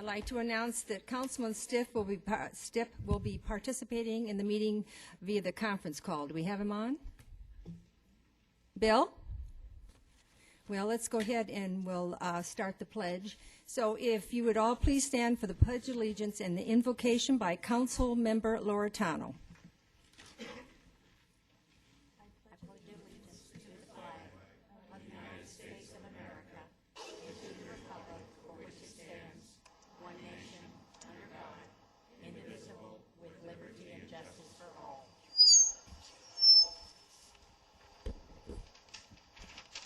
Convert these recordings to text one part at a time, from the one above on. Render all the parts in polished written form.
I'd like to announce that Councilman Stipp will be participating in the meeting via the conference call. Do we have him on? Bill? Well, let's go ahead and we'll start the pledge. So if you would all please stand for the Pledge of Allegiance and the invocation by Council Member Loretano.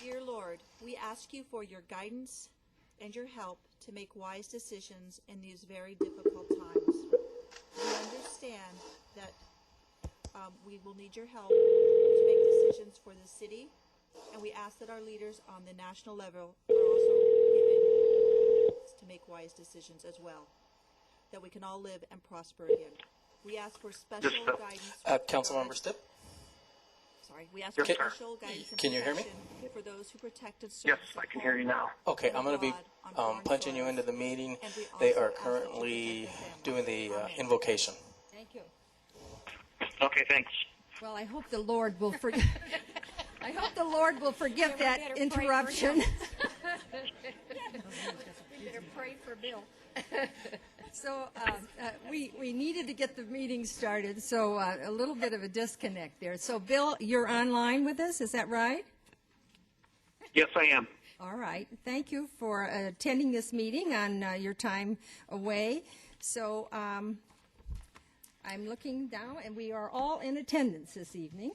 Dear Lord, we ask you for your guidance and your help to make wise decisions in these very difficult times. We understand that we will need your help to make decisions for the city, and we ask that our leaders on the national level are also given to make wise decisions as well, that we can all live and prosper again. We ask for special guidance. Councilmember Stipp? Sorry, we ask for special guidance and can you hear me? for those who protect and serve. Yes, I can hear you now. Okay, I'm going to be punching you into the meeting. They are currently doing the invocation. Thank you. Okay, thanks. Well, I hope the Lord will forgive. I hope the Lord will forgive that interruption. We better pray for Bill. So we needed to get the meeting started, so a little bit of a disconnect there. So, Bill, you're online with us, is that right? Yes, I am. All right. Thank you for attending this meeting on your time away. So I'm looking down, and we are all in attendance this evening.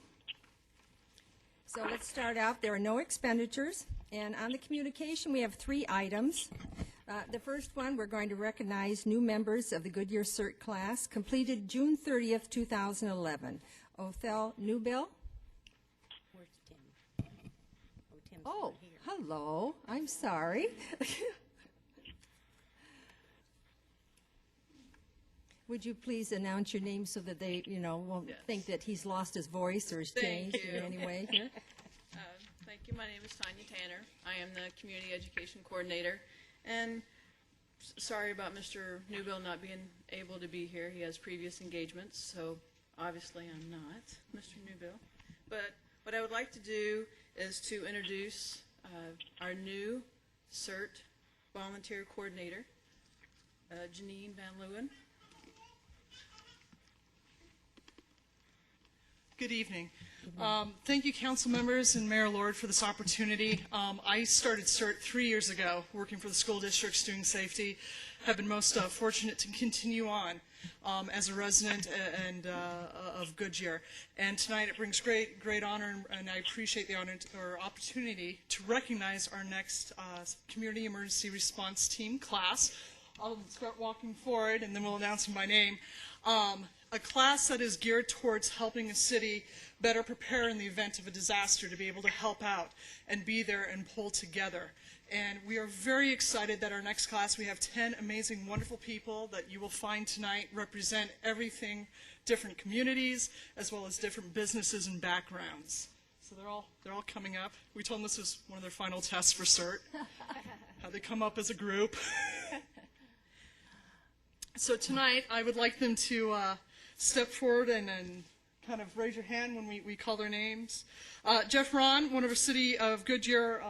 So let's start out. There are no expenditures. And on the communication, we have 3 items. The first one, we're going to recognize new members of the Goodyear CERT class, completed June 30th, 2011. Othel Newbill. Where's Tim? Oh, Tim's Oh, not here. hello. I'm sorry. Would you please announce your name so that they, won't think that he's lost his voice or has changed in any way here? Thank you. My name is Tanya Tanner. I am the Community Education Coordinator. And sorry about Mr. Newbill not being able to be here. He has previous engagements, so obviously I'm not Mr. Newbill. But what I would like to do is to introduce our new CERT volunteer coordinator, Janine Van Leeuwen. Good evening. Thank you, council members and Mayor Lord, for this opportunity. I started CERT 3 years ago, working for the school district, student safety. Have been most fortunate to continue on as a resident and of Goodyear. And tonight it brings great honor, and I appreciate the honor or opportunity to recognize our next Community Emergency Response Team class. I'll start walking forward, and then we'll announce them by name. A class that is geared towards helping a city better prepare in the event of a disaster, to be able to help out and be there and pull together. And we are very excited that our next class, we have 10 amazing, wonderful people that you will find tonight represent everything, different communities, as well as different businesses and backgrounds. So they're all coming up. We told them this was one of their final tests for CERT, how they come up as a group. So tonight, I would like them to step forward and kind of raise your hand when we call their names. Jeff Ron, one of our City of Goodyear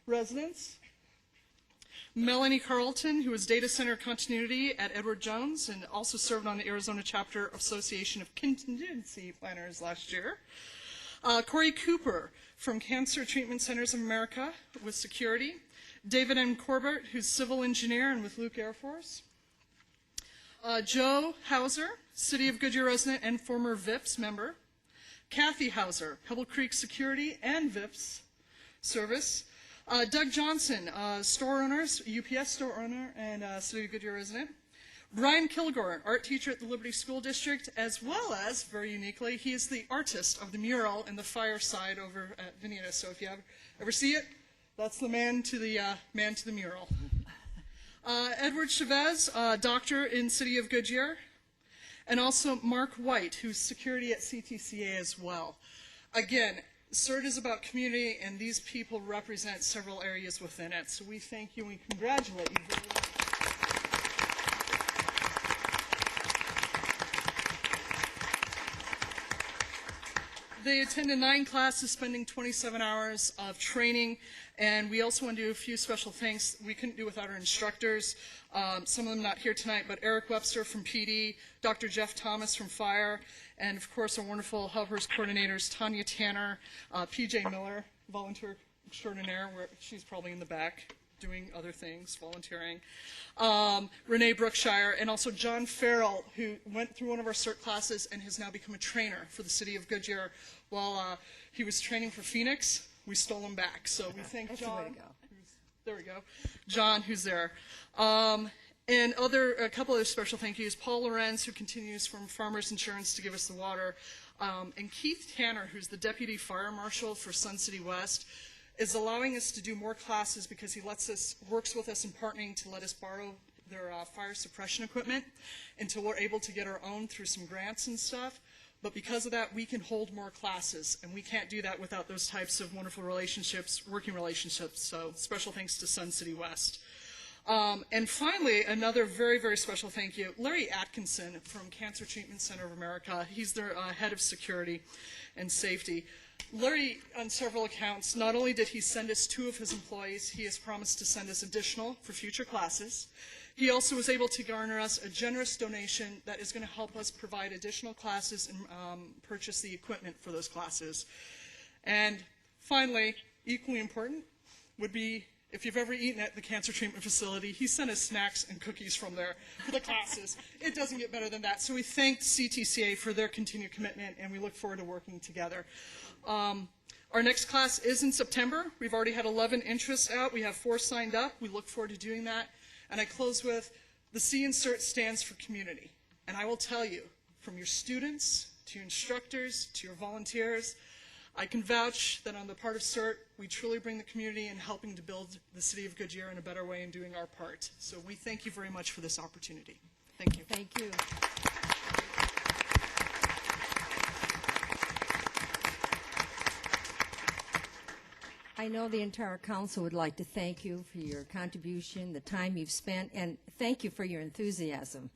residents. Melanie Carlton, who is Data Center Continuity at Edward Jones and also served on the Arizona Chapter Association of Contingency Planners last year. Corey Cooper from Cancer Treatment Centers of America with security. David M. Corbett, who's civil engineer and with Luke Air Force. Joe Hauser, City of Goodyear resident and former VIPS member. Kathy Hauser, Pebble Creek Security and VIPS Service. Doug Johnson, store owner, UPS store owner and City of Goodyear resident. Brian Kilgore, art teacher at the Liberty School District, as well as, very uniquely, he is the artist of the mural in the fireside over at Vinita. So if you ever see it, that's the man to the mural. Edward Chavez, doctor in City of Goodyear, and also Mark White, who's security at CTCA as well. Again, CERT is about community, and these people represent several areas within it. So we thank you and congratulate you very much. They attended 9 classes, spending 27 hours of training, and we also want to do a few special thanks we couldn't do without our instructors. Some of them not here tonight, but Eric Webster from PD, Dr. Jeff Thomas from Fire, and of course our wonderful helpers coordinators, Tanya Tanner, PJ Miller, volunteer extraordinaire, where she's probably in the back doing other things, volunteering, Renee Brookshire, and also John Farrell, who went through one of our CERT classes and has now become a trainer for the city of Goodyear. While he was training for Phoenix, we stole him back. So we thank That's John. the way to go. There we go. John, who's there. And a couple other special thank yous. Paul Lorenz, who continues from Farmers Insurance to give us the water, and Keith Tanner, who's the Deputy Fire Marshal for Sun City West, is allowing us to do more classes because he works with us in partnering to let us borrow their fire suppression equipment until we're able to get our own through some grants and stuff. But because of that, we can hold more classes, and we can't do that without those types of wonderful relationships, working relationships. So special thanks to Sun City West. And finally, another very, very special thank you, Larry Atkinson from Cancer Treatment Center of America. He's their head of security and safety. Larry, on several accounts, not only did he send us 2 of his employees, he has promised to send us additional for future classes. He also was able to garner us a generous donation that is going to help us provide additional classes and purchase the equipment for those classes. And finally, equally important would be if you've ever eaten at the cancer treatment facility, he sent us snacks and cookies from there for the classes. It doesn't get better than that. So we thank CTCA for their continued commitment, and we look forward to working together. Our next class is in September. We've already had 11 interests out. We have 4 signed up. We look forward to doing that. And I close with, the C in CERT stands for community. And I will tell you, from your students to your instructors to your volunteers, I can vouch that on the part of CERT, we truly bring the community in helping to build the city of Goodyear in a better way and doing our part. So we thank you very much for this opportunity. Thank you. Thank you. I know the entire council would like to thank you for your contribution, the time you've spent, and thank you for your enthusiasm.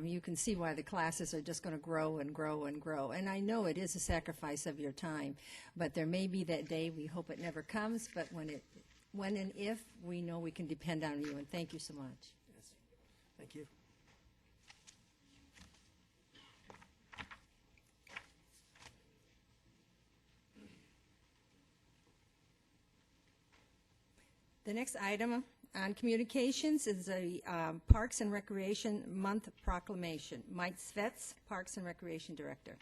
You can see why the classes are just going to grow and grow and grow. And I know it is a sacrifice of your time, but there may be that day. We hope it never comes, but when and if, we know we can depend on you, and thank you so much. Yes. Thank you. The next item on communications is a Parks and Recreation Month proclamation. Mike Svets, Parks and Recreation Director.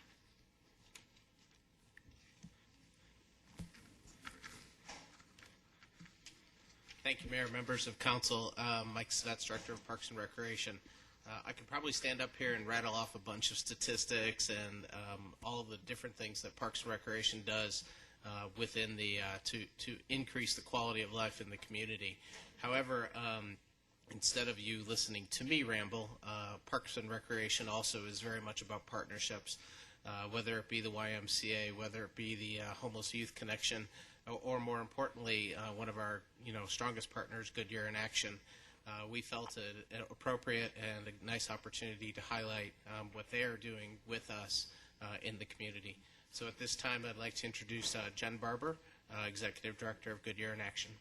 Thank you, Mayor, members of council. Mike Svets, Director of Parks and Recreation. I could probably stand up here and rattle off a bunch of statistics and all of the different things that Parks and Recreation does within the to increase the quality of life in the community. However, instead of you listening to me ramble, Parks and Recreation also is very much about partnerships, whether it be the YMCA, whether it be the Homeless Youth Connection, or more importantly, one of our strongest partners, Goodyear in Action. We felt it appropriate and a nice opportunity to highlight what they are doing with us in the community. So at this time, I'd like to introduce Jen Barber, Executive Director of Goodyear in Action.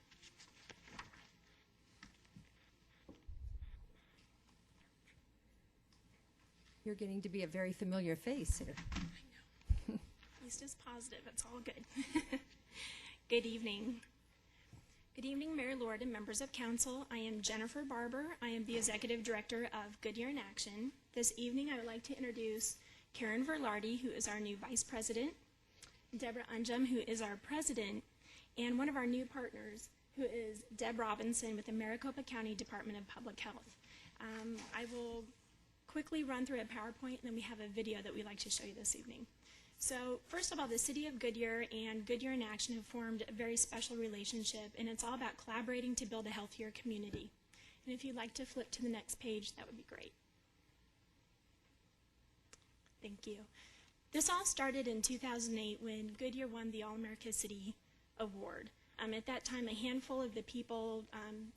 You're getting to be a very familiar face here. I know. At least it's positive. It's all good. Good evening. Good evening, Mayor Lord and members of council. I am Jennifer Barber. I am the Executive Director of Goodyear in Action. This evening, I would like to introduce Karen Verlardi, who is our new Vice President, Deborah Unjum, who is our President, and one of our new partners, who is Deb Robinson with the Maricopa County Department of Public Health. I will quickly run through a PowerPoint, and then we have a video that we'd like to show you this evening. So first of all, the City of Goodyear and Goodyear in Action have formed a very special relationship, and it's all about collaborating to build a healthier community. And if you'd like to flip to the next page, that would be great. Thank you. This all started in 2008 when Goodyear won the All-America City Award. At that time, a handful of the people,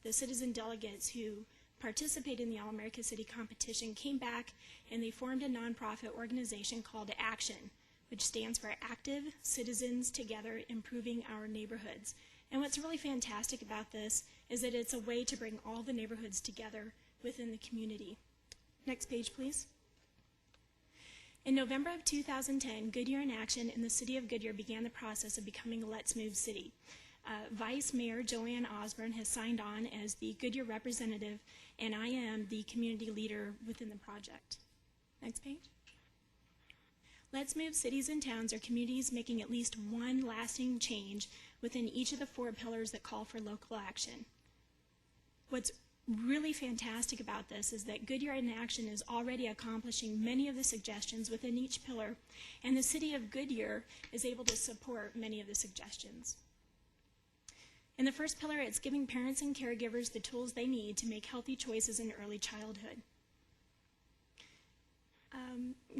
the citizen delegates who participated in the All-America City competition came back and they formed a nonprofit organization called Action, which stands for Active Citizens Together Improving Our Neighborhoods. And what's really fantastic about this is that it's a way to bring all the neighborhoods together within the community. Next page, please. In November of 2010, Goodyear in Action in the city of Goodyear began the process of becoming a Let's Move city. Vice Mayor Joanne Osborne has signed on as the Goodyear representative, and I am the community leader within the project. Next page. Let's Move cities and towns are communities making at least one lasting change within each of the 4 pillars that call for local action. What's really fantastic about this is that Goodyear in Action is already accomplishing many of the suggestions within each pillar, and the city of Goodyear is able to support many of the suggestions. In the first pillar, it's giving parents and caregivers the tools they need to make healthy choices in early childhood.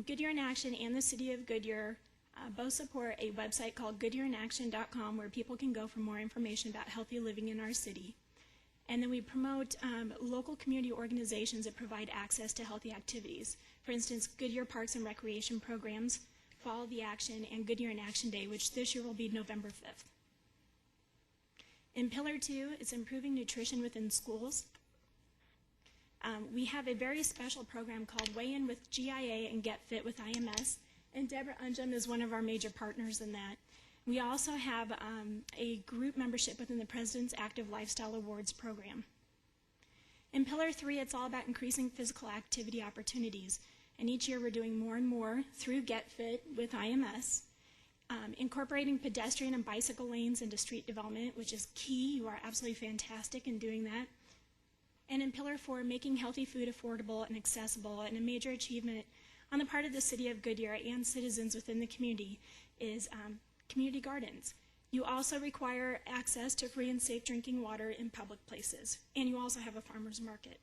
Goodyear in Action and the City of Goodyear both support a website called GoodyearInAction.com where people can go for more information about healthy living in our city. And then we promote local community organizations that provide access to healthy activities. For instance, Goodyear Parks and Recreation Programs, Follow the Action, and Goodyear in Action Day, which this year will be November 5th. In Pillar 2, it's improving nutrition within schools. We have a very special program called Weigh In with GIA and Get Fit with IMS, and Deborah Unjum is one of our major partners in that. We also have a group membership within the President's Active Lifestyle Awards program. In Pillar 3, it's all about increasing physical activity opportunities, and each year we're doing more and more through Get Fit with IMS. Incorporating pedestrian and bicycle lanes into street development, which is key. You are absolutely fantastic in doing that. And in Pillar 4, making healthy food affordable and accessible, and a major achievement on the part of the City of Goodyear and citizens within the community is community gardens. You also require access to free and safe drinking water in public places, and you also have a farmer's market.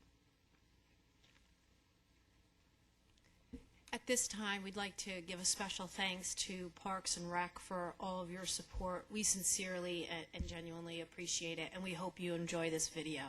At this time, we'd like to give a special thanks to Parks and Rec for all of your support. We sincerely and genuinely appreciate it, and we hope you enjoy this video.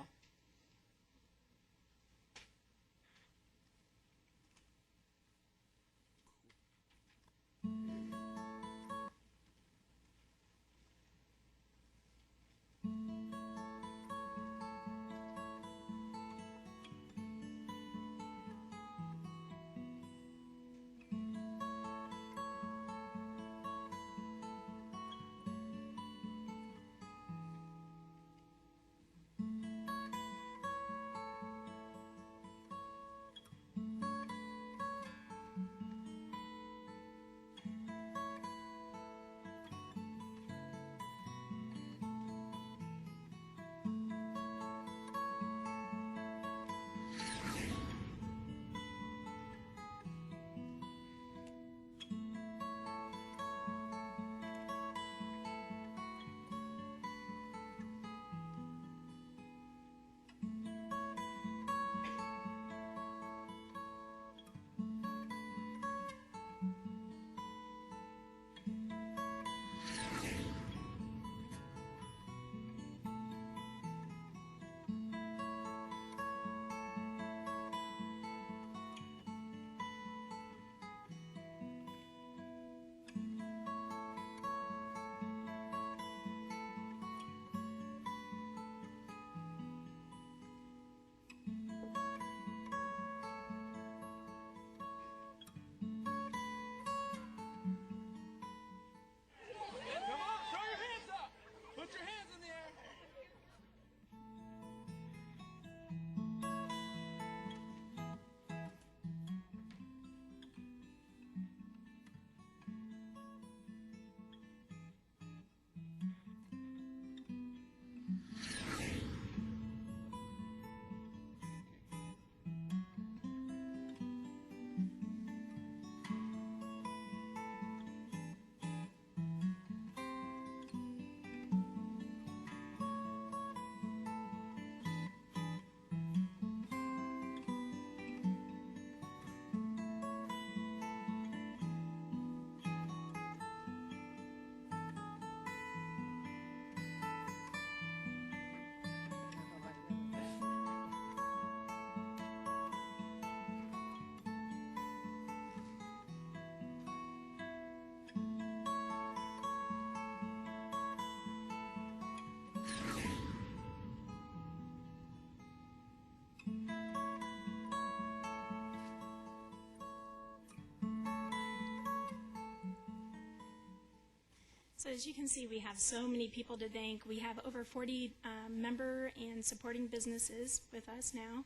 So as you can see, we have so many people to thank. We have over 40 member and supporting businesses with us now.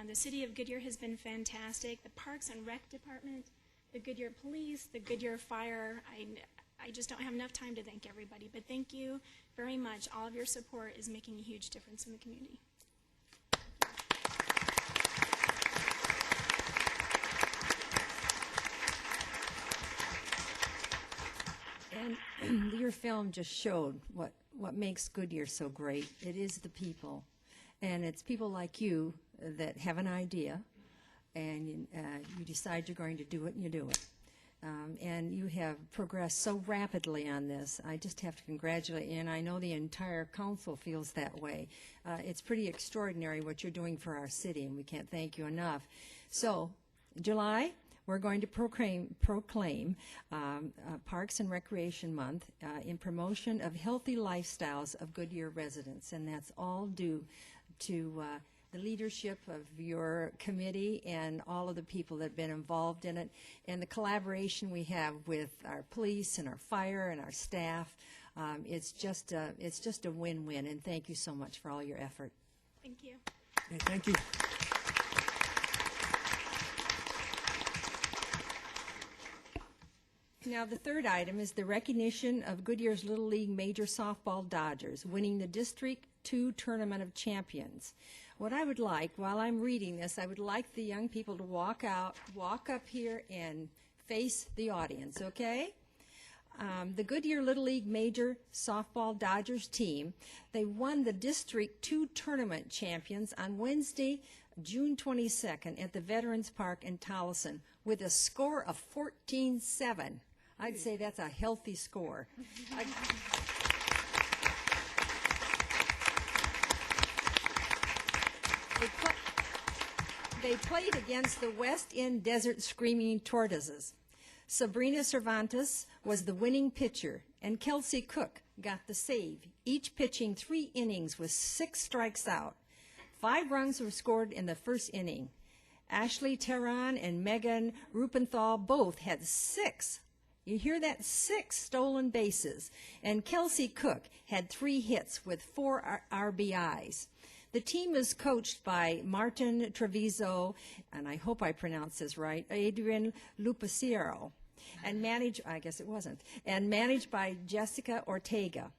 The City of Goodyear has been fantastic. The Parks and Rec Department, the Goodyear Police, the Goodyear Fire. I just don't have enough time to thank everybody, but thank you very much. All of your support is making a huge difference in the community. And your film just showed what makes Goodyear so great. It is the people. And it's people like you that have an idea, and you decide you're going to do it, and you do it. And you have progressed so rapidly on this. I just have to congratulate you, and I know the entire council feels that way. It's pretty extraordinary what you're doing for our city, and we can't thank you enough. So, July, we're going to proclaim Parks and Recreation Month in promotion of healthy lifestyles of Goodyear residents, and that's all due to the leadership of your committee and all of the people that have been involved in it, and the collaboration we have with our police and our fire and our staff. It's just a win-win, and thank you so much for all your effort. Thank you. Okay, thank you. Now, the third item is the recognition of Goodyear's Little League Major Softball Dodgers winning the District 2 Tournament of Champions. What I would like, while I'm reading this, I would like the young people to walk up here and face the audience, okay? The Goodyear Little League Major Softball Dodgers team, they won the District 2 Tournament Champions on Wednesday, June 22nd at the Veterans Park in Towson with a score of 14-7. I'd say that's a healthy score. They played against the West End Desert Screaming Tortoises. Sabrina Cervantes was the winning pitcher, and Kelsey Cook got the save, each pitching 3 innings with 6 strikes out. 5 runs were scored in the first inning. Ashley Terran and Megan Rupenthal both had 6. You hear that? 6 stolen bases. And Kelsey Cook had 3 hits with 4 RBIs. The team is coached by Martin Treviso, and I hope I pronounced this right, Adrian Lupacero, and managed by Jessica Ortega.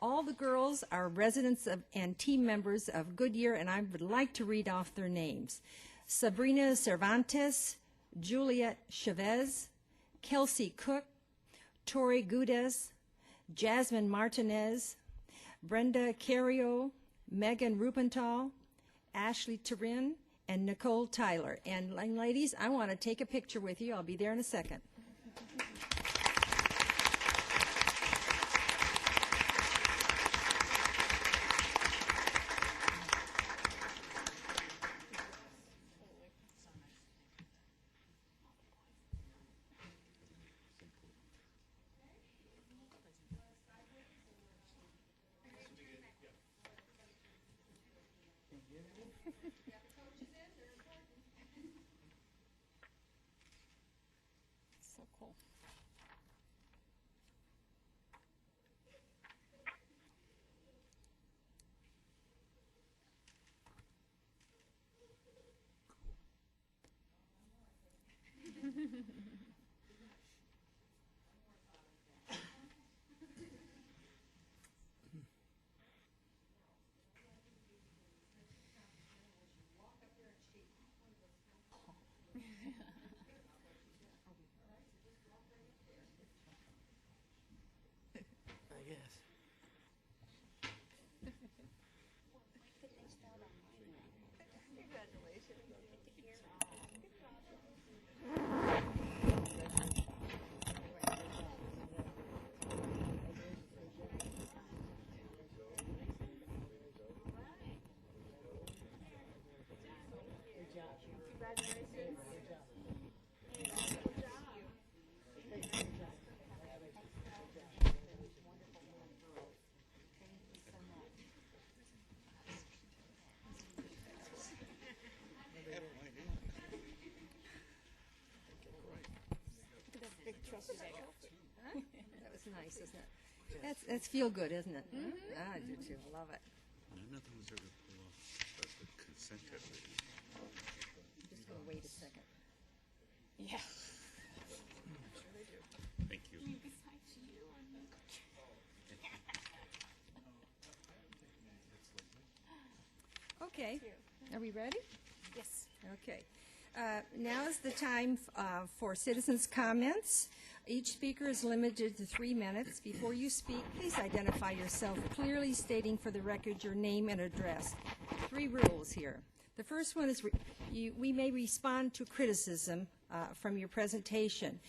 All the girls are residents and team members of Goodyear, and I would like to read off their names. Sabrina Cervantes, Juliet Chavez, Kelsey Cook, Tori Gudez, Jasmine Martinez, Brenda Carrio, Megan Rubenthal, Ashley Turin, and Nicole Tyler. And ladies, I want to take a picture with you. I'll be there in a second. So cool. I guess. That was nice, isn't it? That's feel good, isn't it? I do too. I love it. Nothing was ever pulled off but the consent agenda. I'm just going to wait a second. Yeah. Thank you. Okay. Are we ready? Yes. Okay. Now is the time for citizens' comments. Each speaker is limited to 3 minutes. Before you speak, please identify yourself, clearly stating for the record your name and address. 3 rules here. The first one is we may respond to criticism from your presentation.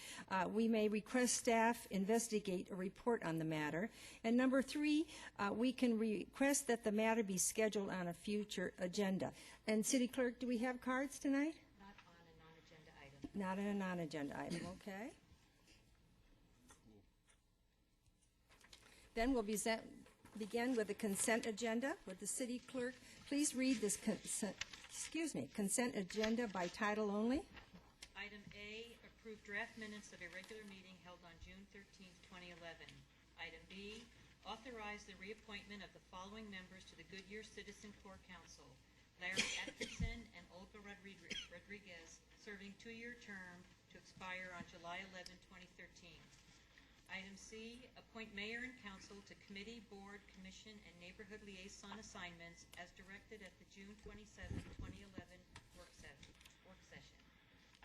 We may request staff investigate or report on the matter. And number 3, we can request that the matter be scheduled on a future agenda. And City Clerk, do we have cards tonight? Not on a non-agenda item. Not on a non-agenda item, okay. Then we'll begin with the consent agenda. Would the City Clerk please read this consent agenda by title only? Item A, approve draft minutes of a regular meeting held on June 13th, 2011. Item B, authorize the reappointment of the following members to the Goodyear Citizen Corps Council: Larry Atkinson and Olga Rodriguez, serving 2-year term to expire on July 11, 2013. Item C, appoint mayor and council to committee, board, commission, and neighborhood liaison assignments as directed at the June 27, 2011 work session.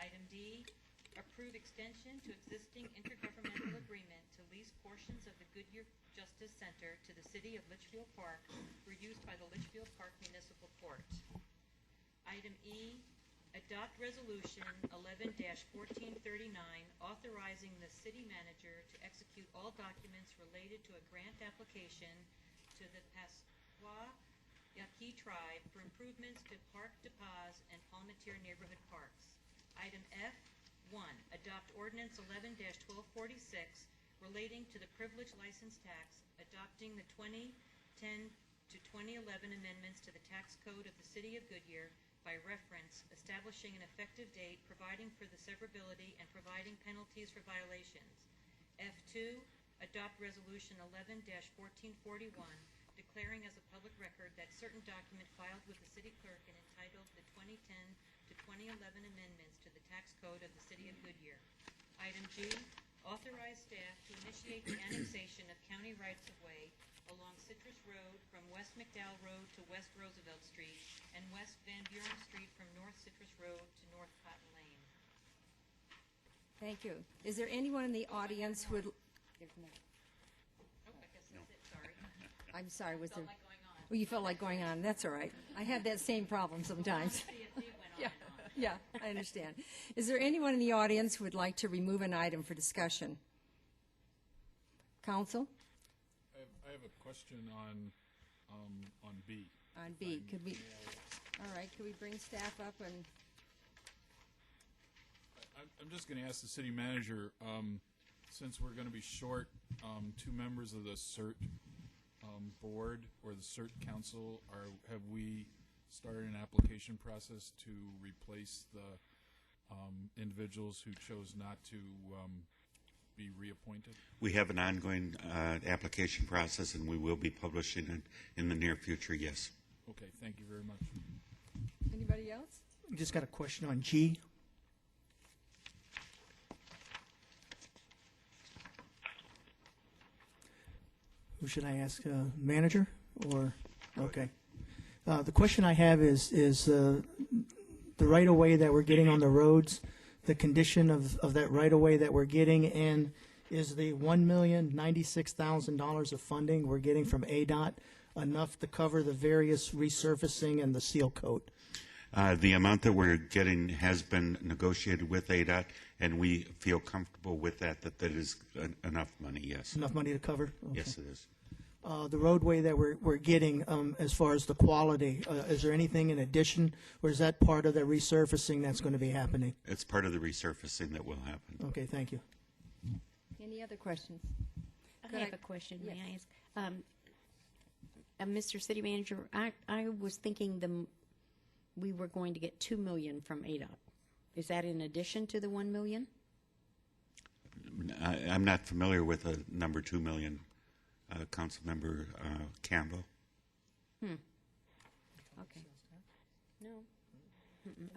Item D, approve extension to existing intergovernmental agreement to lease portions of the Goodyear Justice Center to the city of Litchfield Park for use by the Litchfield Park Municipal Court. Item E, adopt resolution 11-1439 authorizing the city manager to execute all documents related to a grant application to the Pasqua Yaqui tribe for improvements to Park de Paz and Palmatier neighborhood parks. Item F, 1, adopt ordinance 11-1246 relating to the privilege license tax, adopting the 2010 to 2011 amendments to the tax code of the city of Goodyear by reference, establishing an effective date, providing for the severability, and providing penalties for violations. F2, adopt resolution 11-1441, declaring as a public record that certain document filed with the city clerk and entitled the 2010 to 2011 amendments to the tax code of the city of Goodyear. Item G, authorize staff to initiate the annexation of county rights-of-way along Citrus Road from West McDowell Road to West Roosevelt Street and West Van Buren Street from North Citrus Road to North Cotton Lane. Thank you. Is there anyone in the audience who would... Oh, I guess that's it, sorry. I'm sorry, was there... Felt like going on. Well, you felt like going on. That's all right. I had that same problem sometimes. Yeah, I understand. Is there anyone in the audience who would like to remove an item for discussion? Council? I have a question on B. On B, could we, all right, could we bring staff up and, I'm just going to ask the city manager, since we're going to be short 2 members of the CERT board or the CERT council, have we started an application process to replace the individuals who chose not to be reappointed? We have an ongoing application process, and we will be publishing it in the near future, yes. Okay, thank you very much. anybody else? We just got a question on G. Who should I ask? Manager or okay? The question I have is the right of way that we're getting on the roads, the condition of that right of way that we're getting, and is the $1,096,000 of funding we're getting from ADOT enough to cover the various resurfacing and the seal coat? The amount that we're getting has been negotiated with ADOT, and we feel comfortable with that is enough money, yes. Enough money to cover? Okay. Yes, it is. The roadway that we're getting, as far as the quality, is there anything in addition, or is that part of the resurfacing that's going to be happening? It's part of the resurfacing that will happen. Okay, thank you. Any other questions? I have a question, may I ask? Mr. City Manager, I was thinking we were going to get $2 million from ADOT. Is that in addition to the $1 million? I'm not familiar with the number $2 million. Councilmember Campbell. Okay. No.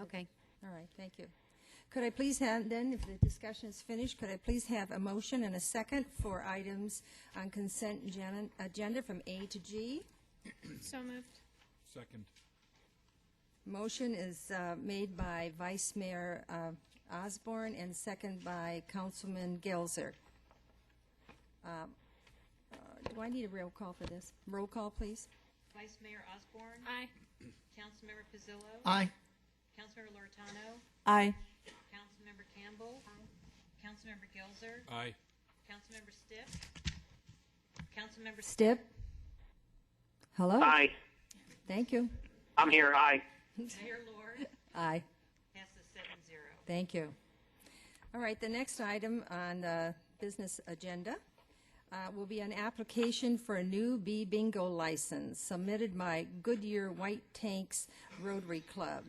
Okay. All right, thank you. Could I please have, then, if the discussion is finished, could I please have a motion and a second for items on consent agenda from A to G? So moved. Second. Motion is made by Vice Mayor Osborne and second by Councilman Gelser. Do I need a roll call for this? Roll call, please. Vice Mayor Osborne. Aye. Councilmember Pizzillo. Aye. Councilmember Loretano. Aye. Councilmember Campbell. Councilmember Gelser. Aye. Councilmember Stipp. Councilmember Stipp? Hello? Aye. Thank you. I'm here. Aye. Mayor Lord. Aye. Passes 7-0. Thank you. All right, the next item on the business agenda will be an application for a new Bee Bingo license submitted by Goodyear White Tanks Rotary Club.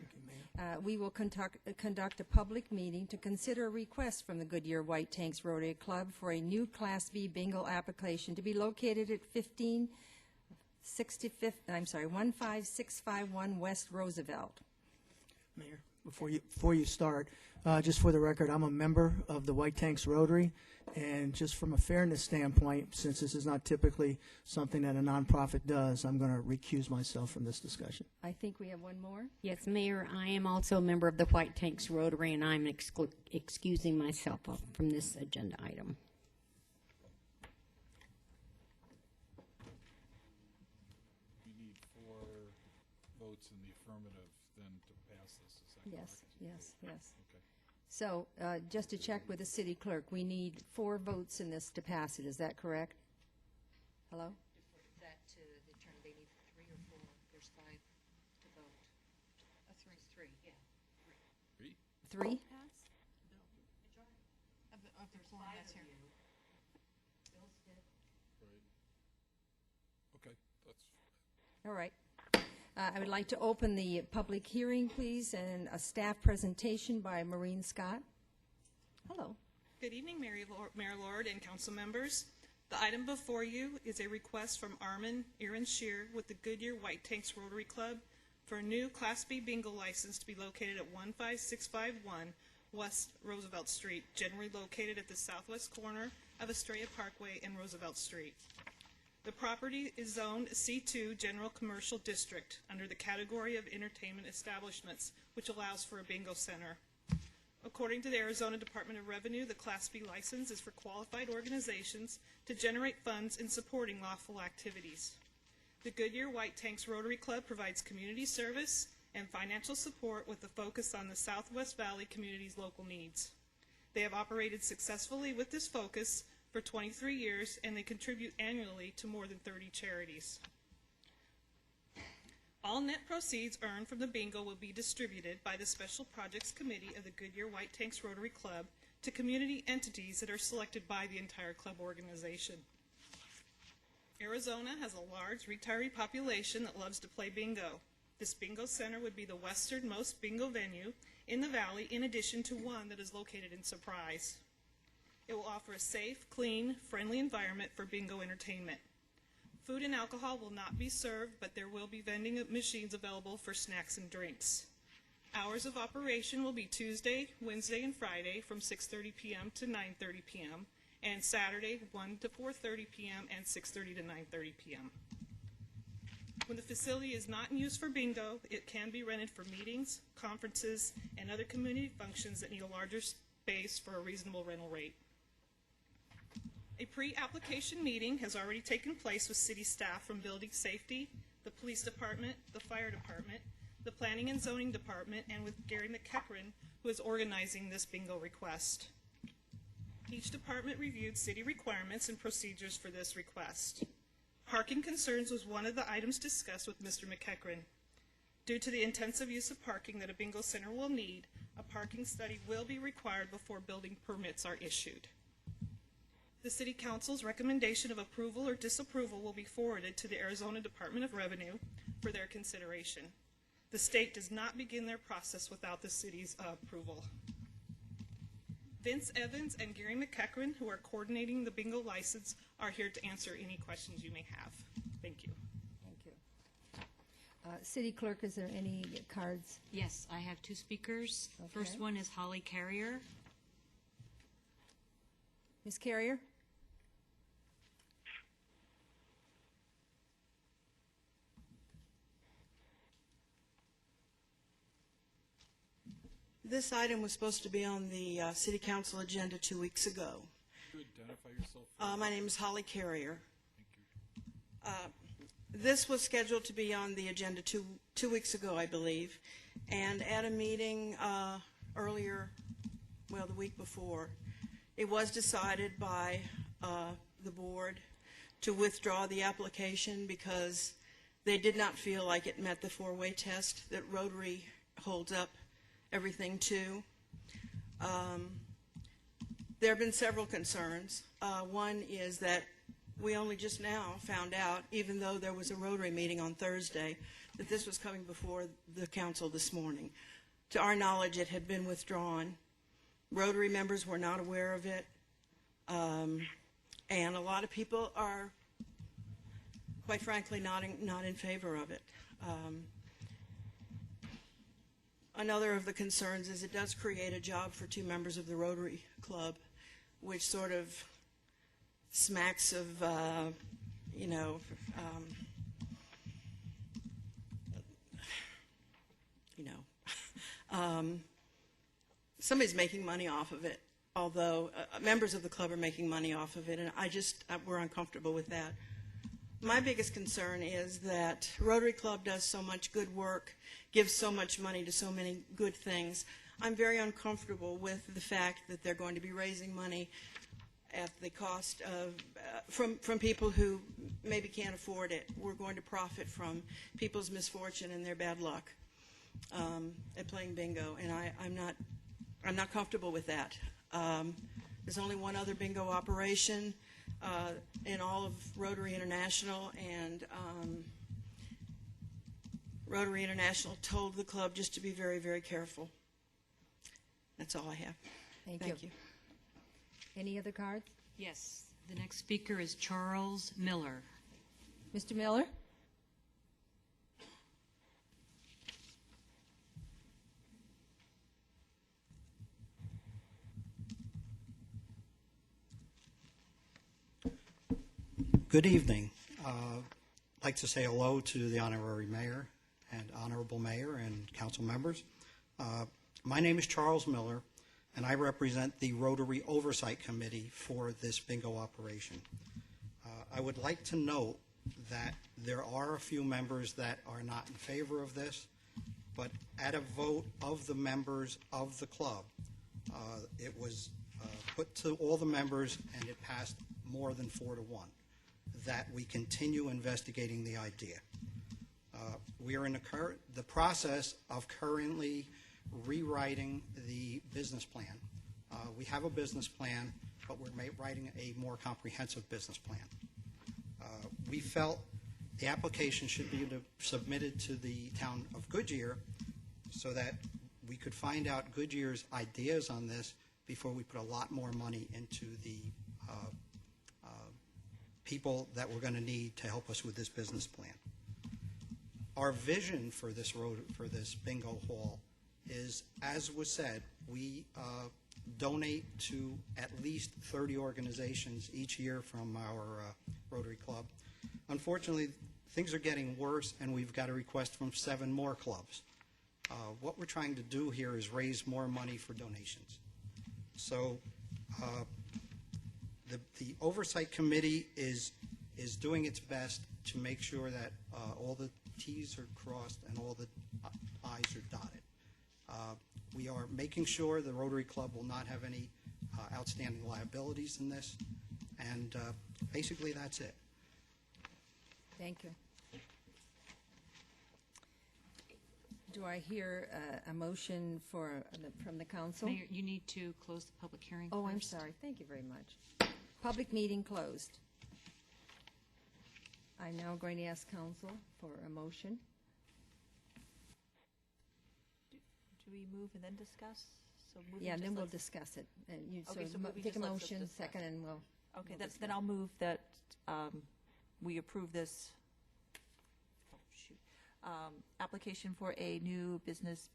We will conduct a public meeting to consider a request from the Goodyear White Tanks Rotary Club for a new Class B bingo application to be located at 15651 West Roosevelt. Mayor, before you start, just for the record, I'm a member of the White Tanks Rotary, and just from a fairness standpoint, since this is not typically something that a nonprofit does, I'm going to recuse myself from this discussion. I think we have one more. Yes, Mayor, I am also a member of the White Tanks Rotary, and I'm excusing myself from this agenda item. We need 4 votes in the affirmative then to pass this, is that correct? Yes. Okay. So, just to check with the city clerk, we need 4 votes in this to pass it, is that correct? Hello? That to determine they need 3 or 4. There's 5 to vote. 3, yeah. 3? Of the 4 that's here. Right. Okay, that's, All right. I would like to open the public hearing, please, and a staff presentation by Maureen Scott. Hello. Good evening, Mayor Lord and council members. The item before you is a request from Armin Shear with the Goodyear White Tanks Rotary Club for a new Class B bingo license to be located at 15651 West Roosevelt Street, generally located at the southwest corner of Estrella Parkway and Roosevelt Street. The property is zoned C2 General Commercial District under the category of entertainment establishments, which allows for a bingo center. According to the Arizona Department of Revenue, the Class B license is for qualified organizations to generate funds in supporting lawful activities. The Goodyear White Tanks Rotary Club provides community service and financial support with a focus on the Southwest Valley community's local needs. They have operated successfully with this focus for 23 years, and they contribute annually to more than 30 charities. All net proceeds earned from the bingo will be distributed by the Special Projects Committee of the Goodyear White Tanks Rotary Club to community entities that are selected by the entire club organization. Arizona has a large retiree population that loves to play bingo. This bingo center would be the westernmost bingo venue in the valley, in addition to one that is located in Surprise. It will offer a safe, clean, friendly environment for bingo entertainment. Food and alcohol will not be served, but there will be vending machines available for snacks and drinks. Hours of operation will be Tuesday, Wednesday, and Friday from 6:30 p.m. to 9:30 p.m., and Saturday 1 to 4:30 p.m. and 6:30 to 9:30 p.m. When the facility is not in use for bingo, it can be rented for meetings, conferences, and other community functions that need a larger space for a reasonable rental rate. A pre-application meeting has already taken place with city staff from Building Safety, the Police Department, the Fire Department, the Planning and Zoning Department, and with Gary McEachran, who is organizing this bingo request. Each department reviewed city requirements and procedures for this request. Parking concerns was one of the items discussed with Mr. McEachran. Due to the intensive use of parking that a bingo center will need, a parking study will be required before building permits are issued. The City Council's recommendation of approval or disapproval will be forwarded to the Arizona Department of Revenue for their consideration. The state does not begin their process without the city's approval. Vince Evans and Gary McEachran, who are coordinating the bingo license, are here to answer any questions you may have. Thank you. Thank you. City Clerk, is there any cards? Yes, I have 2 speakers. Okay. First one is Holly Carrier. Ms. Carrier? This item was supposed to be on the City Council agenda 2 weeks ago. Could you identify yourself? My name is Holly Carrier. This was scheduled to be on the agenda two weeks ago, I believe, and at a meeting earlier, well, the week before, it was decided by the board to withdraw the application because they did not feel like it met the 4-way test that Rotary holds up everything to. There have been several concerns. One is that we only just now found out, even though there was a Rotary meeting on Thursday, that this was coming before the council this morning. To our knowledge, it had been withdrawn. Rotary members were not aware of it, and a lot of people are, quite frankly, not in favor of it. Another of the concerns is it does create a job for 2 members of the Rotary Club, which sort of smacks of, somebody's making money off of it, although members of the club are making money off of it, and we're uncomfortable with that. My biggest concern is that Rotary Club does so much good work, gives so much money to so many good things. I'm very uncomfortable with the fact that they're going to be raising money at the cost of, from people who maybe can't afford it. We're going to profit from people's misfortune and their bad luck at playing bingo, and I'm not comfortable with that. There's only one other bingo operation in all of Rotary International, and Rotary International told the club just to be very, very careful. That's all I have. Thank you. Any other cards? Yes, the next speaker is Charles Miller. Mr. Miller? Good evening. I'd like to say hello to the honorary mayor and honorable mayor and council members. My name is Charles Miller, and I represent the Rotary Oversight Committee for this bingo operation. I would like to note that there are a few members that are not in favor of this, but at a vote of the members of the club, it was put to all the members, and it passed more than 4-1, that we continue investigating the idea. We are in the process of currently rewriting the business plan. We have a business plan, but we're writing a more comprehensive business plan. We felt the application should be submitted to the town of Goodyear so that we could find out Goodyear's ideas on this before we put a lot more money into the people that we're going to need to help us with this business plan. Our vision for this bingo hall is, as was said, we donate to at least 30 organizations each year from our Rotary Club. Unfortunately, things are getting worse, and we've got a request from 7 more clubs. What we're trying to do here is raise more money for donations. So the Oversight Committee is doing its best to make sure that all the T's are crossed and all the I's are dotted. We are making sure the Rotary Club will not have any outstanding liabilities in this, and basically that's it. Thank you. Do I hear a motion from the council? Mayor, you need to close the public hearing Oh, I'm first. sorry. Thank you very much. Public meeting closed. I'm now going to ask council for a motion. Do we move and then discuss? So Yeah, and then we'll discuss it. And you Okay, so moving take a just lets us motion, discuss. second, and we'll Okay, then I'll move that we approve this application for a new business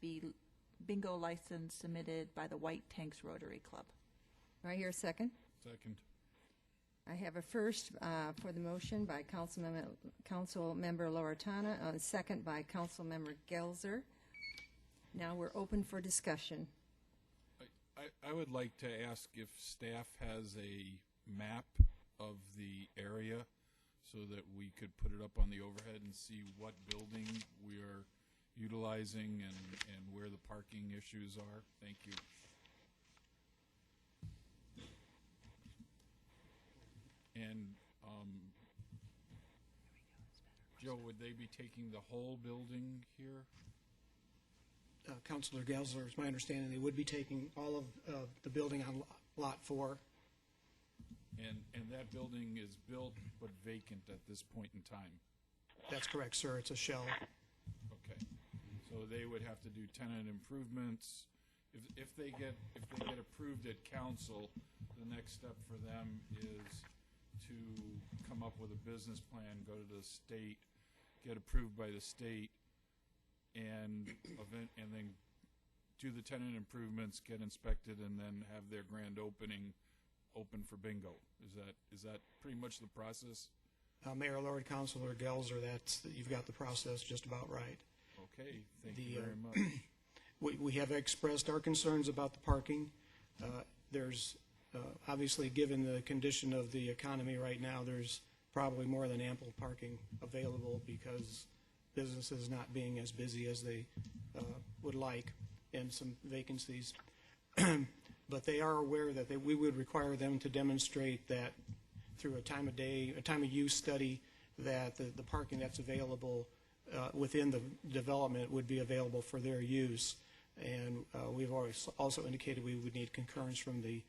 bingo license submitted by the White Tanks Rotary Club. Do I hear a second? Second. I have a first for the motion by Councilmember Loretana, a second by Councilmember Gelzer. Now we're open for discussion. I would like to ask if staff has a map of the area so that we could put it up on the overhead and see what building we are utilizing and where the parking issues are. Thank you. And Joe, would they be taking the whole building here? Councilor Gelsler, it's my understanding they would be taking all of the building on Lot 4. And that building is built but vacant at this point in time? That's correct, sir. It's a shell. Okay. So they would have to do tenant improvements. If they get approved at council, the next step for them is to come up with a business plan, go to the state, get approved by the state, and then do the tenant improvements, get inspected, and then have their grand opening open for bingo. Is that pretty much the process? Mayor, Lord, Councilor Gelzer, you've got the process just about right. Okay, thank you very much. We have expressed our concerns about the parking. There's obviously, given the condition of the economy right now, there's probably more than ample parking available because businesses not being as busy as they would like, and some vacancies. But they are aware that we would require them to demonstrate that through a time of use study, that the parking that's available within the development would be available for their use. And we've always also indicated we would need concurrence from the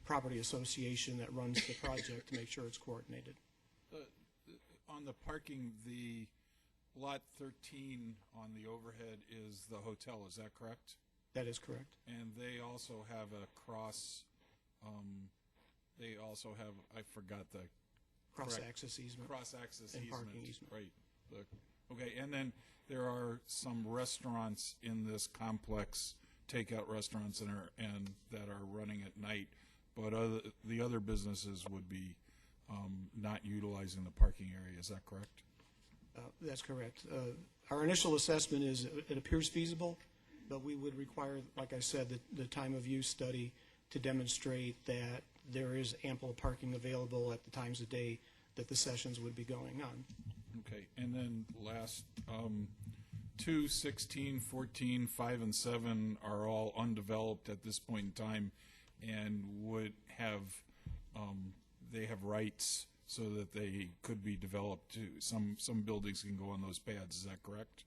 property association that runs the project to make sure it's coordinated. On the parking, the Lot 13 on the overhead is the hotel, is that correct? That is correct. And they also have a I forgot the cross-access easement. Cross-access and easement. Parking easement. Right. Okay, and then there are some restaurants in this complex, takeout restaurants and that are running at night, but the other businesses would be not utilizing the parking area. Is that correct? That's correct. Our initial assessment is it appears feasible, but we would require, like I said, the time of use study to demonstrate that there is ample parking available at the times of day that the sessions would be going on. Okay, and then last, 2, 16, 14, 5, and 7 are all undeveloped at this point in time and would have, they have rights so that they could be developed too. Some buildings can go on those pads, is that correct?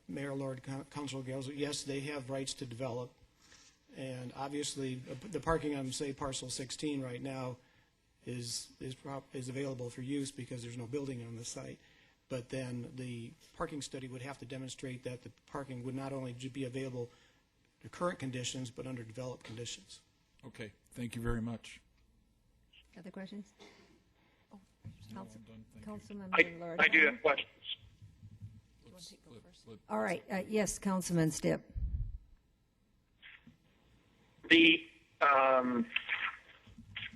Mayor, Lord, Councilor Gales, yes, they have rights to develop. And obviously, the parking on, say, parcel 16 right now is available for use because there's no building on the site. But then the parking study would have to demonstrate that the parking would not only be available to current conditions, but under developed conditions. Okay, thank you very much. Other questions? No, I'm done. Thank you. Councilmember Lord. I do have questions. All right. Yes, Councilman Stipp.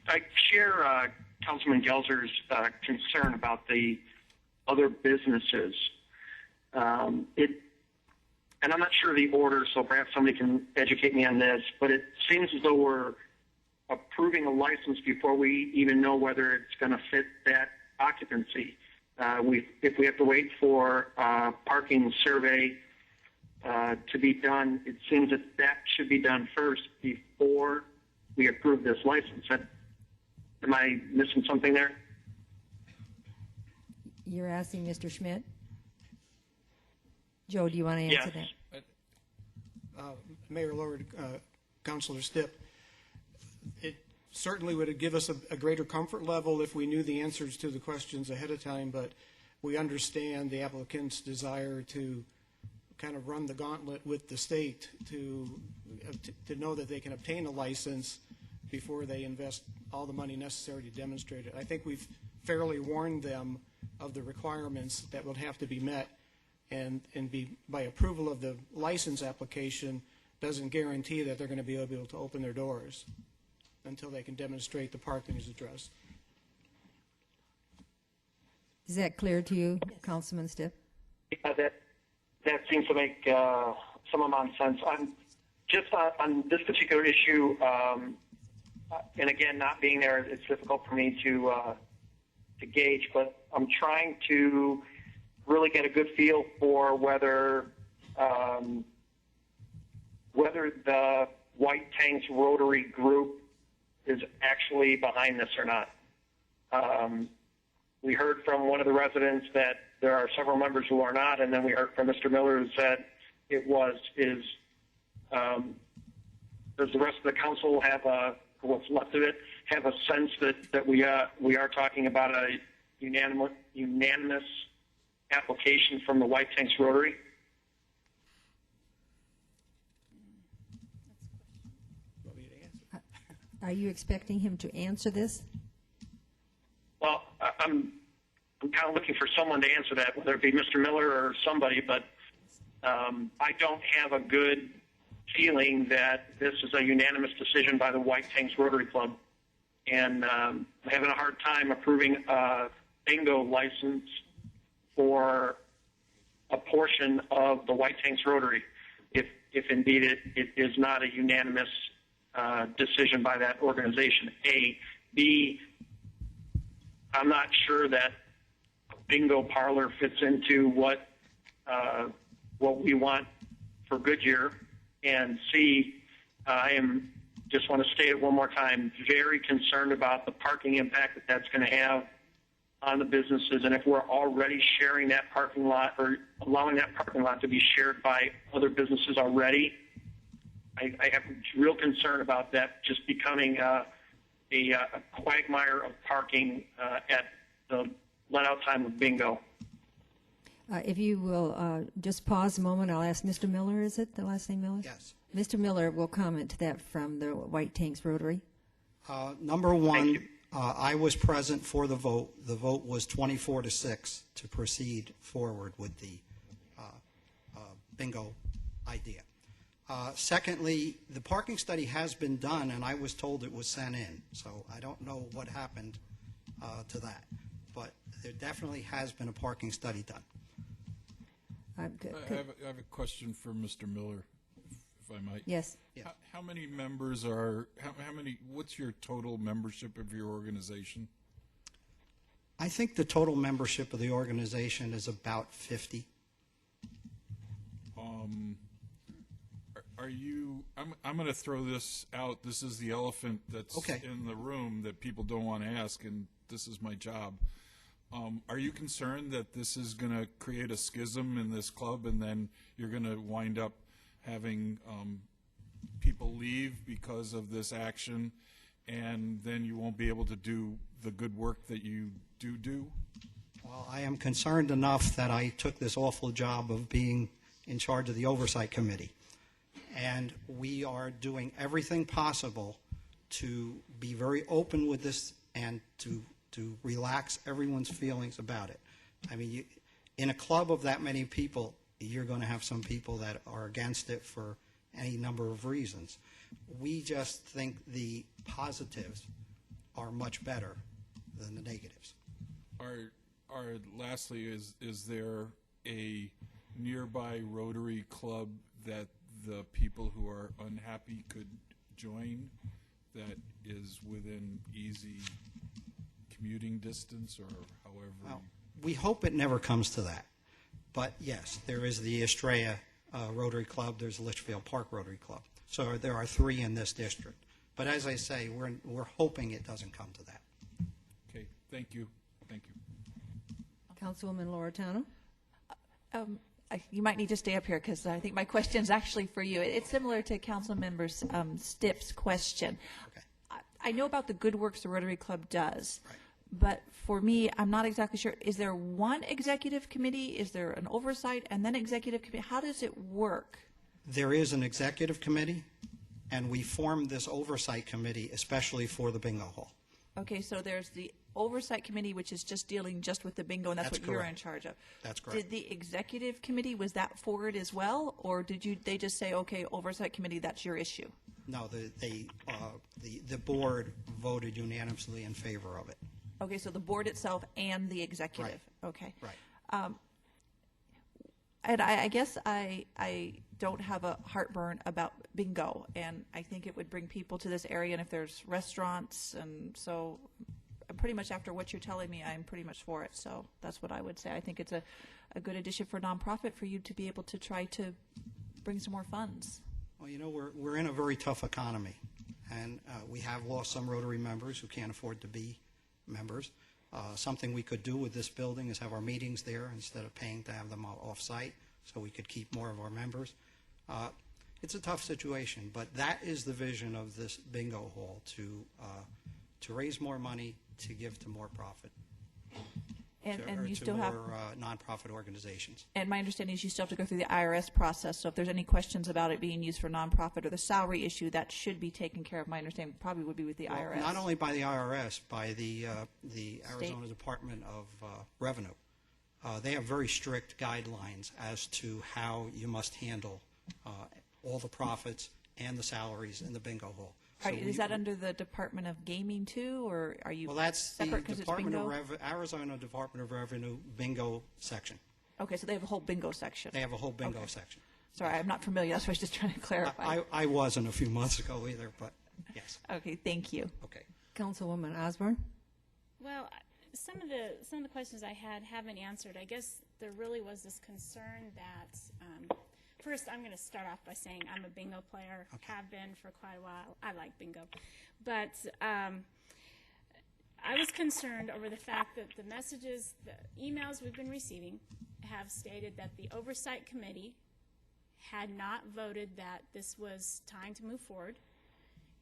I share Councilman Gelzer's concern about the other businesses. And I'm not sure of the order, so perhaps somebody can educate me on this, but it seems as though we're approving a license before we even know whether it's going to fit that occupancy. If we have to wait for parking survey to be done, it seems that should be done first before we approve this license. Am I missing something there? You're asking Mr. Schmidt? Joe, do you want to answer that? Mayor, Lord, Councilor Stipp, it certainly would give us a greater comfort level if we knew the answers to the questions ahead of time, but we understand the applicant's desire to kind of run the gauntlet with the state to know that they can obtain a license before they invest all the money necessary to demonstrate it. I think we've fairly warned them of the requirements that would have to be met, and by approval of the license application doesn't guarantee that they're going to be able to open their doors until they can demonstrate the parking is addressed. Is that clear to you, Councilman Stipp? Yeah, that seems to make some amount of sense. Just on this particular issue, and again, not being there, it's difficult for me to gauge, but I'm trying to really get a good feel for whether the White Tanks Rotary Group is actually behind this or not. We heard from one of the residents that there are several members who are not, and then we heard from Mr. Miller who said it was. Does the rest of the council have what's left of it have a sense that we are talking about a unanimous application from the White Tanks Rotary? Are you expecting him to answer this? Well, I'm kind of looking for someone to answer that, whether it be Mr. Miller or somebody, but I don't have a good feeling that this is a unanimous decision by the White Tanks Rotary Club. And I'm having a hard time approving a bingo license for a portion of the White Tanks Rotary, if indeed it is not a unanimous decision by that organization. A. B. I'm not sure that a bingo parlor fits into what we want for Goodyear. And C, just want to state it one more time, very concerned about the parking impact that that's going to have on the businesses. And if we're already sharing that parking lot or allowing that parking lot to be shared by other businesses already, I have real concern about that just becoming a quagmire of parking at the let-out time of bingo. If you will just pause a moment, I'll ask Mr. Miller, is it the last name Miller? Yes. Mr. Miller will comment to that from the White Tanks Rotary. Number one, I was present for the vote. The vote was 24-6 to proceed forward with the bingo idea. Secondly, the parking study has been done, and I was told it was sent in. So I don't know what happened to that. But there definitely has been a parking study done. I have a question for Mr. Miller, if I might. Yes. Yeah. How many members what's your total membership of your organization? I think the total membership of the organization is about 50. I'm going to throw this out. This is the elephant that's in the room that people don't want to ask, and this is my job. Are you concerned that this is going to create a schism in this club, and then you're going to wind up having people leave because of this action, and then you won't be able to do the good work that you do? Well, I am concerned enough that I took this awful job of being in charge of the oversight committee. And we are doing everything possible to be very open with this and to relax everyone's feelings about it. I mean, in a club of that many people, you're going to have some people that are against it for any number of reasons. We just think the positives are much better than the negatives. Lastly, is there a nearby Rotary Club that the people who are unhappy could join that is within easy commuting distance or however? Well, we hope it never comes to that. But yes, there is the Estrella Rotary Club. There's the Litchfield Park Rotary Club. So there are 3 in this district. But as I say, we're hoping it doesn't come to that. Okay, thank you. Thank you. Councilwoman Loretano. You might need to stay up here because I think my question is actually for you. It's similar to Councilmember Stipp's question. Okay. I know about the good works the Rotary Club does, Right. but for me, I'm not exactly sure. Is there one executive committee? Is there an oversight and then executive committee? How does it work? There is an executive committee, and we formed this oversight committee especially for the bingo hall. Okay, so there's the oversight committee, which is just dealing just with the bingo, and that's That's what you're in correct. charge of. That's correct. Did the executive committee, was that for it as well, or they just say, okay, oversight committee, that's your issue? No, the board voted unanimously in favor of it. Okay, so the board itself and the executive. Right. Okay. Right. And I guess I don't have a heartburn about bingo, and I think it would bring people to this area, and if there's restaurants, and so pretty much after what you're telling me, I'm pretty much for it. So that's what I would say. I think it's a good addition for nonprofit for you to be able to try to bring some more funds. Well, you know, we're in a very tough economy, and we have lost some Rotary members who can't afford to be members. Something we could do with this building is have our meetings there instead of paying to have them off-site, so we could keep more of our members. It's a tough situation, but that is the vision of this bingo hall, to raise more money, to give to more profit, And you to still have, more nonprofit organizations. and my understanding is you still have to go through the IRS process, so if there's any questions about it being used for nonprofit or the salary issue, that should be taken care of. My understanding probably would be with the Well, IRS. not only by the IRS, by the Arizona Department of Revenue. They have very strict guidelines as to how you must handle all the profits and the salaries in the bingo hall. So Is that under the Department of Gaming too, or are you Well, that's the separate 'cause it's bingo? Arizona Department of Revenue bingo section. Okay, so they have a whole bingo section. They have a whole bingo Okay. section. Sorry, I'm not familiar. That's why I was just trying to clarify. I wasn't a few months ago either, but yes. Okay, thank you. Okay. Councilwoman Osborne? Well, some of the questions I had haven't answered. I guess there really was this concern that, first I'm going to start off by saying I'm a bingo player, have been for quite a while. I like bingo. But I was concerned over the fact that the messages, the emails we've been receiving have stated that the oversight committee had not voted that this was time to move forward.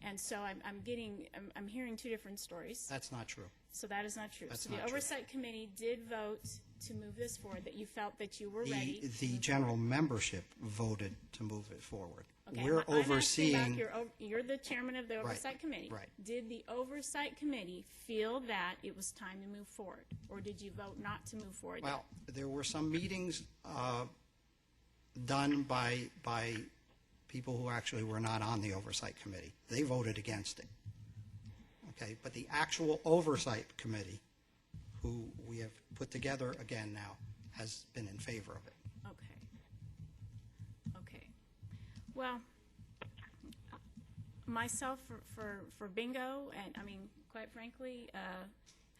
And so I'm hearing two different stories. That's not true. So that is not true. That's So the not true. oversight committee did vote to move this forward, that you felt that you were ready. The general membership voted to move it forward. Okay, We're I'm asking overseeing. about you're the chairman of the Right, oversight committee. right. Did the oversight committee feel that it was time to move forward, or did you vote not to move forward? Well, there were some meetings done by people who actually were not on the oversight committee. They voted against it. Okay, but the actual oversight committee, who we have put together again now, has been in favor of it. Okay. Well, myself for bingo, and I mean, quite frankly,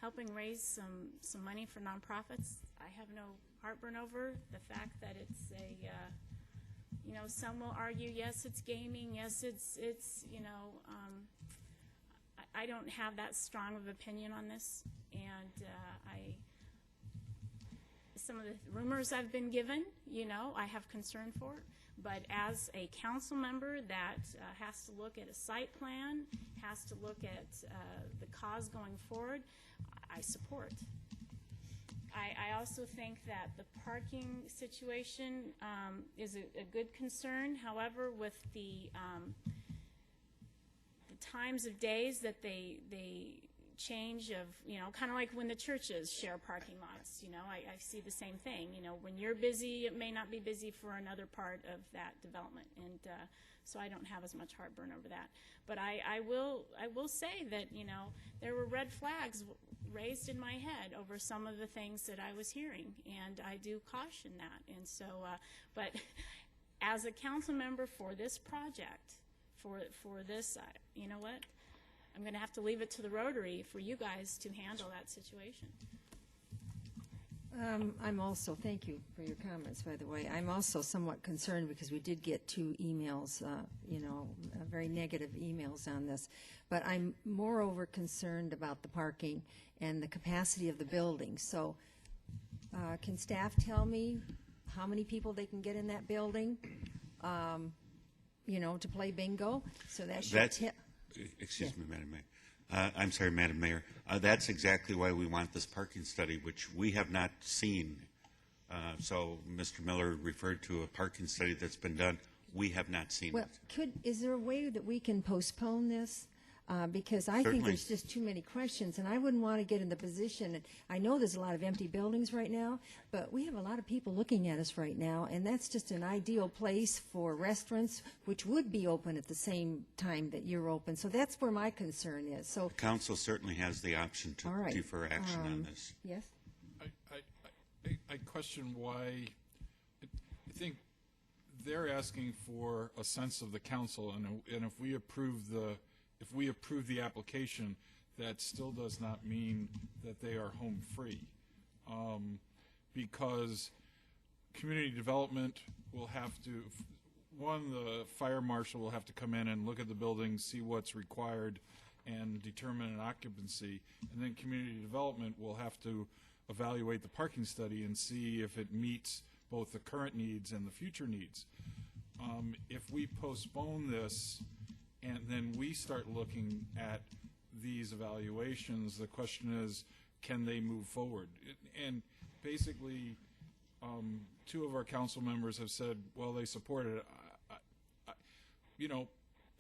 helping raise some money for nonprofits, I have no heartburn over the fact that it's a, some will argue, yes, it's gaming, yes, it's I don't have that strong of opinion on this, and some of the rumors I've been given, I have concern for. But as a council member that has to look at a site plan, has to look at the cause going forward, I support. I also think that the parking situation is a good concern. However, with the times of days that they change of, kind of like when the churches share parking lots, I see the same thing. When you're busy, it may not be busy for another part of that development, and so I don't have as much heartburn over that. But I will say that, there were red flags raised in my head over some of the things that I was hearing, and I do caution that. And so, but as a council member for this project, for this, you know what? I'm going to have to leave it to the Rotary for you guys to handle that situation. I'm also, thank you for your comments, by the way. I'm also somewhat concerned because we did get 2 emails, very negative emails on this. But I'm moreover concerned about the parking and the capacity of the building. So can staff tell me how many people they can get in that building, to play bingo? So that should Excuse me, Madam Mayor. I'm sorry, Madam Mayor. That's exactly why we want this parking study, which we have not seen. So Mr. Miller referred to a parking study that's been done. we have not seen Well, it. is there a way that we can postpone this? Because I think Certainly. there's just too many questions, and I wouldn't want to get in the position, and I know there's a lot of empty buildings right now, but we have a lot of people looking at us right now, and that's just an ideal place for restaurants, which would be open at the same time that you're open. So that's where my concern is. So, The council certainly has the option to all right. defer action on this. Yes? I question why. I think they're asking for a sense of the council, and if we approve the application, that still does not mean that they are home free, because community development will have to. The fire marshal will have to come in and look at the building, see what's required, and determine an occupancy, and then community development will have to evaluate the parking study and see if it meets both the current needs and the future needs. If we postpone this and then we start looking at these evaluations, the question is, can they move forward? And basically, two of our council members have said, well, they support it.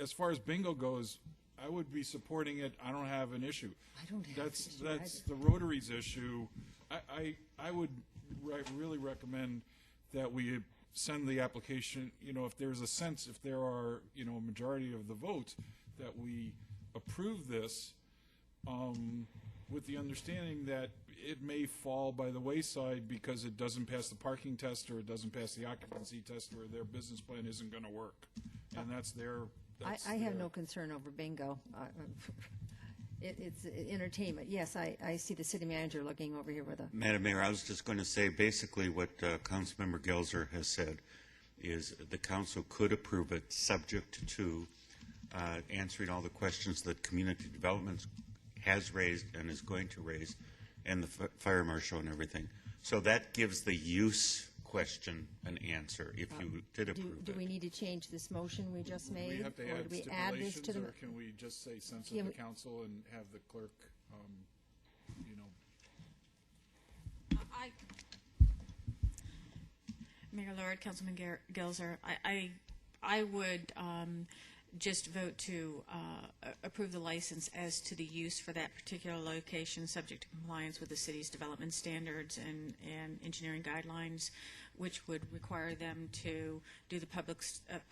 As far as bingo goes, I would be supporting it. I don't have an issue. I don't have That's an issue that's either. the Rotary's issue. I would really recommend that we send the application, if there's a sense, if there are, a majority of the votes, that we approve this with the understanding that it may fall by the wayside because it doesn't pass the parking test or it doesn't pass the occupancy test or their business plan isn't going to work. And that's their... I have no concern over bingo. It's entertainment. Yes, I see the city manager looking over here with a... Madam Mayor, I was just going to say, basically what Councilmember Gelser has said is the council could approve it subject to answering all the questions that community development has raised and is going to raise, and the fire marshal and everything. So that gives the use question an answer if you did approve Do it. we need to change this motion we just made? We have to or add do we add this to stipulations, the... or can we just say sense of Yeah, the we- council and have the clerk, Mayor Lord, Councilman Gelser, I would just vote to approve the license as to the use for that particular location, subject to compliance with the city's development standards and engineering guidelines, which would require them to do the public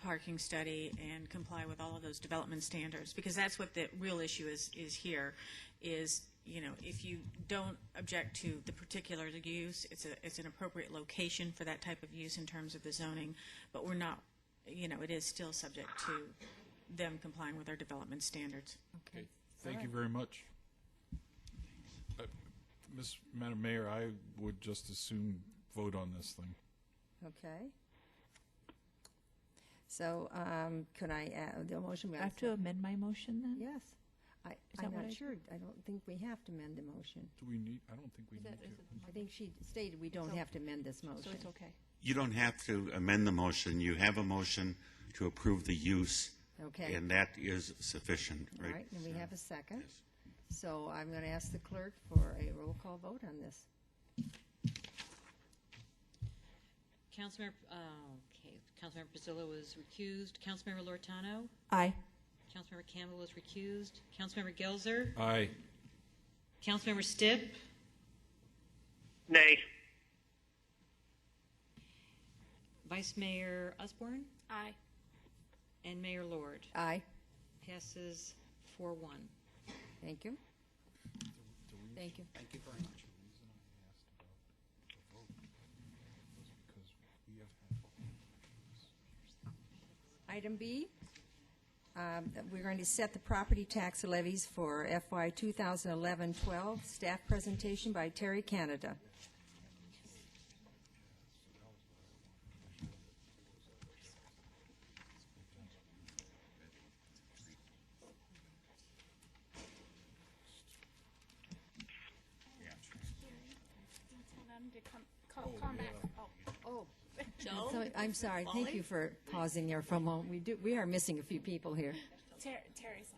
parking study and comply with all of those development standards. Because that's what the real issue is here, is if you don't object to the particular use, it's an appropriate location for that type of use in terms of the zoning, but we're not, it is still subject to them complying with our development standards. Okay. Thank you very much. Madam Mayor, I would just as soon vote on this thing. Okay. So could I add the motion? I have to amend my motion then? Yes. that I'm what not I- sure. I don't think we have to amend the motion. Do we need, I don't think we need to. I think she stated we don't So- have to amend this motion. So it's okay. You don't have to amend the motion. You have a motion to approve the use, Okay. and that is sufficient, All right? right, and we have a second. Yes. So I'm going to ask the clerk for a roll call vote on this. Councilmember Pizzillo was recused. Councilmember Lortano? Aye. Councilmember Campbell was recused. Councilmember Gelser? Aye. Councilmember Stipp? Nay. Vice Mayor Osborne? Aye. And Mayor Lord? Aye. Passes 4-1. Thank you. Thank you. Thank you very much. Item B, we're going to set the property tax levies for FY 2011-12. Staff presentation by Terry Canada. Oh. So, I'm sorry. Thank you for pausing there for a moment. We are missing a few people here. Terry's.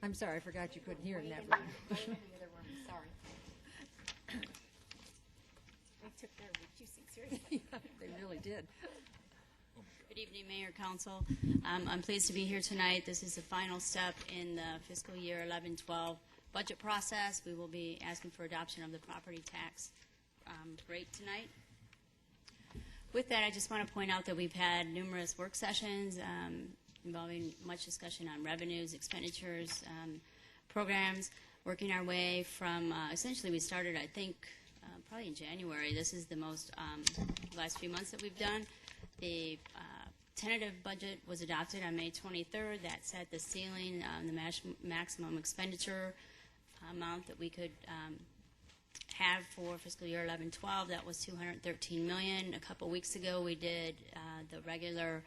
I'm sorry. I forgot you couldn't hear in that room. Sorry. Seriously, they really did. Good evening, Mayor, Council. I'm pleased to be here tonight. This is the final step in the fiscal year 11-12 budget process. We will be asking for adoption of the property tax rate tonight. With that, I just want to point out that we've had numerous work sessions involving much discussion on revenues, expenditures, programs, working our way from, essentially we started, I think, probably in January. This is the most, last few months that we've done. The tentative budget was adopted on May 23rd. That set the ceiling, the maximum expenditure amount that we could have for fiscal year 11-12. That was $213 million. A couple weeks ago, we did the regular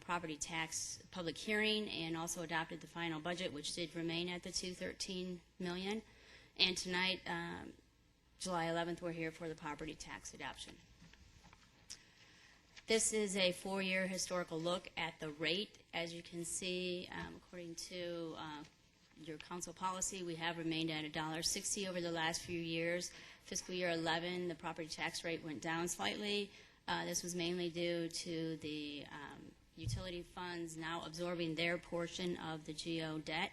property tax public hearing and also adopted the final budget, which did remain at the $213 million. And tonight, July 11th, we're here for the property tax adoption. This is a 4-year historical look at the rate. As you can see, according to your council policy, we have remained at $1.60 over the last few years. Fiscal year 11, the property tax rate went down slightly. This was mainly due to the utility funds now absorbing their portion of the GO debt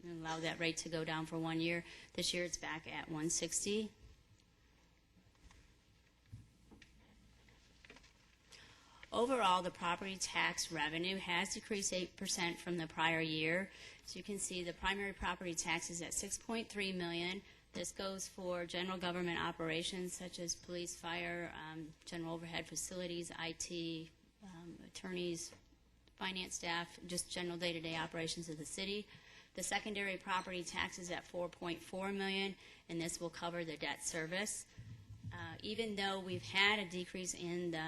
and allow that rate to go down for 1 year. This year it's back at $1.60. Overall, the property tax revenue has decreased 8% from the prior year. So you can see the primary property tax is at $6.3 million. This goes for general government operations such as police, fire, general overhead facilities, IT, attorneys, finance staff, just general day-to-day operations of the city. The secondary property tax is at $4.4 million, and this will cover the debt service. Even though we've had a decrease in the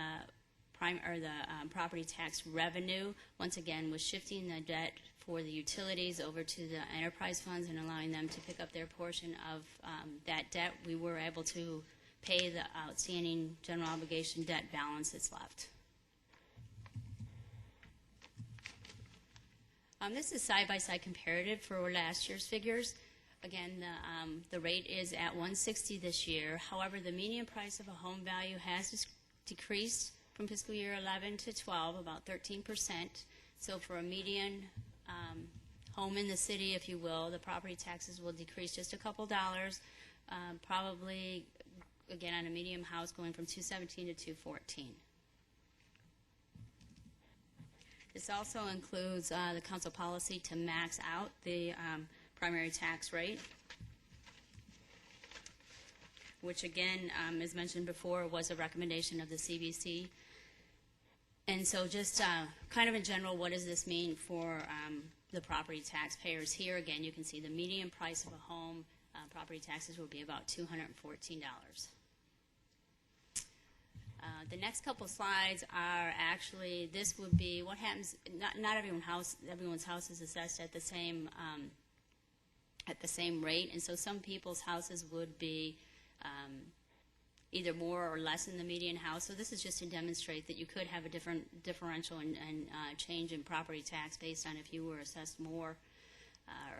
property tax revenue, once again, was shifting the debt for the utilities over to the enterprise funds and allowing them to pick up their portion of that debt, we were able to pay the outstanding general obligation debt balance that's left. This is side-by-side comparative for last year's figures. Again, the rate is at $160 this year. However, the median price of a home value has decreased from fiscal year 11 to 12, about 13%. So for a median home in the city, if you will, the property taxes will decrease just a couple dollars, probably, again, on a medium house going from $217 to $214. This also includes the council policy to max out the primary tax rate, which again, as mentioned before, was a recommendation of the CBC. And so just kind of in general, what does this mean for the property taxpayers? Here again, you can see the median price of a home, property taxes will be about $214. The next couple slides are actually, this would be what happens, not everyone's house is assessed at the same rate, and so some people's houses would be either more or less in the median house. So this is just to demonstrate that you could have a different differential and change in property tax based on if you were assessed more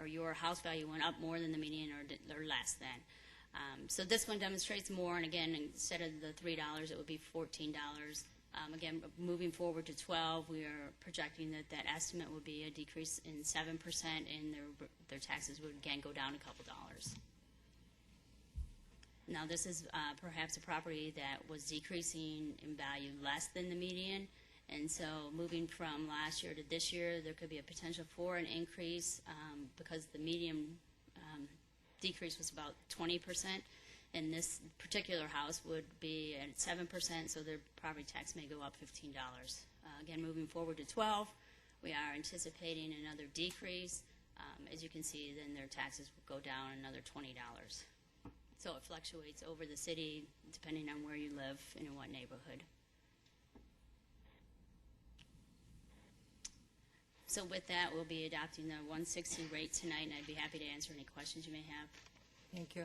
or your house value went up more than the median or less than. So this one demonstrates more, and again, instead of the $3, it would be $14. Again, moving forward to 12, we are projecting that that estimate would be a decrease in 7%, and their taxes would again go down a couple dollars. Now, this is perhaps a property that was decreasing in value less than the median, and so moving from last year to this year, there could be a potential for an increase because the median decrease was about 20%, and this particular house would be at 7%, so their property tax may go up $15. Again, moving forward to 12, we are anticipating another decrease. As you can see, then their taxes will go down another $20. So it fluctuates over the city depending on where you live and in what neighborhood. So with that, we'll be adopting the 160 rate tonight, and I'd be happy to answer any questions you may have. Thank you.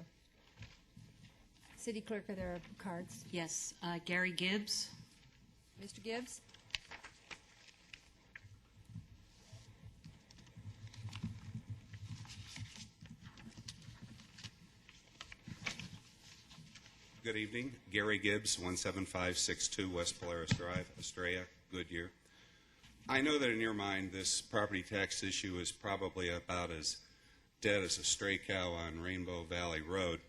City Clerk, are there cards? Yes, Gary Gibbs. Mr. Gibbs? Good evening. Gary Gibbs, 17562 West Polaris Drive, Estrella, Goodyear. I know that in your mind this property tax issue is probably about as dead as a stray cow on Rainbow Valley Road,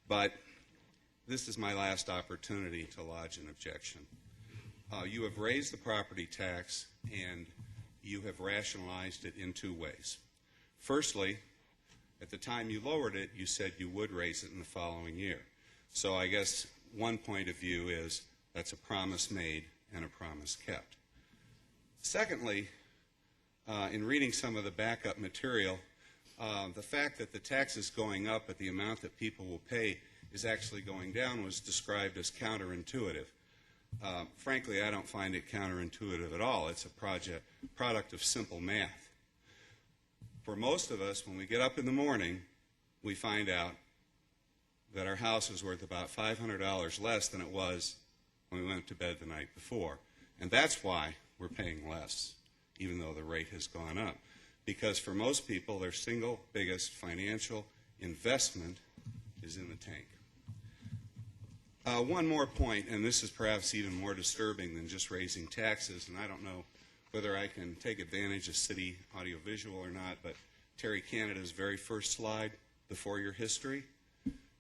but this is my last opportunity to lodge an objection. You have raised the property tax and you have rationalized it in two ways. Firstly, at the time you lowered it, you said you would raise it in the following year. So I guess one point of view is that's a promise made and a promise kept. Secondly, in reading some of the backup material, the fact that the tax is going up but the amount that people will pay is actually going down was described as counterintuitive. Frankly, I don't find it counterintuitive at all. It's a product of simple math. For most of us, when we get up in the morning, we find out that our house is worth about $500 less than it was when we went to bed the night before. And that's why we're paying less, even though the rate has gone up. Because for most people, their single biggest financial investment is in the tank. One more point, and this is perhaps even more disturbing than just raising taxes, and I don't know whether I can take advantage of city audiovisual or not, but Terry Canada's very first slide, the 4-year history,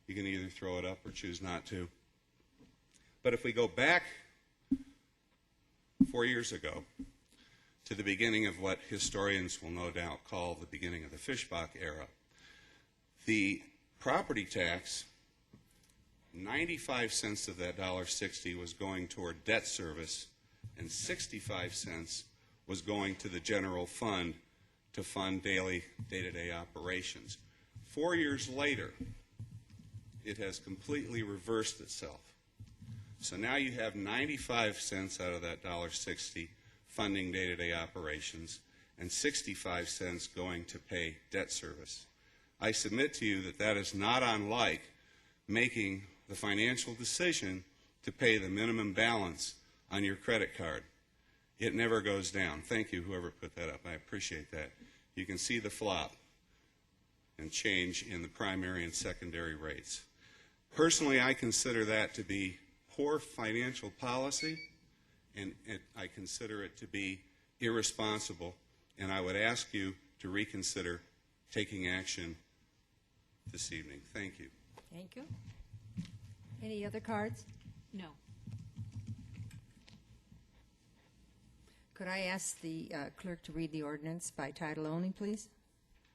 you can either throw it up or choose not to. But if we go back 4 years ago to the beginning of what historians will no doubt call the beginning of the Fischbach era, the property tax, 95 cents of that $1.60 was going toward debt service, and 65 cents was going to the general fund to fund daily, day-to-day operations. 4 years later, it has completely reversed itself. So now you have 95 cents out of that $1.60 funding day-to-day operations and 65 cents going to pay debt service. I submit to you that that is not unlike making the financial decision to pay the minimum balance on your credit card. It never goes down. Thank you, whoever put that up. I appreciate that. You can see the flop and change in the primary and secondary rates. Personally, I consider that to be poor financial policy, and I consider it to be irresponsible, and I would ask you to reconsider taking action this evening. Thank you. Thank you. Any other cards? No. Could I ask the clerk to read the ordinance by title only, please?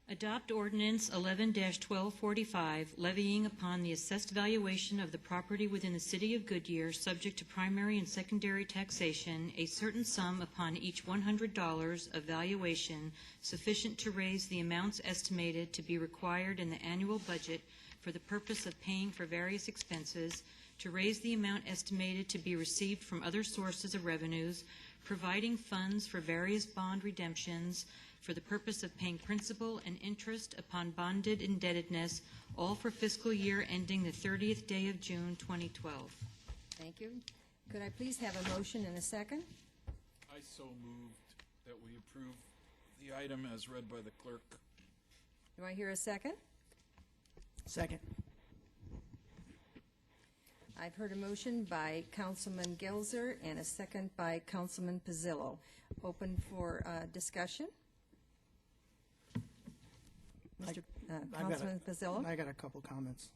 Adopt ordinance 11-1245, levying upon the assessed valuation of the property within the city of Goodyear, subject to primary and secondary taxation, a certain sum upon each $100 of valuation sufficient to raise the amounts estimated to be required in the annual budget for the purpose of paying for various expenses, to raise the amount estimated to be received from other sources of revenues, providing funds for various bond redemptions for the purpose of paying principal and interest upon bonded indebtedness, all for fiscal year ending the 30th day of June 2012. Thank you. Could I please have a motion and a second? I so moved that we approve the item as read by the clerk. Do I hear a second? Second. I've heard a motion by Councilman Gelser and a second by Councilman Pizzillo. Open for discussion. Councilman Pizzillo? I got a couple comments.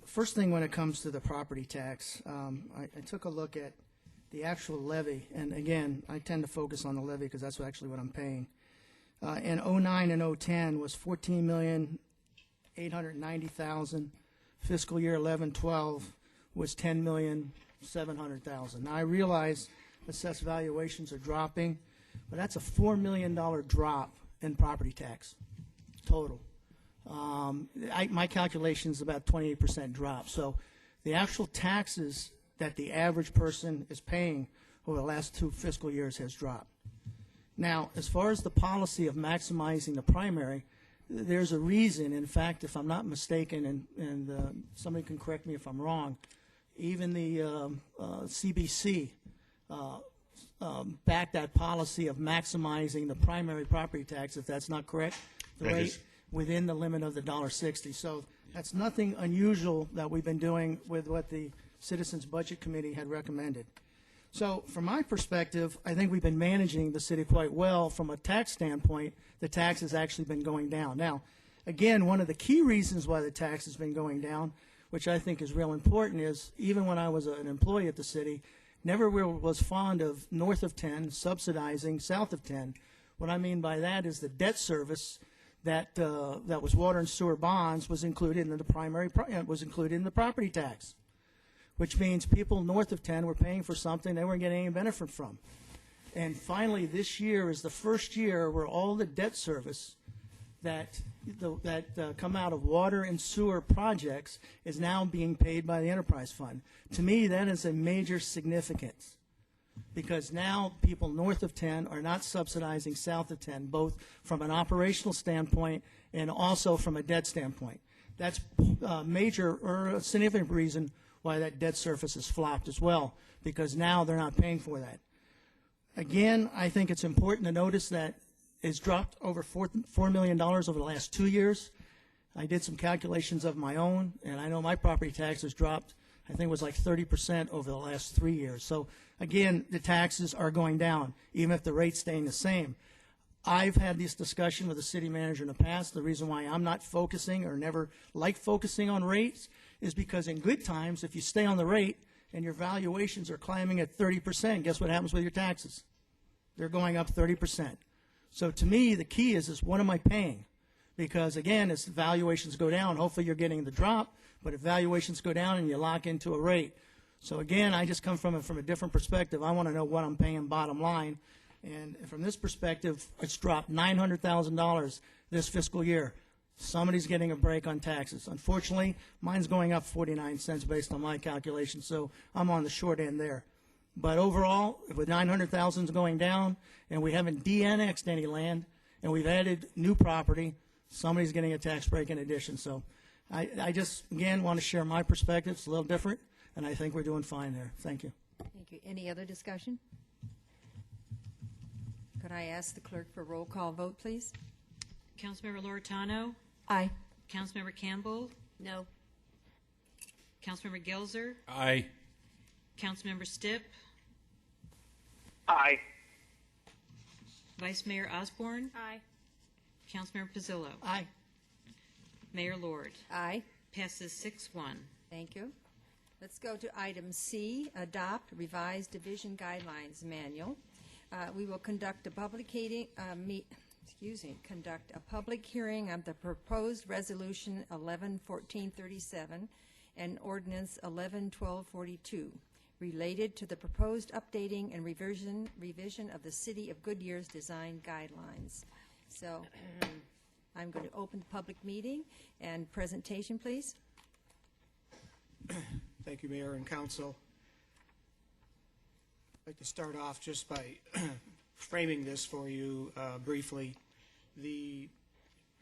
First thing, when it comes to the property tax, I took a look at the actual levy, and again, I tend to focus on the levy because that's actually what I'm paying. In 09 and 010 was $14,890,000. Fiscal year 11-12 was $10,700,000. Now I realize assessed valuations are dropping, but that's a $4 million drop in property tax total. My calculation is about 28% drop. So the actual taxes that the average person is paying over the last 2 fiscal years has dropped. Now, as far as the policy of maximizing the primary, there's a reason. In fact, if I'm not mistaken, and somebody can correct me if I'm wrong, even the CBC backed that policy of maximizing the primary property tax, if that's not correct, the rate within the limit of the $1.60. So That's nothing unusual that we've been doing with what the Citizens Budget Committee had recommended. So from my perspective, I think we've been managing the city quite well. From a tax standpoint, the tax has actually been going down. Now, again, one of the key reasons why the tax has been going down, which I think is real important, is even when I was an employee at the city, never was fond of north of 10 subsidizing south of 10. What I mean by that is the debt service that was water and sewer bonds was included in the property tax, which means people north of 10 were paying for something they weren't getting any benefit from. And finally, this year is the first year where all the debt service that come out of water and sewer projects is now being paid by the enterprise fund. To me, that is a major significance, because now people north of 10 are not subsidizing south of 10, both from an operational standpoint and also from a debt standpoint. That's a major or a significant reason why that debt service has flopped as well, because now they're not paying for that. Again, I think it's important to notice that it's dropped over $4 million over the last 2 years. I did some calculations of my own, and I know my property tax has dropped, I think it was like 30% over the last 3 years. So again, the taxes are going down, even if the rate's staying the same. I've had this discussion with the city manager in the past. The reason why I'm not focusing or never like focusing on rates is because in good times, if you stay on the rate and your valuations are climbing at 30%, guess what happens with your taxes? They're going up 30%. So to me, the key is what am I paying? Because again, as valuations go down, hopefully you're getting the drop, but if valuations go down and you lock into a rate. So again, I just come from a different perspective. I want to know what I'm paying bottom line. And from this perspective, it's dropped $900,000 this fiscal year. Somebody's getting a break on taxes. Unfortunately, mine's going up 49 cents based on my calculations, so I'm on the short end there. But overall, with 900,000 going down, and we haven't de-annexed any land, and we've added new property, somebody's getting a tax break in addition. So I just, again, want to share my perspective. It's a little different, and I think we're doing fine there. Thank you. Thank you. Any other discussion? Could I ask the clerk for a roll call vote, please? Councilmember Loretano? Aye. Councilmember Campbell? No. Councilmember Gelzer? Aye. Councilmember Stipp? Aye. Vice Mayor Osborne? Aye. Councilmember Pizzillo? Aye. Mayor Lord? Aye. Passes 6-1. Thank you. Let's go to item C, adopt revised division guidelines manual. We will conduct a public hearing, conduct a public hearing of the proposed resolution 11-1437 and ordinance 11-1242 related to the proposed updating and revision of the City of Goodyear's design guidelines. So I'm going to open the public meeting and presentation, please. Thank you, Mayor and Council. I'd like to start off just by framing this for you briefly.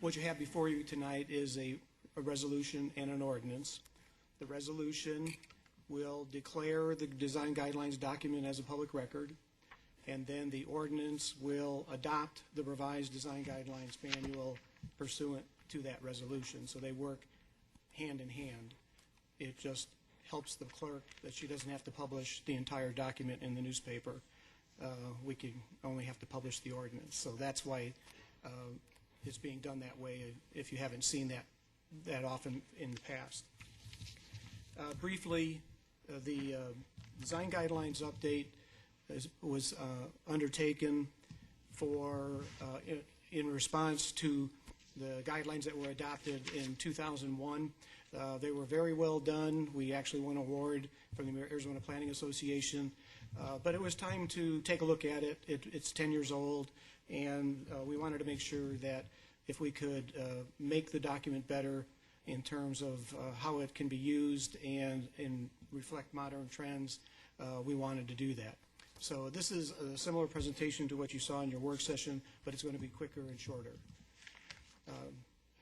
What you have before you tonight is a resolution and an ordinance. The resolution will declare the design guidelines document as a public record, and then the ordinance will adopt the revised design guidelines manual pursuant to that resolution. So they work hand in hand. It just helps the clerk that she doesn't have to publish the entire document in the newspaper. We can only have to publish the ordinance. So that's why it's being done that way, if you haven't seen that often in the past. Briefly, the design guidelines update was undertaken in response to the guidelines that were adopted in 2001. They were very well done. We actually won an award from the Arizona Planning Association. But it was time to take a look at it. It's 10 years old, and we wanted to make sure that if we could make the document better in terms of how it can be used and reflect modern trends, we wanted to do that. So this is a similar presentation to what you saw in your work session, but it's going to be quicker and shorter.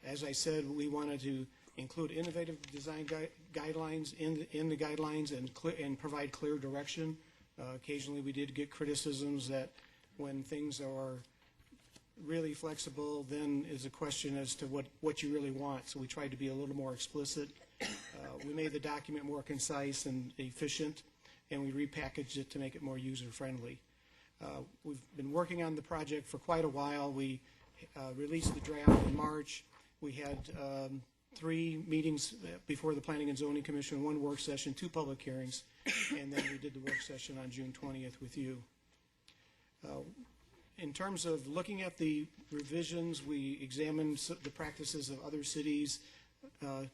As I said, we wanted to include innovative design guidelines in the guidelines and provide clear direction. Occasionally we did get criticisms that when things are really flexible, then is a question as to what you really want. So we tried to be a little more explicit. We made the document more concise and efficient, and we repackaged it to make it more user-friendly. We've been working on the project for quite a while. We released the draft in March. We had 3 meetings before the Planning and Zoning Commission, 1 work session, 2 public hearings, and then we did the work session on June 20th with you. In terms of looking at the revisions, we examined the practices of other cities,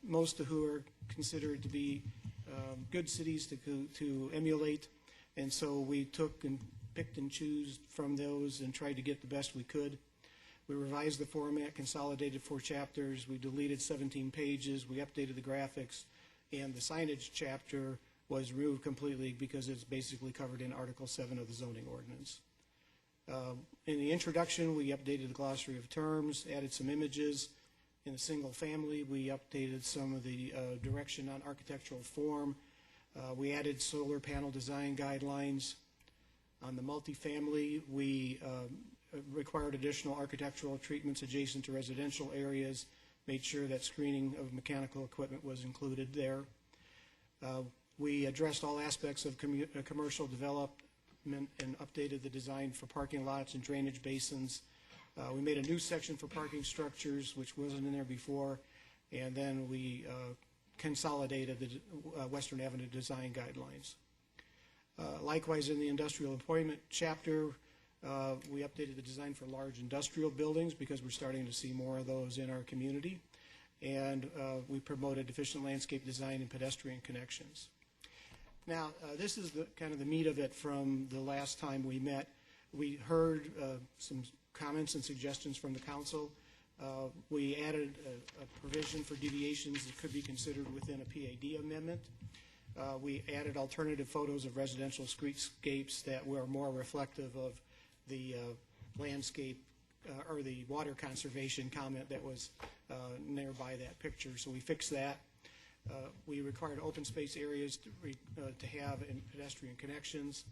most of who are considered to be good cities to emulate, and so we took and picked and chose from those and tried to get the best we could. We revised the format, consolidated 4 chapters, we deleted 17 pages, we updated the graphics, and the signage chapter was removed completely because it's basically covered in Article 7 of the zoning ordinance. In the introduction, we updated the glossary of terms, added some images. In the single family, we updated some of the direction on architectural form. We added solar panel design guidelines. On the multifamily, we required additional architectural treatments adjacent to residential areas, made sure that screening of mechanical equipment was included there. We addressed all aspects of commercial development and updated the design for parking lots and drainage basins. We made a new section for parking structures, which wasn't in there before, and then we consolidated the Western Avenue design guidelines. Likewise, in the industrial employment chapter, we updated the design for large industrial buildings because we're starting to see more of those in our community, and we promoted efficient landscape design and pedestrian connections. Now, this is kind of the meat of it from the last time we met. We heard some comments and suggestions from the council. We added a provision for deviations that could be considered within a PAD amendment. We added alternative photos of residential streetscapes that were more reflective of the landscape or the water conservation comment that was nearby that picture. So we fixed that. We required open space areas to have in pedestrian connections.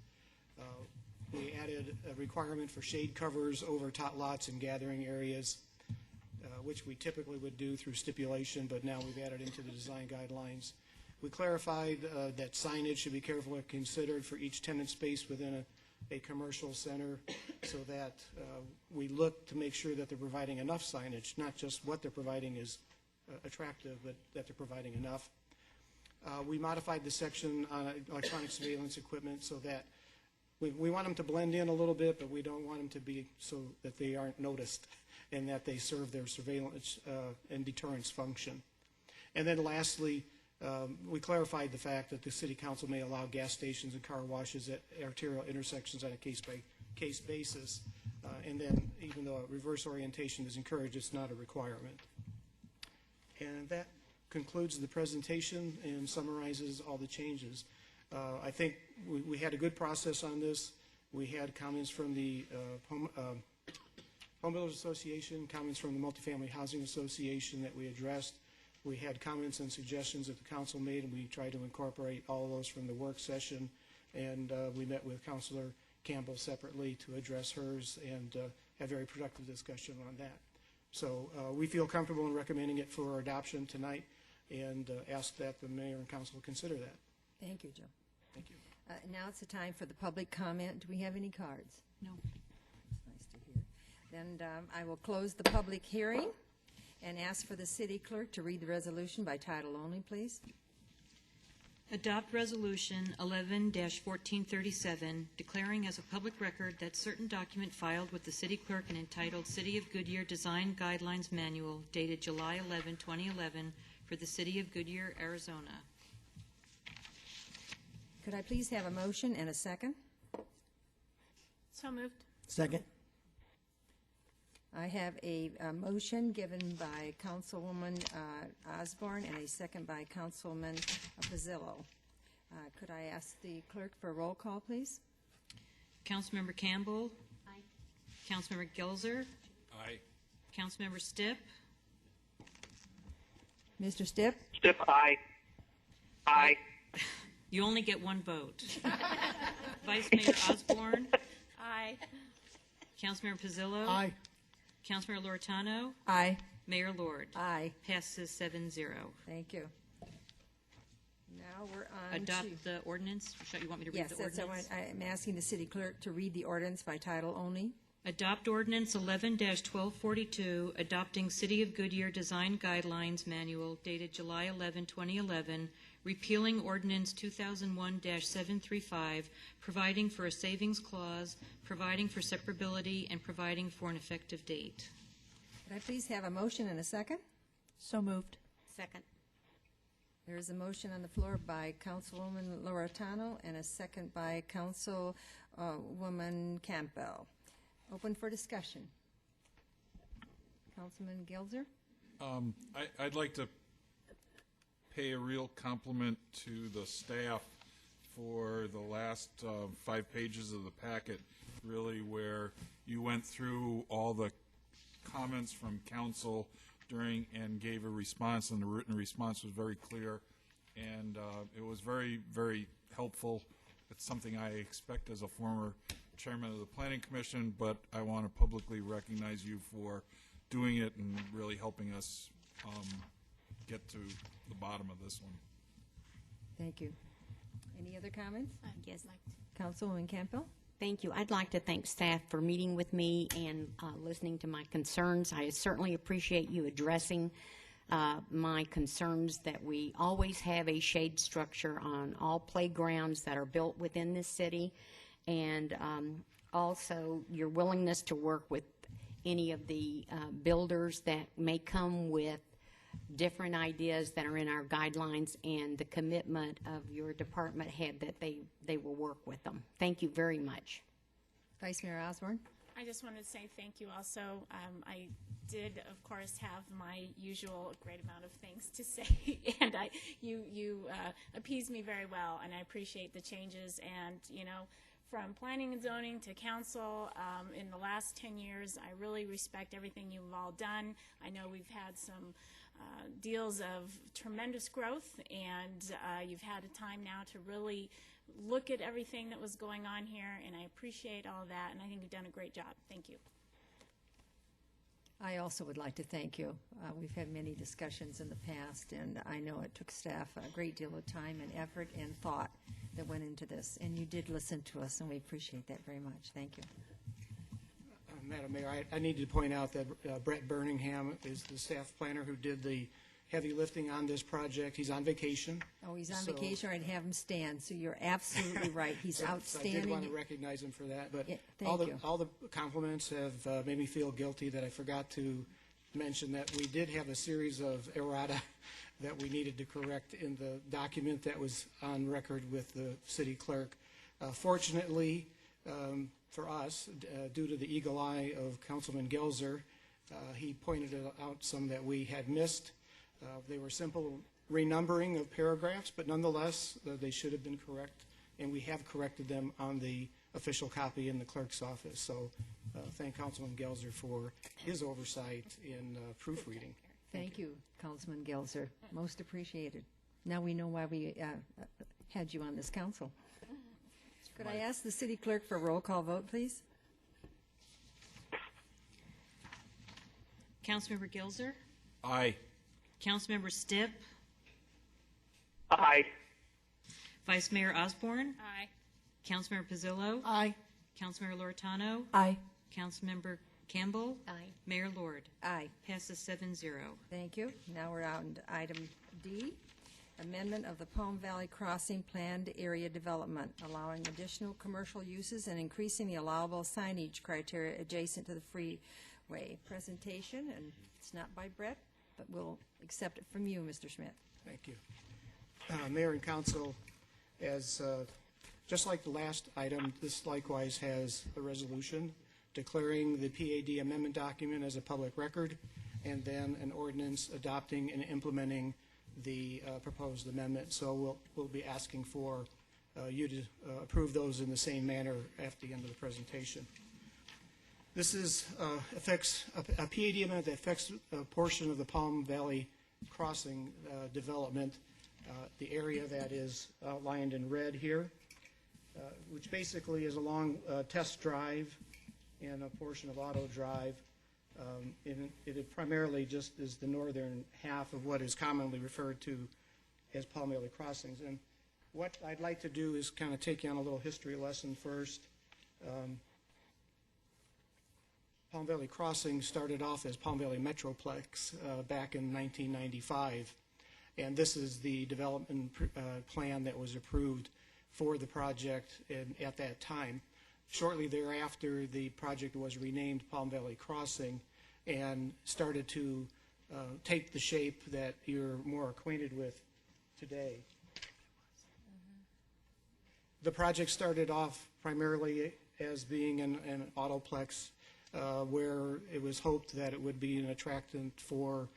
We added a requirement for shade covers over tot lots and gathering areas, which we typically would do through stipulation, but now we've added into the design guidelines. We clarified that signage should be carefully considered for each tenant space within a commercial center so that we look to make sure that they're providing enough signage, not just what they're providing is attractive, but that they're providing enough. We modified the section on electronic surveillance equipment so that we want them to blend in a little bit, but we don't want them to be so that they aren't noticed and that they serve their surveillance and deterrence function. And then lastly, we clarified the fact that the City Council may allow gas stations and car washes at arterial intersections on a case-by-case basis. And then even though a reverse orientation is encouraged, it's not a requirement. And that concludes the presentation and summarizes all the changes. I think we had a good process on this. We had comments from the Home Builders Association, comments from the Multifamily Housing Association that we addressed. We had comments and suggestions that the council made, and we tried to incorporate all of those from the work session. And we met with Councilor Campbell separately to address hers and had very productive discussion on that. So we feel comfortable in recommending it for adoption tonight and ask that the mayor and council consider that. Thank you, Joe. Thank you. Now it's the time for the public comment. Do we have any cards? No. That's nice to hear. Then I will close the public hearing and ask for the city clerk to read the resolution by title only, please. Adopt Resolution 11-1437, declaring as a public record that certain document filed with the city clerk and entitled City of Goodyear Design Guidelines Manual dated July 11, 2011 for the City of Goodyear, Arizona. Could I please have a motion and a second? So moved. Second. I have a motion given by Councilwoman Osborne and a second by Councilman Pizzillo. Could I ask the clerk for a roll call, please? Councilmember Campbell. Aye. Councilmember Gelser. Aye. Councilmember Stipp. Mr. Stipp? Stipp, aye. Aye. You only get one vote. Vice Mayor Osborne. Aye. Councilmember Pizzillo. Aye. Councilmember Loretano? Aye. Mayor Lord? Aye. Passes 7-0. Thank you. Now we're on to... Adopt the ordinance. You want me to read Yes, the that's ordinance? I'm asking the city clerk to read the ordinance by title only. Adopt Ordinance 11-1242, adopting City of Goodyear Design Guidelines Manual dated July 11, 2011, repealing Ordinance 2001-735, providing for a savings clause, providing for separability, and providing for an effective date. Could I please have a motion and a second? So moved. Second. There is a motion on the floor by Councilwoman Loretano and a second by Councilwoman Campbell. Open for discussion. Councilman Gilzer? I'd like to pay a real compliment to the staff for the last 5 pages of the packet, really, where you went through all the comments from council during and gave a response, and the written response was very clear, and it was very, very helpful. It's something I expect as a former chairman of the Planning Commission, but I want to publicly recognize you for doing it and really helping us get to the bottom of this one. Thank you. Any other comments? Yes. Councilwoman Campbell? Thank you. I'd like to thank staff for meeting with me and listening to my concerns. I certainly appreciate you addressing my concerns that we always have a shade structure on all playgrounds that are built within this city, and also your willingness to work with any of the builders that may come with different ideas that are in our guidelines, and the commitment of your department head that they will work with them. Thank you very much. Vice Mayor Osborne? I just wanted to say thank you also. I did, of course, have my usual great amount of things to say, and you appeased me very well, and I appreciate the changes. And, you know, from planning and zoning to council, in the last 10 years, I really respect everything you've all done. I know we've had some deals of tremendous growth, and you've had a time now to really look at everything that was going on here, and I appreciate all of that, and I think you've done a great job. Thank you. I also would like to thank you. We've had many discussions in the past, and I know it took staff a great deal of time and effort and thought that went into this, and you did listen to us, and we appreciate that very much. Thank you. Madam Mayor, I need to point out that Brett Birmingham is the staff planner who did the heavy lifting on this project. He's on vacation. Oh, he's on vacation, or I'd have him stand, so you're absolutely right. He's outstanding. So I did want to recognize him for that. But yeah, all the compliments have made me feel guilty that I forgot to mention that we did have a series of errata that we needed to correct in the document that was on record with the city clerk. Fortunately, for us, due to the eagle eye of Councilman Gelzer, he pointed out some that we had missed. They were simple renumbering of paragraphs, but nonetheless, they should have been correct, and we have corrected them on the official copy in the clerk's office. So thank Councilman Gelzer for his oversight in proofreading. Thank you, Councilman Gelzer. Most appreciated. Now we know why we had you on this council. Could I ask the city clerk for a roll call vote, please? Councilmember Gilzer? Aye. Councilmember Stipp? Aye. Vice Mayor Osborne? Aye. Councilmember Pizzillo? Aye. Councilmember Loretano? Aye. Councilmember Campbell? Aye. Mayor Lord? Aye. Passes 7-0. Thank you. Now we're on to item D, amendment of the Palm Valley Crossing Planned Area Development, allowing additional commercial uses and increasing the allowable signage criteria adjacent to the freeway. Presentation, and it's not by Brett, but we'll accept it from you, Mr. Schmidt. Thank you. Mayor and Council, as just like the last item, this likewise has a resolution declaring the PAD amendment document as a public record, and then an ordinance adopting and implementing the proposed amendment. So we'll be asking for you to approve those in the same manner at the end of the presentation. This affects a PAD amendment that affects a portion of the Palm Valley Crossing development, the area that is outlined in red here, which basically is along Test Drive and a portion of Auto Drive. It primarily just is the northern half of what is commonly referred to as Palm Valley Crossings. And what I'd like to do is kind of take you on a little history lesson first. Palm Valley Crossing started off as Palm Valley Metroplex back in 1995. And this is the development plan that was approved for the project at that time. Shortly thereafter, the project was renamed Palm Valley Crossing and started to take the shape that you're more acquainted with today. The project started off primarily as being an autoplex where it was hoped that it would be an attractant for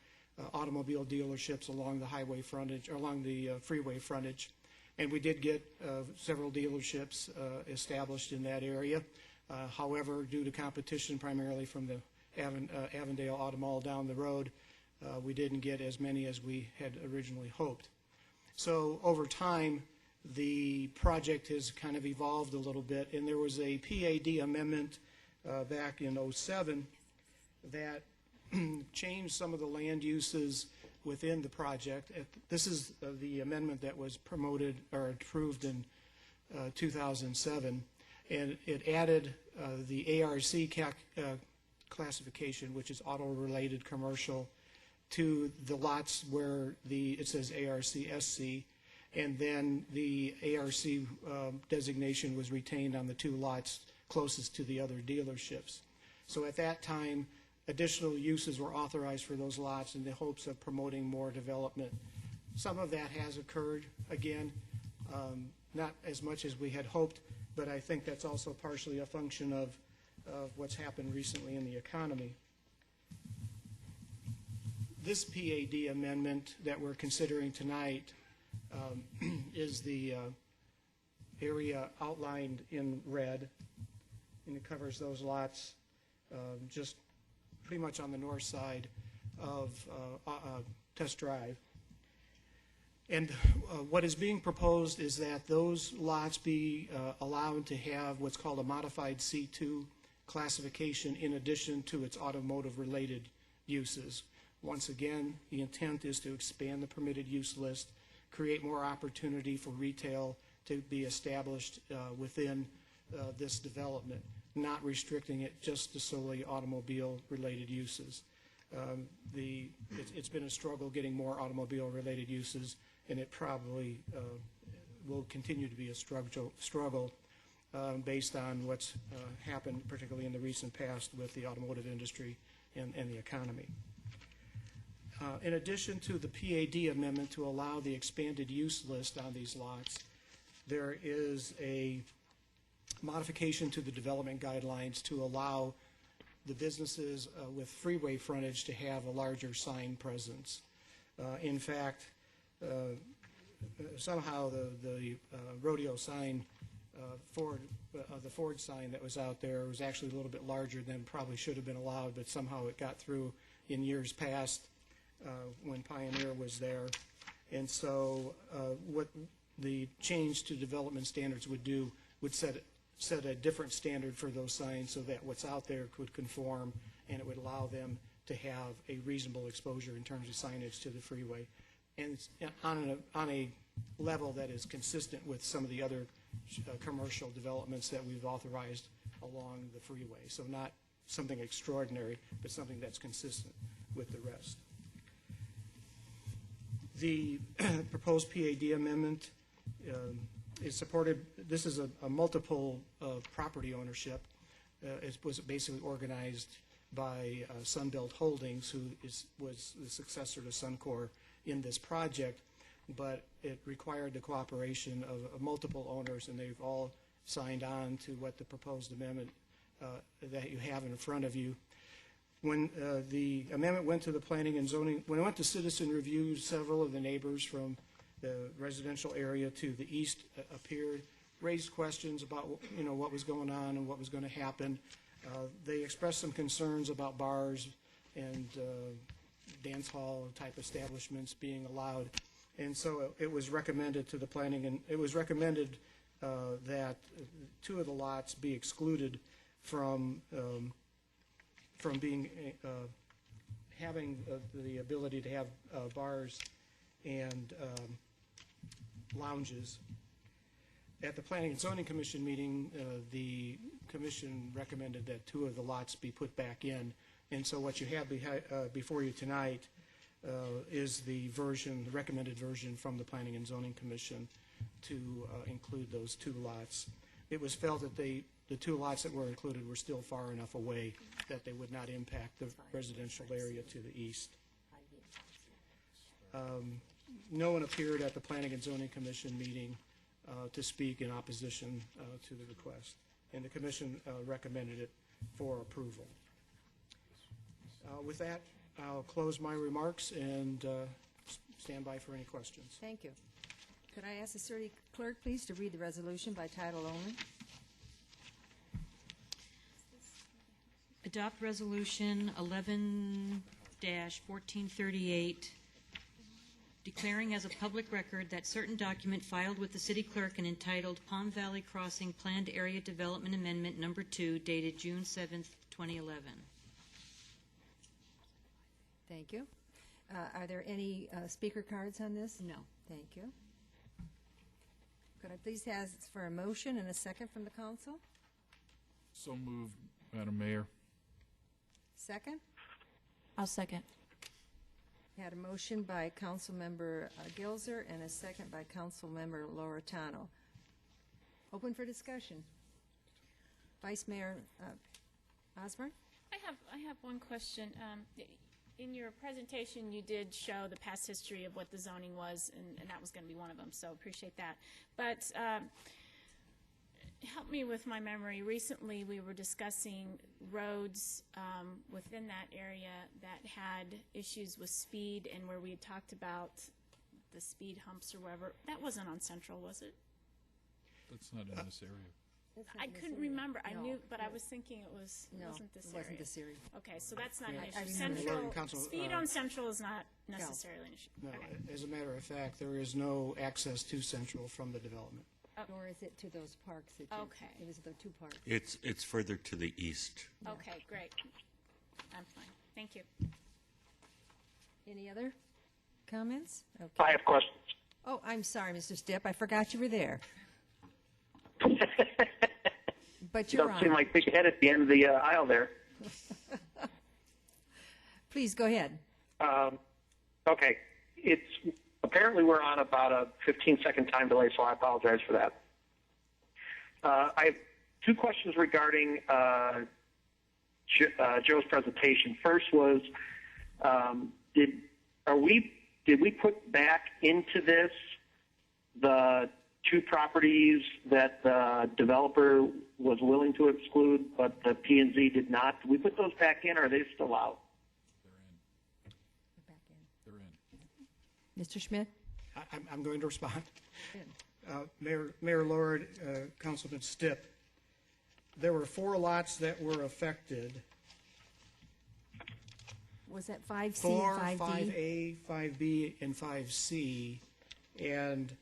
automobile dealerships along the highway frontage, or along the freeway frontage. And we did get several dealerships established in that area. However, due to competition primarily from the Avondale Auto Mall down the road, we didn't get as many as we had originally hoped. So over time, the project has kind of evolved a little bit, and there was a PAD amendment back in '07 that changed some of the land uses within the project. This is the amendment that was promoted or approved in 2007, and it added the ARC classification, which is auto-related commercial, to the lots where it says ARC SC, and then the ARC designation was retained on the two lots closest to the other dealerships. So at that time, additional uses were authorized for those lots in the hopes of promoting more development. Some of that has occurred, again, not as much as we had hoped, but I think that's also partially a function of what's happened recently in the economy. This PAD amendment that we're considering tonight is the area outlined in red, and it covers those lots just pretty much on the north side of Test Drive. And what is being proposed is that those lots be allowed to have what's called a modified C2 classification in addition to its automotive-related uses. Once again, the intent is to expand the permitted use list, create more opportunity for retail to be established within this development, not restricting it just to solely automobile-related uses. It's been a struggle getting more automobile-related uses, and it probably will continue to be a struggle based on what's happened, particularly in the recent past with the automotive industry and the economy. In addition to the PAD amendment to allow the expanded use list on these lots, there is a modification to the development guidelines to allow the businesses with freeway frontage to have a larger sign presence. In fact, somehow the rodeo sign, the Ford sign that was out there was actually a little bit larger than probably should have been allowed, but somehow it got through in years past when Pioneer was there. And so what the change to development standards would do would set a different standard for those signs so that what's out there could conform, and it would allow them to have a reasonable exposure in terms of signage to the freeway, and on a level that is consistent with some of the other commercial developments that we've authorized along the freeway. So not something extraordinary, but something that's consistent with the rest. The proposed PAD amendment is supported. This is a multiple property ownership. It was basically organized by Sunbelt Holdings, who was the successor to Suncor in this project, but it required the cooperation of multiple owners, and they've all signed on to what the proposed amendment that you have in front of you. When the amendment went to the planning and zoning, when it went to citizen review, several of the neighbors from the residential area to the east appeared, raised questions about what was going on and what was going to happen. They expressed some concerns about bars and dance hall type establishments being allowed, and so it was recommended to the planning, and it was recommended that two of the lots be excluded from from being having the ability to have bars and lounges. At the Planning and Zoning Commission meeting, the commission recommended that 2 of the lots be put back in. And so what you have before you tonight is the recommended version from the Planning and Zoning Commission to include those 2 lots. It was felt that the 2 lots that were included were still far enough away that they would not impact the residential area to the east. No one appeared at the Planning and Zoning Commission meeting to speak in opposition to the request, and the commission recommended it for approval. With that, I'll close my remarks and stand by for any questions. Thank you. Could I ask the city clerk, please, to read the resolution by title only? Adopt Resolution 11-1438, declaring as a public record that certain document filed with the city clerk and entitled Palm Valley Crossing Planned Area Development Amendment Number 2, dated June 7th, 2011. Thank you. Are there any speaker cards on this? No. Thank you. Could I please ask for a motion and a second from the council? So moved, Madam Mayor. Second? I'll second. Had a motion by Councilmember Gilzer and a second by Councilmember Loretano. Open for discussion. Vice Mayor Osborne? I have one question. In your presentation, you did show the past history of what the zoning was, and that was going to be one of them, so appreciate that. But help me with my memory. Recently, we were discussing roads within that area that had issues with speed, and where we had talked about the speed humps or whatever. That wasn't on Central, was it? That's not in this area. I couldn't remember. I knew, but I was thinking it wasn't this area. It wasn't this area. Okay, so that's not an I issue. remember. Speed on Central is not necessarily an issue. No, Okay. as a matter of fact, there is no access to Central from the development. Nor is it to those parks. That Okay. It was the 2 parks. It's further to the east. Okay, great. I'm fine. Thank you. Any other comments? Okay. I have questions. Oh, I'm sorry, Mr. Stipp. I forgot you were there. But You you're don't on. seem like big head at the end of the aisle there. Please go ahead. Okay. Apparently we're on about a 15-second time delay, so I apologize for that. I have 2 questions regarding Joe's presentation. First was, did we put back into this the 2 properties that the developer was willing to exclude, but the P&Z did not? Did we put those back in, or are they still out? They're in. Mr. Schmidt? I'm going to respond. Mayor Lord, Councilman Stipp, there were 4 lots that were affected. Was that 5C 4, and 5D? 5A, 5B, and 5C, and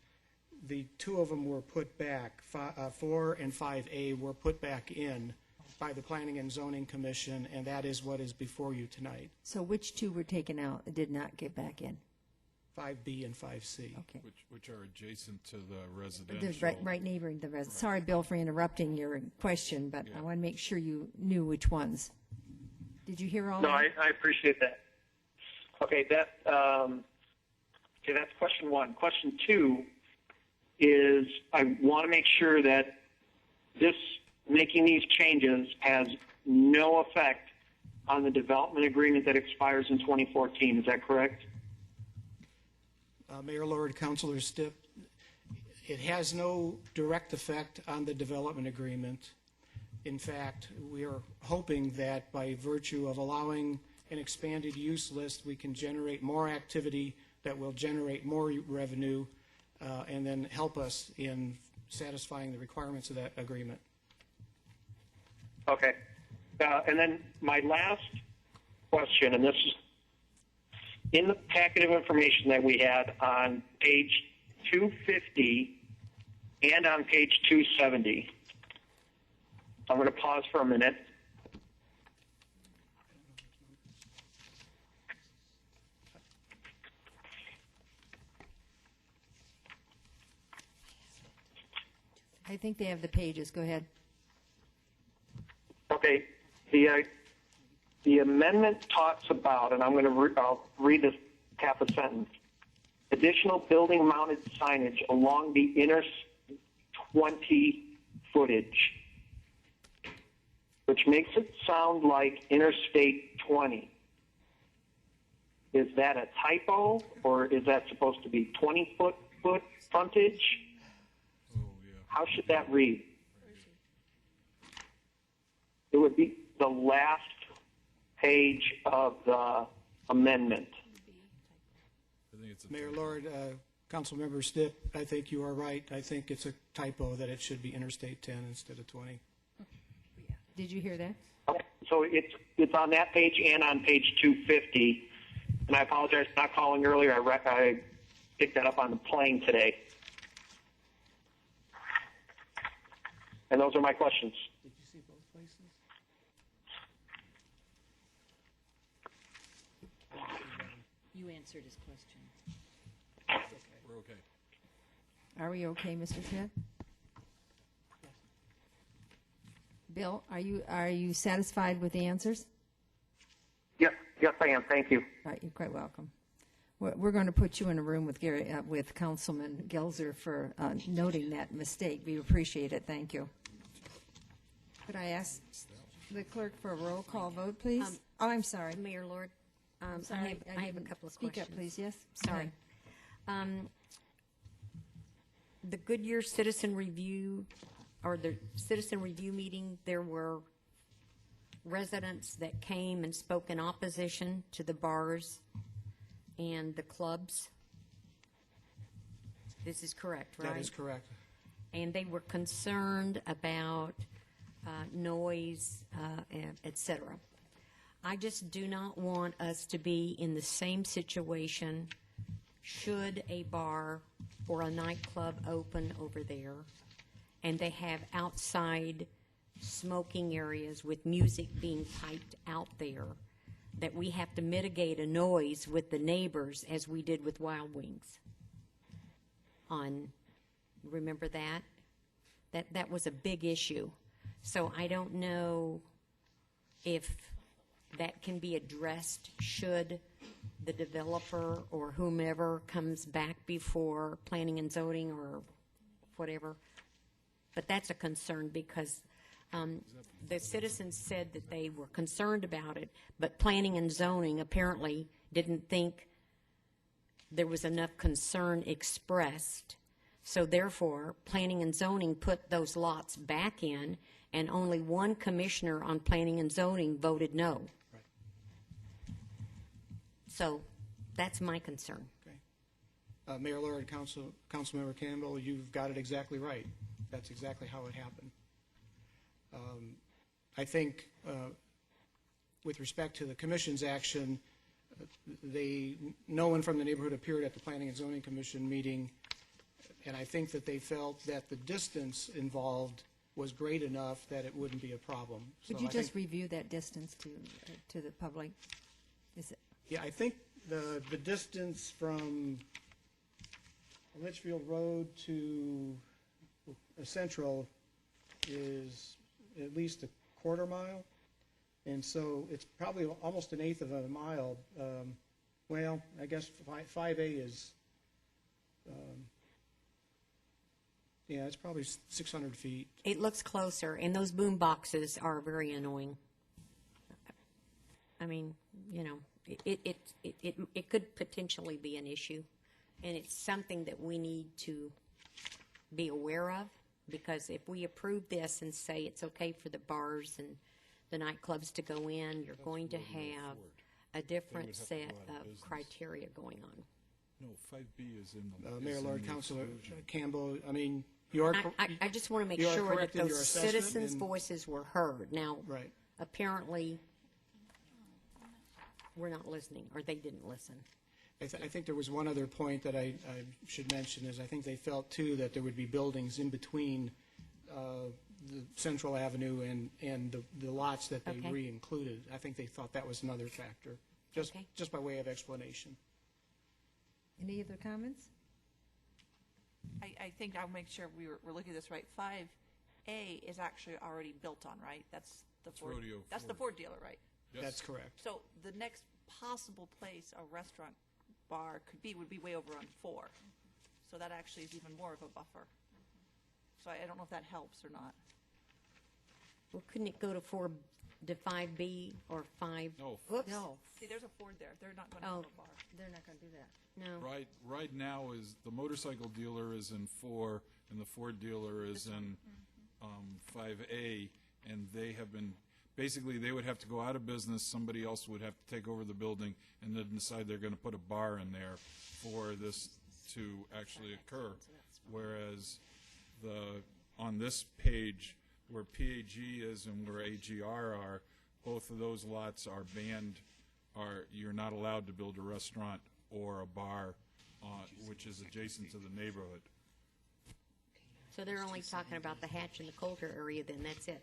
the 2 of them were put back. 4 and 5A were put back in by the Planning and Zoning Commission, and that is what is before you tonight. So which 2 were taken out and did not get back in? 5B and 5C. Okay. Which are adjacent to the residential. Right neighboring the res. Sorry, Bill, for interrupting your question, but I want to make sure you knew which ones. Did you hear all No, that? I appreciate that. Okay, that's question 1. Question 2 is I want to make sure that making these changes has no effect on the development agreement that expires in 2014. Is that correct? Mayor Lord, Councilor Stipp, it has no direct effect on the development agreement. In fact, we are hoping that by virtue of allowing an expanded use list, we can generate more activity that will generate more revenue and then help us in satisfying the requirements of that agreement. Okay. And then my last question, and this is in the packet of information that we had on page 250 and on page 270. I'm going to pause for a minute. I think they have the pages. Go ahead. Okay. The amendment talks about, and I'll read this half a sentence. Additional building-mounted signage along the inner 20 footage, which makes it sound like Interstate 20. Is that a typo, or is that supposed to be 20-foot frontage? How should that read? It would be the last page of the amendment. Mayor Lord, Councilmember Stipp, I think you are right. I think it's a typo that it should be Interstate 10 instead of 20. Did you hear that? Okay, so it's on that page and on page 250. And I apologize for not calling earlier. I picked that up on the plane today. And those are my questions. Did you see both places? You answered his question. We're okay. Are we okay, Mr. Smith? Bill, are you satisfied with the answers? Yes, I am. Thank you. All right, you're quite welcome. We're going to put you in a room with with Councilman Gelzer for noting that mistake. We appreciate it. Thank you. Could I ask the clerk for a roll call vote, please? I'm sorry. Mayor Lord, Sorry, I have a couple of Speak questions. up, please. Yes? Sorry. The Goodyear Citizen Review, or the Citizen Review meeting, there were residents that came and spoke in opposition to the bars and the clubs. This is correct, right? That is correct. And they were concerned about noise, et cetera. I just do not want us to be in the same situation should a bar or a nightclub open over there and they have outside smoking areas with music being piped out there, that we have to mitigate a noise with the neighbors as we did with Wild Wings. Remember that? That was a big issue. So I don't know if that can be addressed should the developer or whomever comes back before planning and zoning or whatever. But that's a concern because the citizens said that they were concerned about it, but planning and zoning apparently didn't think there was enough concern expressed. So therefore, planning and zoning put those lots back in, and only one commissioner on planning and zoning voted no. Right. So that's my concern. Okay. Mayor Lord, Councilmember Campbell, you've got it exactly right. That's exactly how it happened. I think with respect to the Commission's action, no one from the neighborhood appeared at the Planning and Zoning Commission meeting, and I think that they felt that the distance involved was great enough that it wouldn't be a problem. Would you just review that distance to the public? Is it? Yeah, I think the distance from Litchfield Road to Central is at least a quarter mile, and so it's probably almost an eighth of a mile. Well, I guess 5A is, yeah, it's probably 600 feet. It looks closer, and those boom boxes are very annoying. I mean, you know, it could potentially be an issue, and it's something that we need to be aware of, because if we approve this and say it's okay for the bars and the nightclubs to go in, you're going to have a different set of criteria going on. No, 5B is in the... Mayor, is Lord, in the Councilor exclusion. Campbell, I mean, you are... I just want to make you are sure that correct in your those assessment citizens' and- voices were heard. Now, Right. apparently, we're not listening, or they didn't listen. I think there was one other point that I should mention, is I think they felt, too, that there would be buildings in between the Central Avenue and the lots that they Okay. re-included. I think they thought that was another factor, Okay. just by way of explanation. Any other comments? I think I'll make sure we're looking at this right. 5A is actually already built on, right? That's the Ford. Rodeo That's the Ford. Ford dealer, right? Yes. That's correct. So the next possible place a restaurant bar could be would be way over on 4. So that actually is even more of a buffer. So I don't know if that helps or not. Well, couldn't it go to 5B or 5? No. Whoops. No. See, there's a Ford there. They're not going to Oh. have a bar. They're not going to do that. No. Right now is, the motorcycle dealer is in 4, and the Ford dealer is in 5A, and they have been, basically, they would have to go out of business, somebody else would have to take over the building, and then decide they're going to put a bar in there for this to actually occur. Whereas on this page, where PAG is and where AGR are, both of those lots are banned, you're not allowed to build a restaurant or a bar, which is adjacent to the neighborhood. So they're only talking about the Hatch and the Coulter area, then that's it,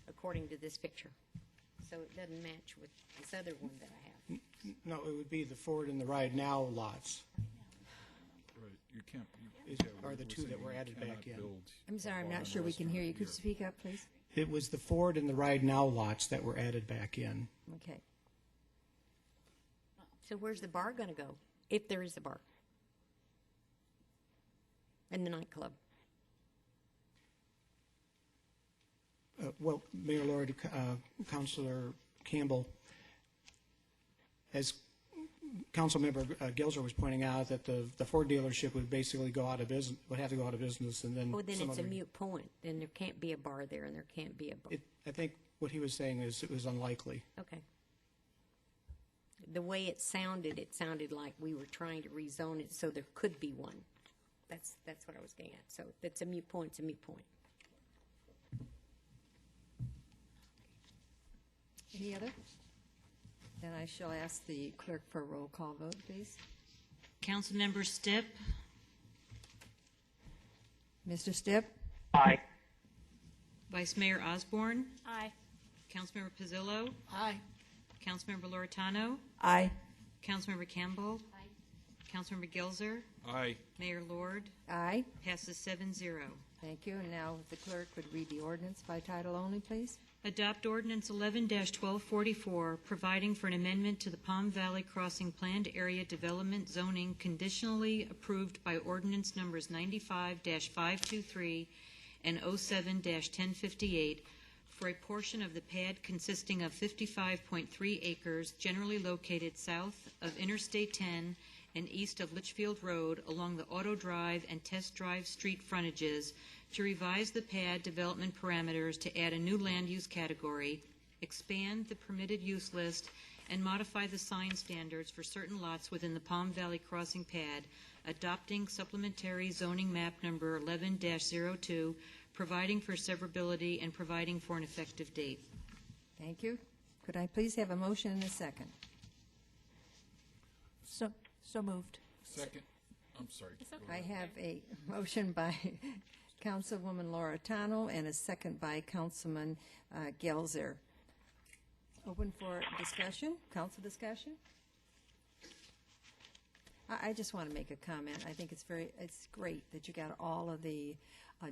according to this picture. So it doesn't match with this other one that I have. No, it would be the Ford and the Ride Now lots. Right, you can't. Are the two that were added back in. I'm sorry, I'm not sure we can hear you. Could you speak up, please? It was the Ford and the Ride Now lots that were added back in. Okay. So where's the bar going to go, if there is a bar? And the nightclub? Well, Mayor Lord, Councilor Campbell, as Councilmember Gilzer was pointing out, that the Ford dealership would basically go out of business, would have to go out of business, and then. Well, then some it's a other- moot point. Then there can't be a bar there, and there can't be a bar. I think what he was saying is it was unlikely. Okay. The way it sounded like we were trying to rezone it so there could be one. That's what I was getting at. So if it's a moot point, it's a moot point. Any other? Then I shall ask the clerk for a roll call vote, please. Councilmember Stipp, Mr. Stipp? Aye. Vice Mayor Osborne, Aye. Councilmember Pizzillo, Aye. Councilmember Loretano, Aye. Councilmember Campbell, Councilmember Gilzer, Aye. Mayor Lord, Aye. passes 7-0. Thank you. And now if the clerk would read the ordinance by title only, please. Adopt Ordinance 11-1244, providing for an amendment to the Palm Valley Crossing Planned Area Development Zoning conditionally approved by Ordinance Numbers 95-523 and 07-1058 for a portion of the pad consisting of 55.3 acres generally located south of Interstate 10 and east of Litchfield Road along the Auto Drive and Test Drive street frontages to revise the pad development parameters to add a new land use category, expand the permitted use list, and modify the sign standards for certain lots within the Palm Valley Crossing pad, adopting supplementary zoning map number 11-02, providing for severability and providing for an effective date. Thank you. Could I please have a motion and a second? So moved. Second. I'm sorry. I have a motion by Councilwoman Loretano and a second by Councilman Gelzer. Open for discussion, council discussion? I just want to make a comment. I think it's great that you got all of the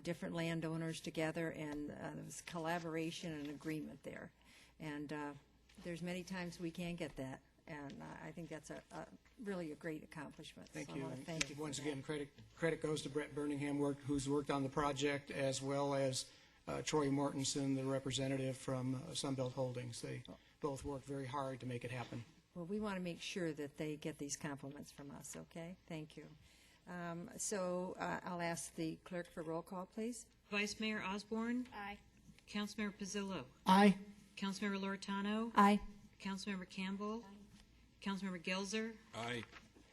different landowners together, and there's collaboration and agreement there. And there's many times we can't get that, and I think that's really a great accomplishment. Thank So you. I want to thank you for Once that. again, credit goes to Brett Birmingham, who's worked on the project, as well as Troy Mortensen, the representative from Sunbelt Holdings. They both worked very hard to make it happen. Well, we want to make sure that they get these compliments from us, okay? Thank you. So I'll ask the clerk for roll call, please. Vice Mayor Osborne, Aye. Councilmember Pizzillo, Aye. Councilmember Loretano, Aye. Councilmember Campbell, Councilmember Gelzer, Aye.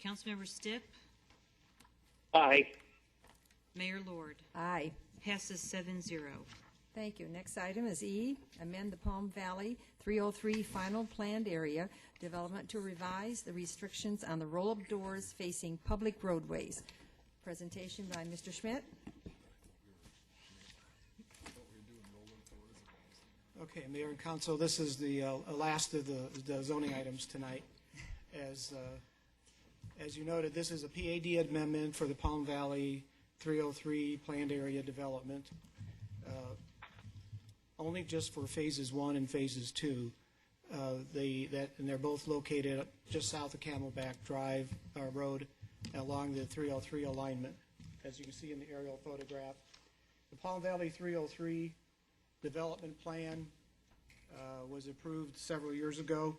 Councilmember Stipp, Aye. Mayor Lord. Aye. Passes 7-0. Thank you. Next item is E, amend the Palm Valley 303 final planned area development to revise the restrictions on the roll-up doors facing public roadways. Presentation by Mr. Schmidt. Okay, Mayor and Council, this is the last of the zoning items tonight. As As you noted, this is a PAD amendment for the Palm Valley 303 planned area development, only just for phases 1 and phases 2. And they're both located just south of Camelback Drive Road along the 303 alignment, as you can see in the aerial photograph. The Palm Valley 303 development plan was approved several years ago,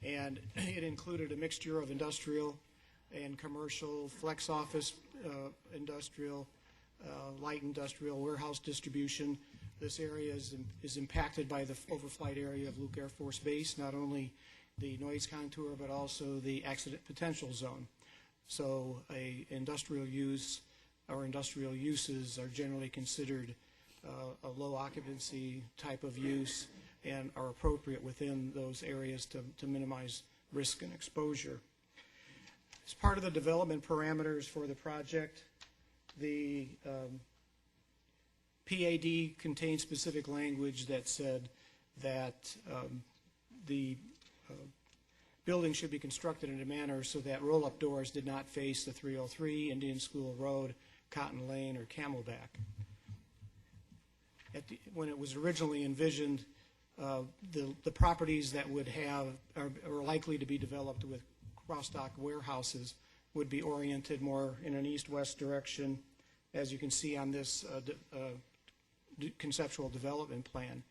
and it included a mixture of industrial and commercial, flex office, industrial, light industrial, warehouse distribution. This area is impacted by the overflight area of Luke Air Force Base, not only the noise contour, but also the accident potential zone. So industrial use or industrial uses are generally considered a low occupancy type of use and are appropriate within those areas to minimize risk and exposure. As part of the development parameters for the project, the PAD contains specific language that said that the building should be constructed in a manner so that roll-up doors did not face the 303, Indian School Road, Cotton Lane, or Camelback. When it was originally envisioned, the properties that would have are likely to be developed with cross-dock warehouses would be oriented more in an east-west direction, as you can see on this conceptual development plan.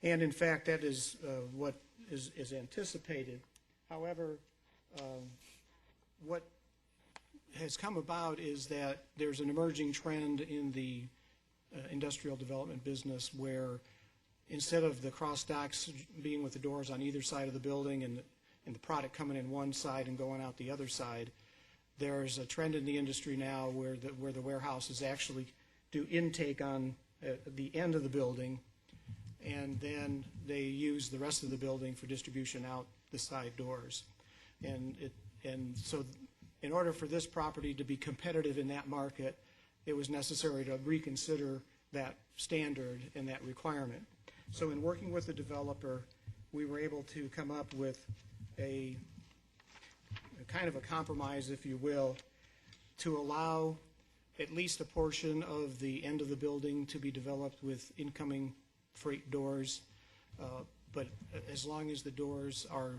And in fact, that is what is anticipated. However, what has come about is that there's an emerging trend in the industrial development business where instead of the cross docks being with the doors on either side of the building and the product coming in one side and going out the other side, there's a trend in the industry now where the warehouses actually do intake on the end of the building, and then they use the rest of the building for distribution out the side doors. And so in order for this property to be competitive in that market, it was necessary to reconsider that standard and that requirement. So in working with the developer, we were able to come up with a kind of a compromise, if you will, to allow at least a portion of the end of the building to be developed with incoming freight doors, but as long as the doors are,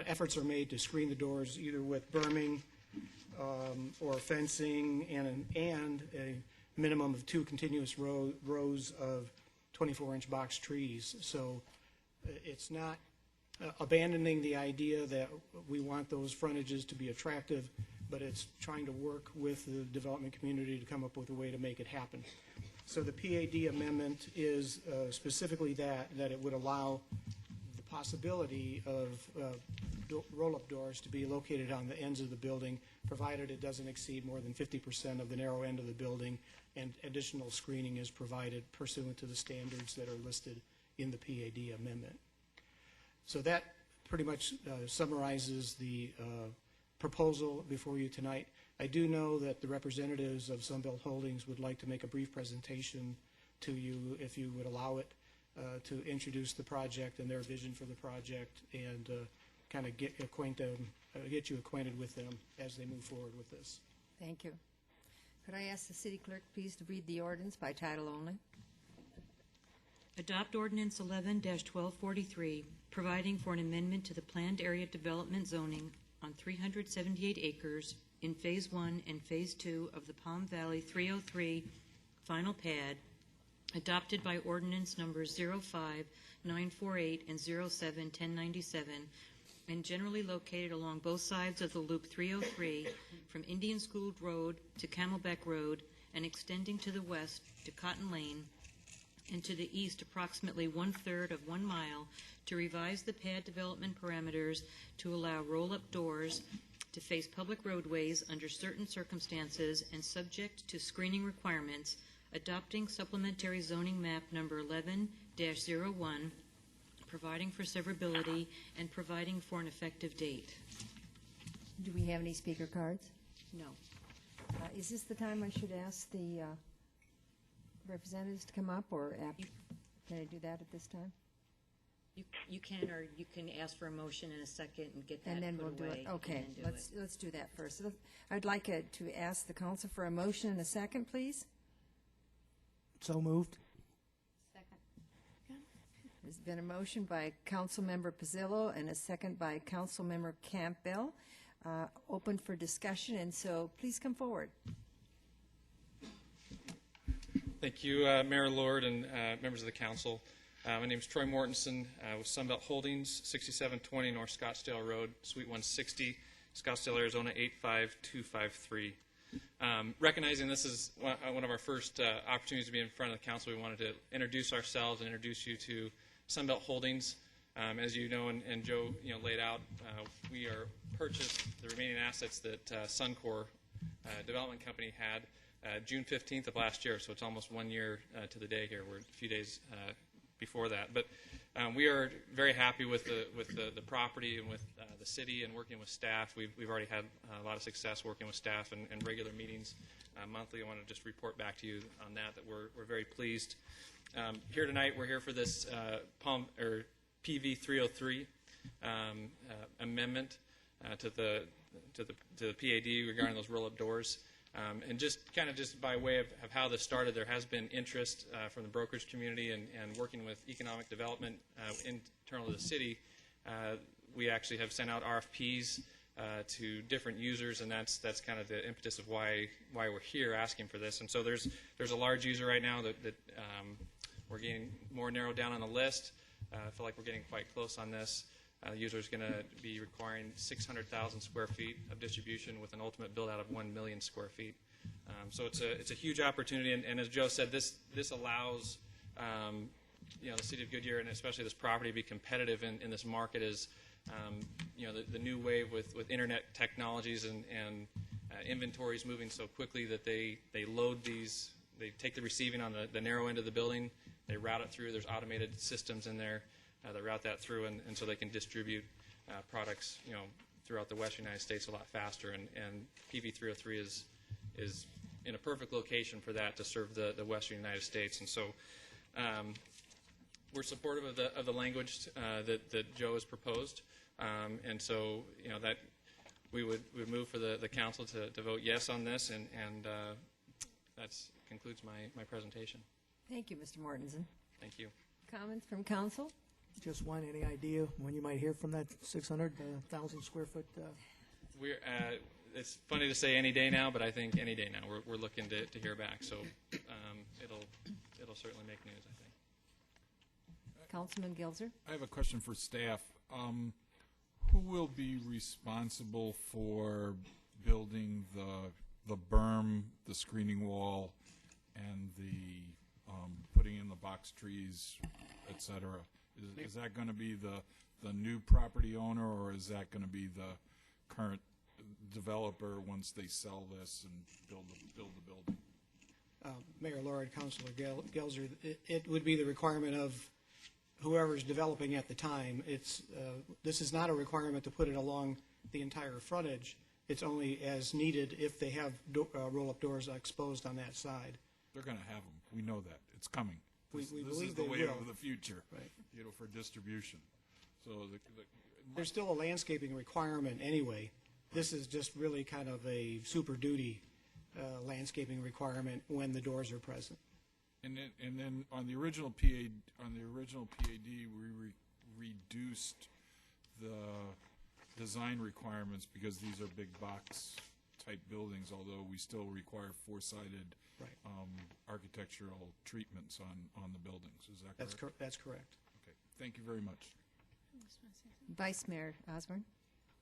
efforts are made to screen the doors either with berming or fencing and a minimum of 2 continuous rows of 24-inch box trees. So it's not abandoning the idea that we want those frontages to be attractive, but it's trying to work with the development community to come up with a way to make it happen. So the PAD amendment is specifically that it would allow the possibility of roll-up doors to be located on the ends of the building, provided it doesn't exceed more than 50% of the narrow end of the building, and additional screening is provided pursuant to the standards that are listed in the PAD amendment. So that pretty much summarizes the proposal before you tonight. I do know that the representatives of Sunbelt Holdings would like to make a brief presentation to you, if you would allow it, to introduce the project and their vision for the project and kind of get you acquainted with them as they move forward with this. Thank you. Could I ask the city clerk, please, to read the ordinance by title only? Adopt Ordinance 11-1243, providing for an amendment to the planned area development zoning on 378 acres in Phase 1 and Phase 2 of the Palm Valley 303 final pad, adopted by ordinance numbers 05948 and 071097, and generally located along both sides of the Loop 303 from Indian School Road to Camelback Road and extending to the west to Cotton Lane and to the east approximately 1/3 of 1 mile to revise the pad development parameters to allow roll-up doors to face public roadways under certain circumstances and subject to screening requirements, adopting supplementary zoning map number 11-01, providing for severability, and providing for an effective date. Do we have any speaker cards? No. Is this the time I should ask the representatives to come up, or can I do that at this time? You can, or you can ask for a motion in a second and get that And then put we'll do away. it. Okay, and then do let's do that first. I'd like to ask the council for a motion in a second, please. So moved. There's been a motion by Councilmember Pizzillo and a second by Councilmember Campbell. Open for discussion, and so please come forward. Thank you, Mayor Lord and members of the council. My name is Troy Mortensen with Sunbelt Holdings, 6720 North Scottsdale Road, Suite 160, Scottsdale, Arizona 85253. Recognizing this is one of our first opportunities to be in front of the council, we wanted to introduce ourselves and introduce you to Sunbelt Holdings. As you know, and Joe laid out, we are purchased the remaining assets that Suncor Development Company had June 15th of last year, so it's almost 1 year to the day here. We're a few days before that. But we are very happy with the property and with the city and working with staff. We've already had a lot of success working with staff and regular meetings monthly. I want to just report back to you on that we're very pleased. Here tonight, we're here for this PV 303 amendment to the PAD regarding those roll-up doors. And just by way of how this started, there has been interest from the brokerage community and working with economic development internal to the city. We actually have sent out RFPs to different users, and that's kind of the impetus of why we're here asking for this. And so there's a large user right now that we're getting more narrowed down on the list. I feel like we're getting quite close on this. The user is going to be requiring 600,000 square feet of distribution with an ultimate build-out of 1 million square feet. So it's a huge opportunity, and as Joe said, this allows the city of Goodyear and especially this property to be competitive in this market. As the new wave with internet technologies and inventories moving so quickly that they load these, they take the receiving on the narrow end of the building, they route it through. There's automated systems in there. They route that through, and so they can distribute products, throughout the western United States a lot faster. And PV 303 is in a perfect location for that to serve the western United States. And so we're supportive of the language that Joe has proposed. And so that we would move for the council to vote yes on this, and that concludes my presentation. Thank you, Mr. Mortensen. Thank you. Comments from council? Just one, any idea when you might hear from that 600,000 square foot? It's funny to say any day now, but I think any day now. We're looking to hear back, so it'll certainly make news, I think. Councilman Gilzer? I have a question for staff. Who will be responsible for building the berm, the screening wall, and the putting in the box trees, et cetera? Is that going to be the new property owner, or is that going to be the current developer once they sell this and build the building? Mayor Lord, Councilor Gelzer, it would be the requirement of whoever's developing at the time. This is not a requirement to put it along the entire frontage. It's only as needed if they have roll-up doors exposed on that side. They're going to have them. We know that. It's coming. We This believe is the they way will. of the future, Right. for distribution. So There's still a landscaping requirement anyway. This is just really kind of a super duty landscaping requirement when the doors are present. And then on the original PAD, we reduced the design requirements because these are big box type buildings, although we still require four-sided architectural treatments on the buildings. Is that correct? That's correct. Okay. Thank you very much. Vice Mayor Osborne?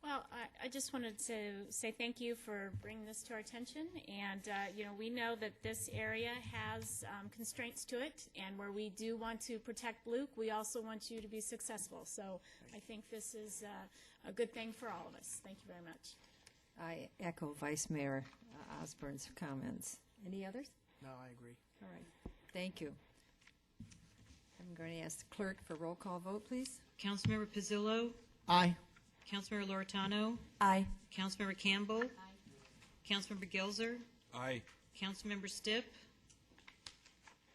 Well, I just wanted to say thank you for bringing this to our attention. And, we know that this area has constraints to it. And where we do want to protect Luke, we also want you to be successful. So I think this is a good thing for all of us. Thank you very much. I echo Vice Mayor Osborne's comments. Any others? No, I agree. All right. Thank you. I'm going to ask the clerk for roll call vote, please. Councilmember Pizzillo? Aye. Councilmember Loretano? Aye. Councilmember Campbell? Aye. Councilmember Gelzer? Aye. Councilmember Stipp?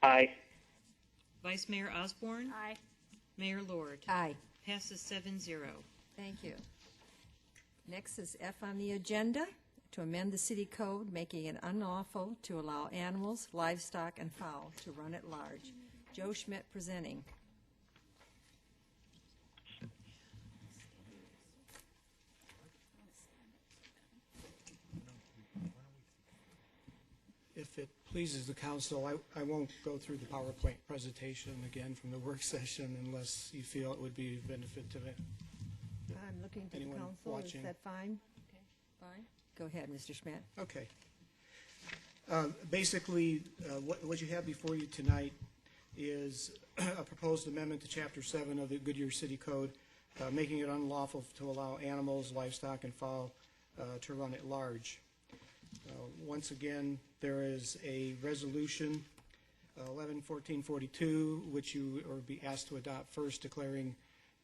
Aye. Vice Mayor Osborne? Aye. Mayor Lord. Aye. Passes 7-0. Thank you. Next is F on the agenda, to amend the city code, making it unlawful to allow animals, livestock, and fowl to run at large. Joe Schmidt presenting. If it pleases the council, I won't go through the PowerPoint presentation again from the work session unless you feel it would be a benefit to it. I'm looking to the Anyone council. watching? Is that fine? Okay. Fine. Go ahead, Mr. Schmidt. Okay. Basically, what you have before you tonight is a proposed amendment to Chapter 7 of the Goodyear City Code, making it unlawful to allow animals, livestock, and fowl to run at large. Once again, there is a resolution, 11-1442, which you will be asked to adopt first, declaring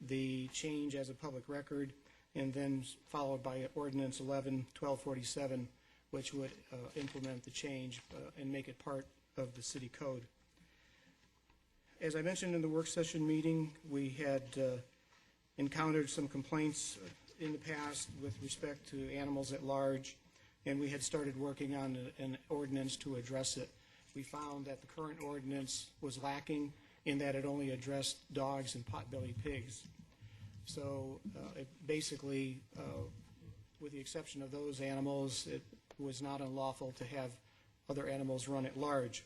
the change as a public record, and then followed by ordinance 11-1247, which would implement the change and make it part of the city code. As I mentioned in the work session meeting, we had encountered some complaints in the past with respect to animals at large, and we had started working on an ordinance to address it. We found that the current ordinance was lacking in that it only addressed dogs and pot-bellied pigs. So it basically, with the exception of those animals, it was not unlawful to have other animals run at large.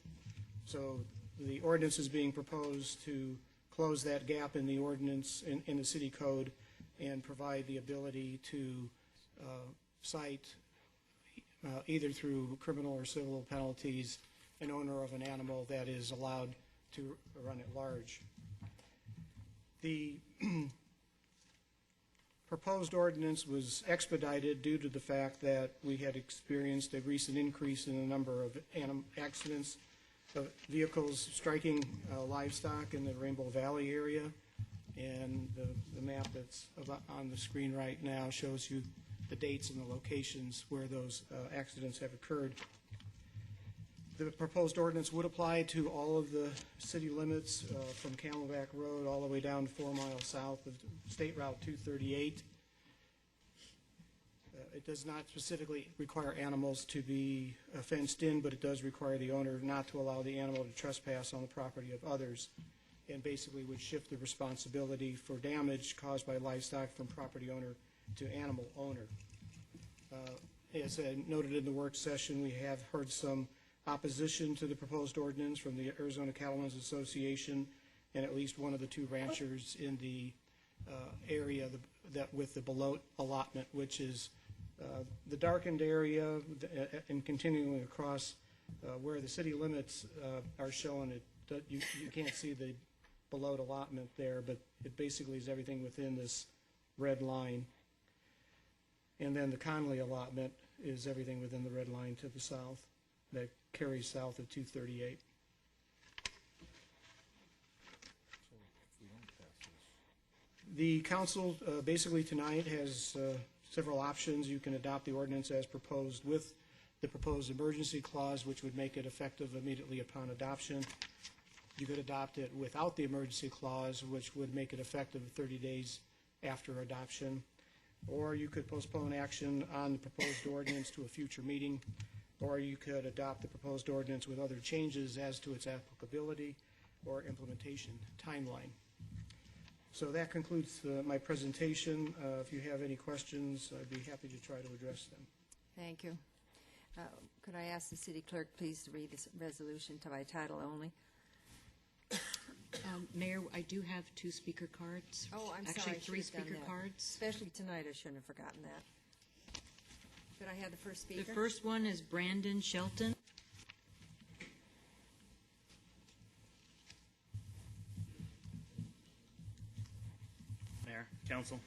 So the ordinance is being proposed to close that gap in the ordinance, in the city code, and provide the ability to cite, either through criminal or civil penalties, an owner of an animal that is allowed to run at large. The proposed ordinance was expedited due to the fact that we had experienced a recent increase in the number of accidents of vehicles striking livestock in the Rainbow Valley area. And the map that's on the screen right now shows you the dates and the locations where those accidents have occurred. The proposed ordinance would apply to all of the city limits from Camelback Road all the way down 4 miles south of State Route 238. It does not specifically require animals to be fenced in, but it does require the owner not to allow the animal to trespass on the property of others, and basically would shift the responsibility for damage caused by livestock from property owner to animal owner. As I noted in the work session, we have heard some opposition to the proposed ordinance from the Arizona Cattlemen's Association and at least one of the two ranchers in the area that with the below allotment, which is the darkened area, and continuing across where the city limits are shown. You can't see the below allotment there, but it basically is everything within this red line. And then the Conley allotment is everything within the red line to the south that carries south of 238. The council basically tonight has several options. You can adopt the ordinance as proposed with the proposed emergency clause, which would make it effective immediately upon adoption. You could adopt it without the emergency clause, which would make it effective 30 days after adoption. Or you could postpone action on the proposed ordinance to a future meeting, or you could adopt the proposed ordinance with other changes as to its applicability or implementation timeline. So that concludes my presentation. If you have any questions, I'd be happy to try to address them. Thank you. Could I ask the city clerk, please, to read this resolution by title only? Mayor, I do have 2 speaker cards. Oh, I'm sorry. Actually, I 3 should have done speaker that. cards. Especially tonight, I shouldn't have forgotten that. Could I have the first speaker? The first one is Brandon Shelton. Mayor, Council,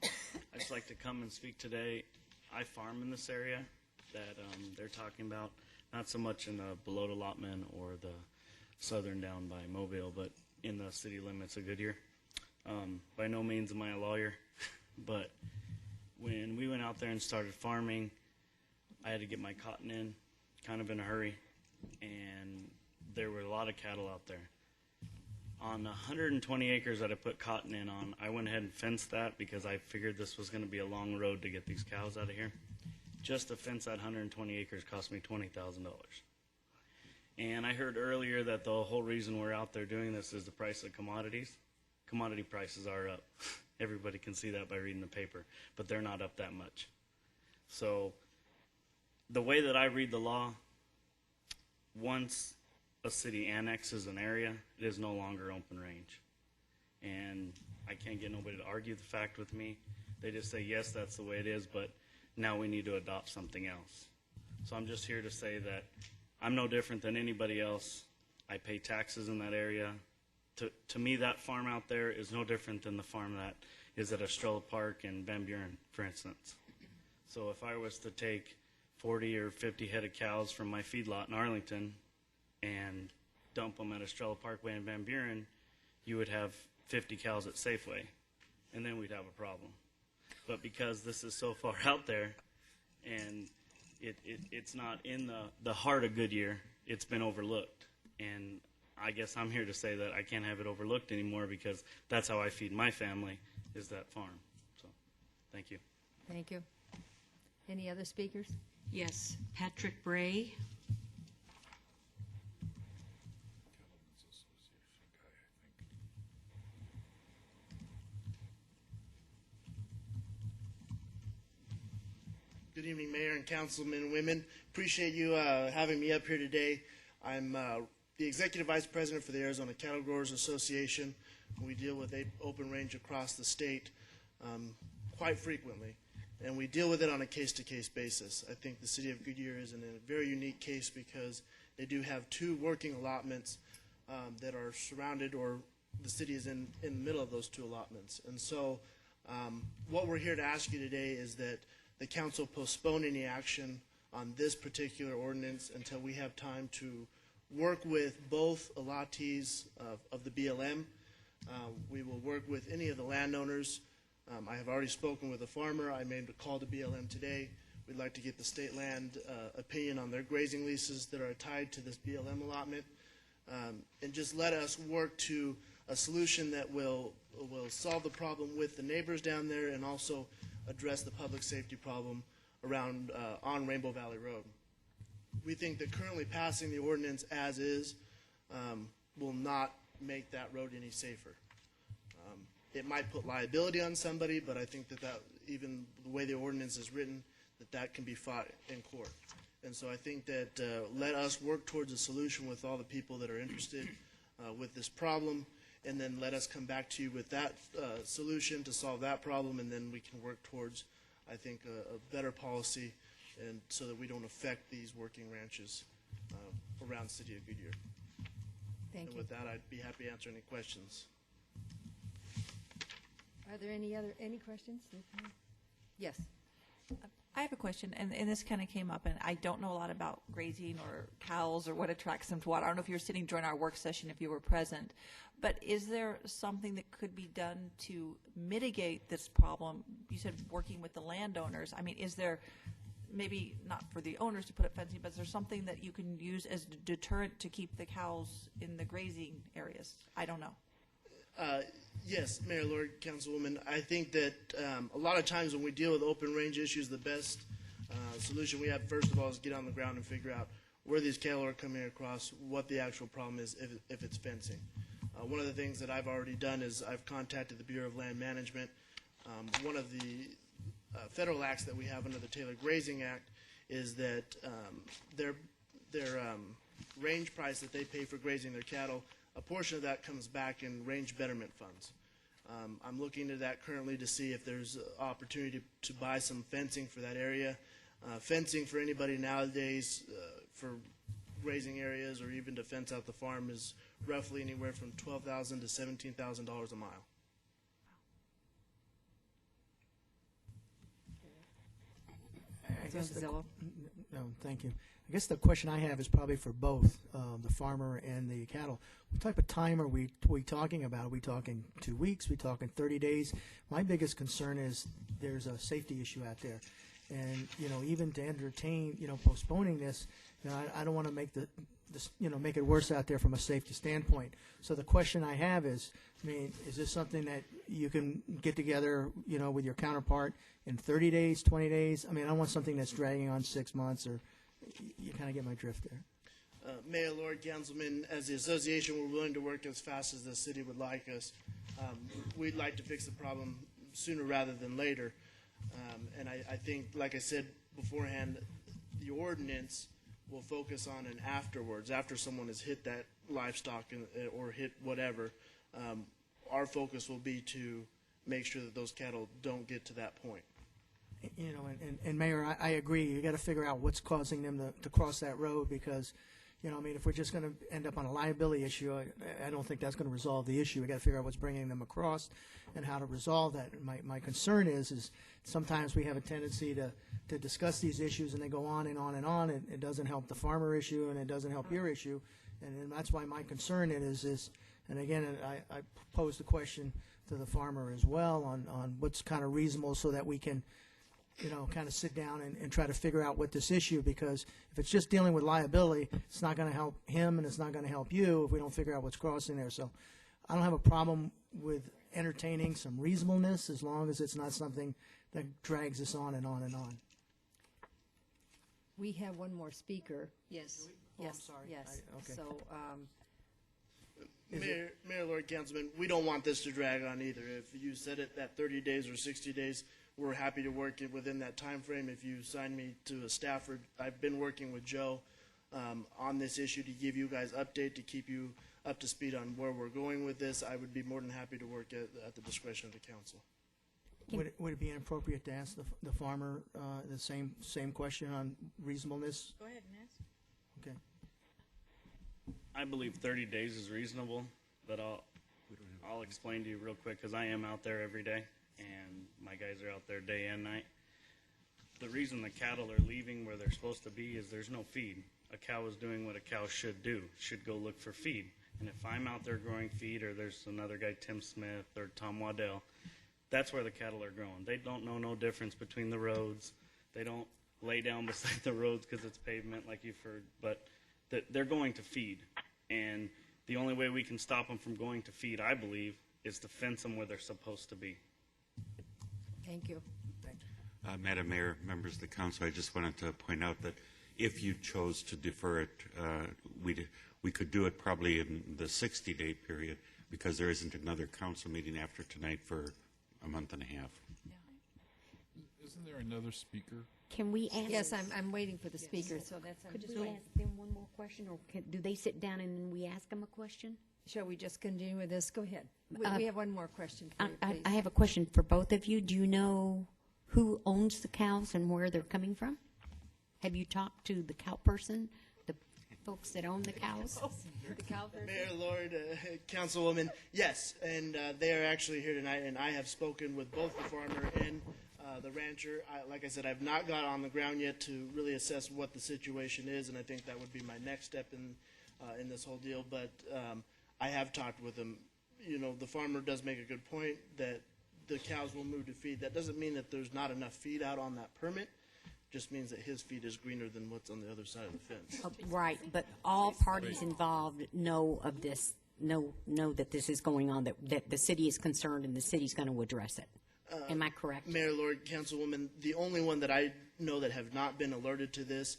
I'd just like to come and speak today. I farm in this area that they're talking about, not so much in the below allotment or the southern down by Mobile, but in the city limits of Goodyear. By no means am I a lawyer, but when we went out there and started farming, I had to get my cotton in kind of in a hurry, and there were a lot of cattle out there. On 120 acres that I put cotton in on, I went ahead and fenced that because I figured this was going to be a long road to get these cows out of here. Just to fence that 120 acres cost me $20,000. And I heard earlier that the whole reason we're out there doing this is the price of commodities. Commodity prices are up. Everybody can see that by reading the paper, but they're not up that much. So the way that I read the law, once a city annexes an area, it is no longer open range. And I can't get nobody to argue the fact with me. They just say, yes, that's the way it is, but now we need to adopt something else. So I'm just here to say that I'm no different than anybody else. I pay taxes in that area. To me, that farm out there is no different than the farm that is at Estrella Park and Van Buren, for instance. So if I was to take 40 or 50 head of cows from my feedlot in Arlington and dump them at Estrella Parkway in Van Buren, you would have 50 cows at Safeway, and then we'd have a problem. But because this is so far out there, and it's not in the heart of Goodyear, it's been overlooked. And I guess I'm here to say that I can't have it overlooked anymore because that's how I feed my family, is that farm. So, thank you. Thank you. Any other speakers? Yes, Patrick Bray. Good evening, Mayor and Councilmen and women. Appreciate you having me up here today. I'm the Executive Vice President for the Arizona Cattle Growers Association. We deal with open range across the state quite frequently, and we deal with it on a case-to-case basis. I think the City of Goodyear is in a very unique case because they do have two working allotments that are surrounded, or the city is in the middle of those two allotments. And so what we're here to ask you today is that the council postpone any action on this particular ordinance until we have time to work with both allottees of the BLM. We will work with any of the landowners. I have already spoken with a farmer. I made a call to BLM today. We'd like to get the state land opinion on their grazing leases that are tied to this BLM allotment. And just let us work to a solution that will solve the problem with the neighbors down there and also address the public safety problem around on Rainbow Valley Road. We think that currently passing the ordinance as is will not make that road any safer. It might put liability on somebody, but I think that even the way the ordinance is written, that can be fought in court. And so I think that let us work towards a solution with all the people that are interested with this problem, and then let us come back to you with that solution to solve that problem, and then we can work towards, I think, a better policy, and so that we don't affect these working ranches around the city of Goodyear. Thank And you. with that, I'd be happy to answer any questions. Are there any questions? Yes. I have a question, and this kind of came up, and I don't know a lot about grazing or cows or what attracts them to what. I don't know if you were sitting during our work session, if you were present, but is there something that could be done to mitigate this problem? You said working with the landowners. I mean, is there, maybe not for the owners to put up fencing, but is there something that you can use as a deterrent to keep the cows in the grazing areas? I don't know. Yes, Mayor, Lord, Councilwoman, I think that a lot of times when we deal with open range issues, the best solution we have, first of all, is get on the ground and figure out where these cattle are coming across, what the actual problem is, if it's fencing. One of the things that I've already done is I've contacted the Bureau of Land Management. One of the federal acts that we have under the Taylor Grazing Act is that their range price that they pay for grazing their cattle, a portion of that comes back in range betterment funds. I'm looking at that currently to see if there's opportunity to buy some fencing for that area. Fencing for anybody nowadays for grazing areas or even to fence out the farm is roughly anywhere from $12,000 to $17,000 a mile. No, thank you. I guess the question I have is probably for both the farmer and the cattle. What type of time are we talking about? Are we talking 2 weeks? Are we talking 30 days? My biggest concern is there's a safety issue out there. And, even to entertain, postponing this, I don't want to make make it worse out there from a safety standpoint. So the question I have is, is this something that you can get together, with your counterpart in 30 days, 20 days? I don't want something that's dragging on 6 months, or you kind of get my drift there. Mayor, Lord, Councilman, as the association, we're willing to work as fast as the city would like us. We'd like to fix the problem sooner rather than later. And I think, like I said beforehand, the ordinance will focus on an afterwards, after someone has hit that livestock or hit whatever. Our focus will be to make sure that those cattle don't get to that point. And Mayor, I agree. You got to figure out what's causing them to cross that road, because, if we're just going to end up on a liability issue, I don't think that's going to resolve the issue. We got to figure out what's bringing them across and how to resolve that. My concern is sometimes we have a tendency to discuss these issues and they go on and on and on. And it doesn't help the farmer issue and it doesn't help your issue, and that's why my concern is. And again, I posed the question to the farmer as well on what's kind of reasonable, so that we can, kind of sit down and try to figure out what this issue, because if it's just dealing with liability, it's not going to help him and it's not going to help you if we don't figure out what's crossing there. So I don't have a problem with entertaining some reasonableness, as long as it's not something that drags us on and on and on. We have one more speaker. Yes. Oh, Yes. I'm sorry. Yes. Okay. So, Mayor, Lord, Councilman, we don't want this to drag on either. If you said it at 30 days or 60 days, we're happy to work it within that time frame. If you sign me to a staffer, I've been working with Joe on this issue to give you guys update, to keep you up to speed on where we're going with this. I would be more than happy to work at the discretion of the council. Would it be inappropriate to ask the farmer the same question on reasonableness? Go ahead and ask. Okay. I believe 30 days is reasonable, but I'll explain to you real quick, because I am out there every day, and my guys are out there day and night. The reason the cattle are leaving where they're supposed to be is there's no feed. A cow is doing what a cow should do, should go look for feed. And if I'm out there growing feed, or there's another guy, Tim Smith or Tom Waddell, that's where the cattle are growing. They don't know no difference between the roads. They don't lay down beside the roads because it's pavement, like you've heard, but they're going to feed. And the only way we can stop them from going to feed, I believe, is to fence them where they're supposed to be. thank you. Madam Mayor, members of the council, I just wanted to point out that if you chose to defer it, we could do it probably in the 60-day period, because there isn't another council meeting after tonight for a month and a half. Isn't there another speaker? Can we ask? Yes, I'm waiting for the speaker, so that's. I'm Could just we waiting. ask them one more question, or do they sit down and then we ask them a question? Shall we just continue with this? Go ahead. Uh, We have one more question for you, please. I have a question for both of you. Do you know who owns the cows and where they're coming from? Have you talked to the cow person, the folks that own the cows? The cow person? Mayor, Lord, Councilwoman, yes, and they are actually here tonight, and I have spoken with both the farmer and the rancher. Like I said, I've not got on the ground yet to really assess what the situation is, and I think that would be my next step in this whole deal. But I have talked with them. The farmer does make a good point that the cows will move to feed. That doesn't mean that there's not enough feed out on that permit. Just means that his feed is greener than what's on the other side of the fence. Oh, right, but all parties involved know of this, know that this is going on, that the city is concerned and the city's going to address it. Am I correct? Mayor, Lord, Councilwoman, the only one that I know that have not been alerted to this,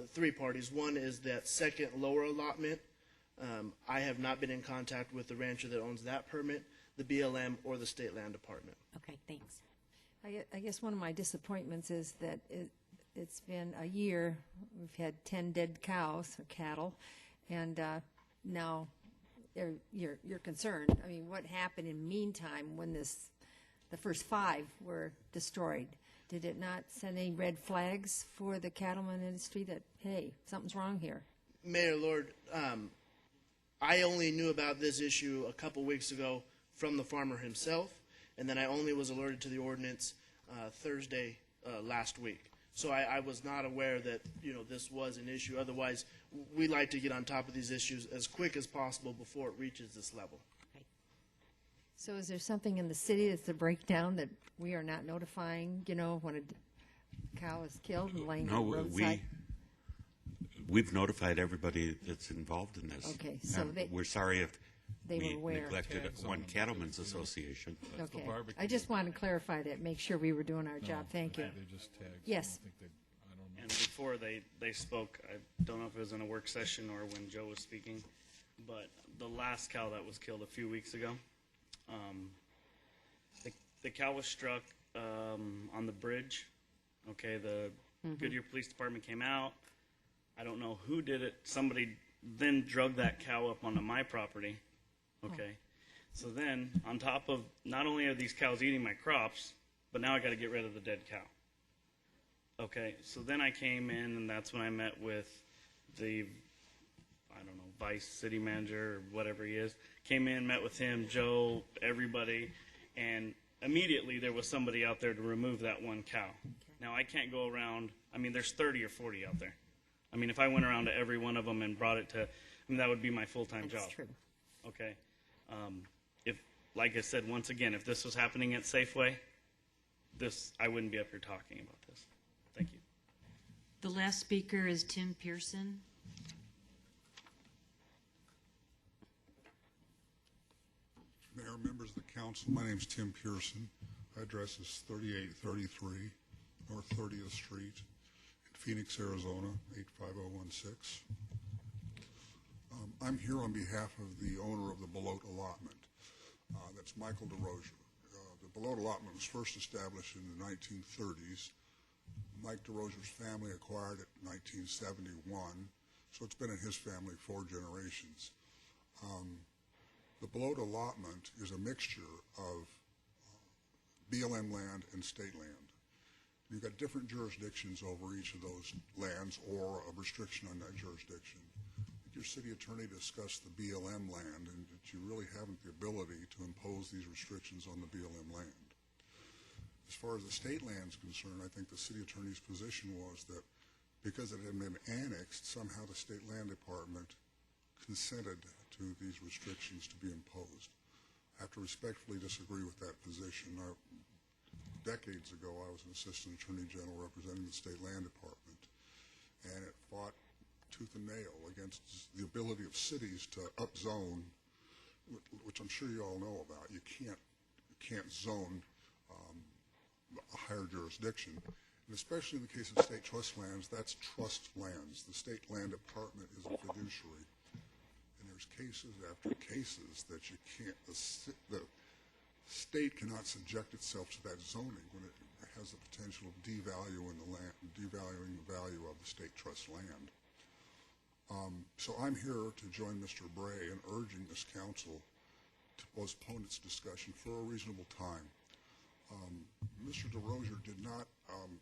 three parties. One is that second lower allotment. I have not been in contact with the rancher that owns that permit, the BLM, or the State Land Department. Okay, thanks. I guess one of my disappointments is that it's been a year. We've had 10 dead cows or cattle, and now you're concerned. I mean, what happened in the meantime when the first 5 were destroyed? Did it not send any red flags for the cattleman industry that, hey, something's wrong here? Mayor, Lord, I only knew about this issue a couple weeks ago from the farmer himself, and then I only was alerted to the ordinance Thursday last week. So I was not aware that this was an issue. Otherwise, we like to get on top of these issues as quick as possible before it reaches this level. So is there something in the city that's a breakdown that we are not notifying, when cow is killed and laying No, roadside? we've notified everybody that's involved in this. Okay, so And they- we're sorry if they we were aware. neglected Tags on one them. cattlemen's association. but- Okay, barbecue. I just wanted to clarify that, make sure we were doing our job. Thank you. They just tagged. Yes. I don't know. And before they spoke, I don't know if it was in a work session or when Joe was speaking, but the last cow that was killed a few weeks ago, the cow was struck on the bridge. Okay, the Goodyear Police Department came out. I don't know who did it. Somebody then drug that cow up onto my property. Okay. So then, on top of, not only are these cows eating my crops, but now I got to get rid of the dead cow. Okay, so then I came in, and that's when I met with the, I don't know, vice city manager or whatever he is. Came in, met with him, Joe, everybody, and immediately there was somebody out there to remove that one cow. Now, I can't go around, I mean, there's 30 or 40 out there. I mean, if I went around to every one of them and brought it to, I mean, that would be my full-time job. That's true. Okay. If, like I said, once again, if this was happening at Safeway, I wouldn't be up here talking about this. Thank you. The last speaker is Tim Pearson. Mayor, members of the council, my name is Tim Pearson. My address is 3833 North 30th Street in Phoenix, Arizona, 85016. I'm here on behalf of the owner of the Belote allotment. That's Michael DeRozier. The Belote allotment was first established in the 1930s. Mike DeRozier's family acquired it in 1971, so it's been in his family 4 generations. The Belote allotment is a mixture of BLM land and state land. You've got different jurisdictions over each of those lands or a restriction on that jurisdiction. Your city attorney discussed the BLM land and that you really haven't the ability to impose these restrictions on the BLM land. As far as the state land is concerned, I think the city attorney's position was that because it had been annexed, somehow the state land department consented to these restrictions to be imposed. I have to respectfully disagree with that position. Decades ago, I was an assistant attorney general representing the state land department, and it fought tooth and nail against the ability of cities to upzone, which I'm sure you all know about. You can't zone a higher jurisdiction, and especially in the case of state trust lands, that's trust lands. The state land department is a fiduciary, and there's cases after cases that you can't. The state cannot subject itself to that zoning when it has the potential of devaluing the land, devaluing the value of the state trust land. So I'm here to join Mr. Bray in urging this council to postpone its discussion for a reasonable time. Mr. DeRozier did not,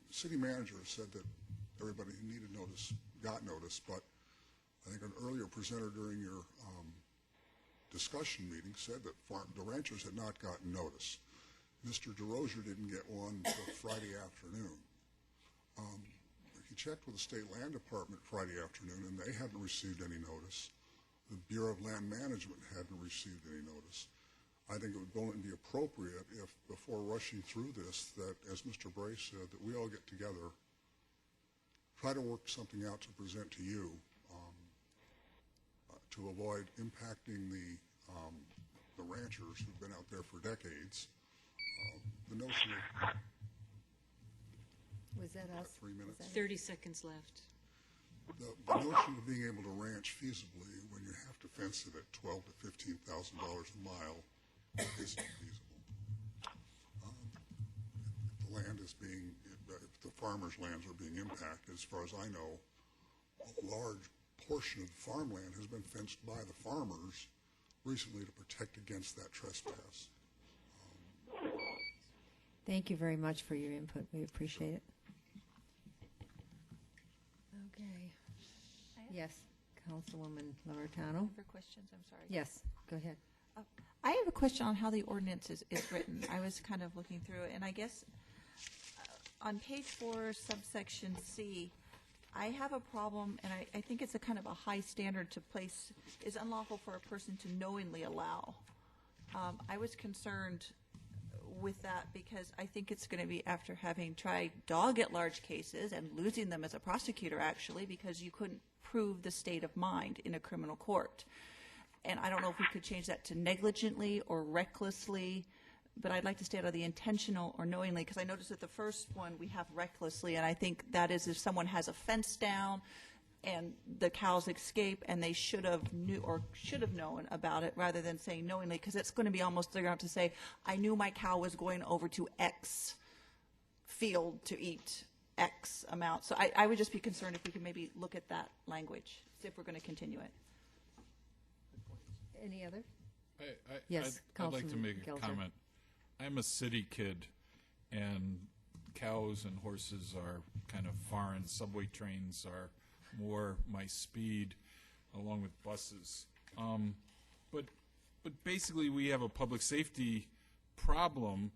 city manager said that everybody who needed notice got notice, but I think an earlier presenter during your discussion meeting said that the ranchers had not gotten notice. Mr. DeRozier didn't get one until Friday afternoon. He checked with the state land department Friday afternoon, and they hadn't received any notice. The Bureau of Land Management hadn't received any notice. I think it would only be appropriate if, before rushing through this, that, as Mr. Bray said, that we all get together, try to work something out to present to you to avoid impacting the ranchers who've been out there for decades. The notion of... Was that us? 3 minutes. 30 seconds left. The notion of being able to ranch feasibly when you have to fence it at $12,000 to $15,000 a mile isn't feasible. If the land is being, if the farmers' lands are being impacted, as far as I know, a large portion of the farmland has been fenced by the farmers recently to protect against that trespass. Thank you very much for your input. We appreciate it. Okay. Yes, Councilwoman Loretano. For questions, I'm sorry. Yes, go ahead. I have a question on how the ordinance is written. I was kind of looking through it, and I guess on page 4, subsection C, I have a problem, and I think it's a kind of a high standard to place, is unlawful for a person to knowingly allow. I was concerned with that because I think it's going to be after having tried dog at large cases and losing them as a prosecutor, actually, because you couldn't prove the state of mind in a criminal court. And I don't know if we could change that to negligently or recklessly, but I'd like to stay out of the intentional or knowingly, because I noticed that the first one we have recklessly, and I think that is if someone has a fence down and the cows escape and they should have known about it, rather than saying knowingly, because it's going to be almost, they're going to have to say, I knew my cow was going over to X field to eat X amount. So I would just be concerned if we could maybe look at that language, if we're going to continue it. Any other? Yes, I'd like to make a comment. I'm a city kid, and cows and horses are kind of foreign. Subway trains are more my speed, along with buses. But basically, we have a public safety problem,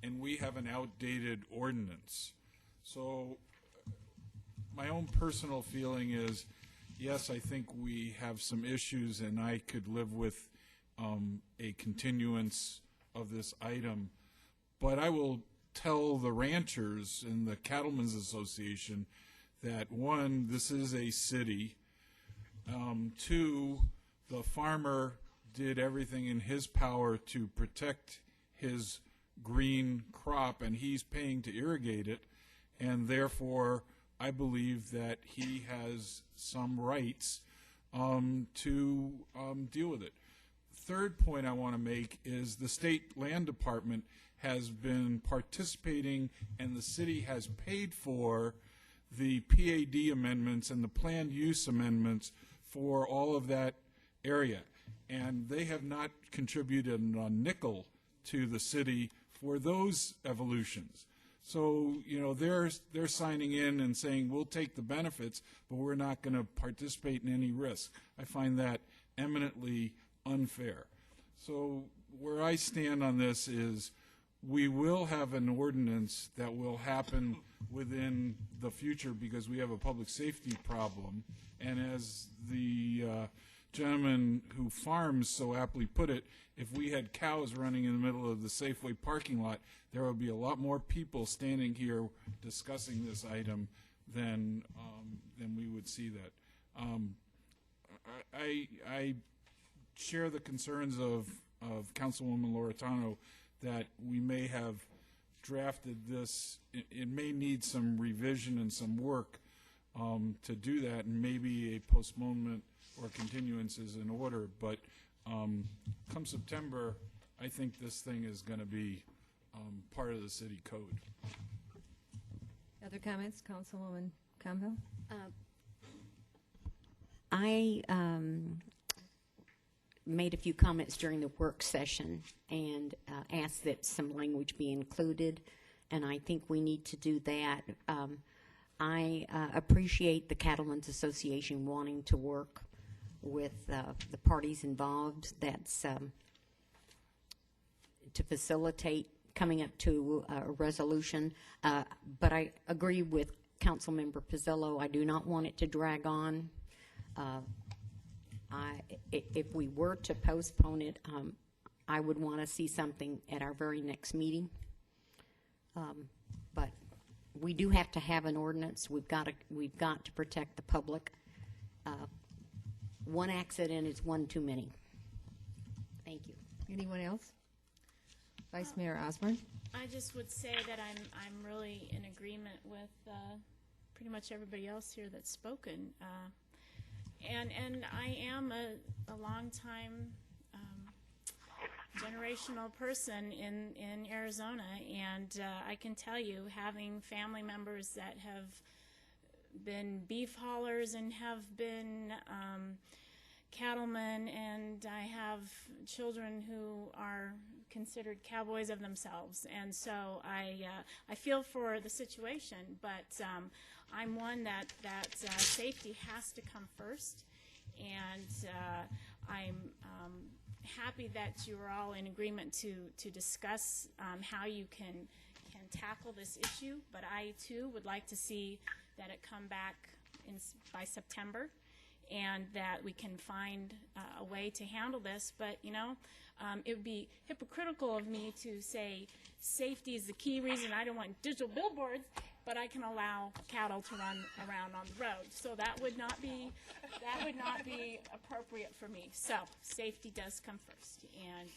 and we have an outdated ordinance. So my own personal feeling is, yes, I think we have some issues, and I could live with a continuance of this item. But I will tell the ranchers and the Cattlemen's Association that, one, this is a city. Two, the farmer did everything in his power to protect his green crop, and he's paying to irrigate it, and therefore I believe that he has some rights to deal with it. Third point I want to make is the state land department has been participating, and the city has paid for the PAD amendments and the planned use amendments for all of that area, and they have not contributed a nickel to the city for those evolutions. So, you know, they're signing in and saying, we'll take the benefits, but we're not going to participate in any risk. I find that eminently unfair. So where I stand on this is we will have an ordinance that will happen within the future because we have a public safety problem. And as the gentleman who farms so aptly put it, if we had cows running in the middle of the Safeway parking lot, there would be a lot more people standing here discussing this item than we would see that. I share the concerns of Councilwoman Loretano that we may have drafted this. It may need some revision and some work to do that, and maybe a postponement or continuance is in order. But come September, I think this thing is going to be part of the city code. Other comments, Councilwoman Campbell? I made a few comments during the work session and asked that some language be included, and I think we need to do that. I appreciate the Cattlemen's Association wanting to work with the parties involved. That's to facilitate coming up to a resolution. But I agree with Councilmember Pizzillo. I do not want it to drag on. If we were to postpone it, I would want to see something at our very next meeting. But we do have to have an ordinance. We've got to protect the public. One accident is one too many. Thank you. Anyone else? Vice Mayor Osborne? I just would say that I'm really in agreement with pretty much everybody else here that's spoken. And I am a long-time generational person in Arizona, and I can tell you, having family members that have been beef haulers and have been cattlemen, and I have children who are considered cowboys of themselves, and so I feel for the situation, but I'm one that safety has to come first, and I'm happy that you are all in agreement to discuss how you can tackle this issue, but I too would like to see that it come back by September, and that we can find a way to handle this. But, you know, it would be hypocritical of me to say safety is the key reason I don't want digital billboards, but I can allow cattle to run around on the road. So that would not be appropriate for me. So safety does come first, and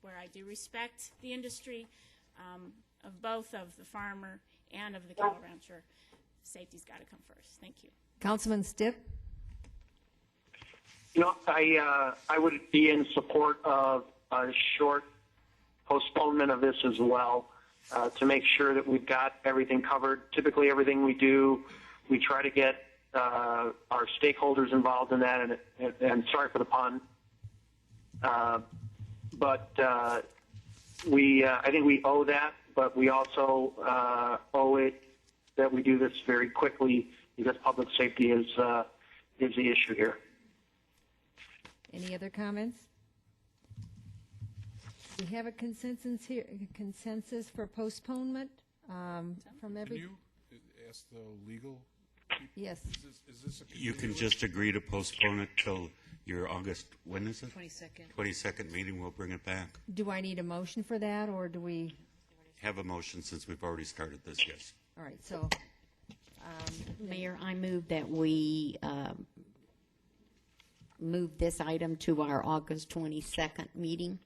where I do respect the industry of both of the farmer and of the cattle rancher, safety's got to come first. Thank you. Councilman Stipp? You know, I would be in support of a short postponement of this as well, to make sure that we've got everything covered. Typically, everything we do, we try to get our stakeholders involved in that, and sorry for the pun, but I think we owe that, but we also owe it that we do this very quickly, because public safety is the issue here. Any other comments? We have a consensus here, for postponement from every. Can you ask the legal people? Yes. Is this a You can just agree to postpone it till your August, when is it? 22nd. 22nd meeting, we'll bring it back. Do I need a motion for that, or do we? Have a motion since we've already started this, yes. All right, so. Mayor, I move that we move this item to our August 22nd meeting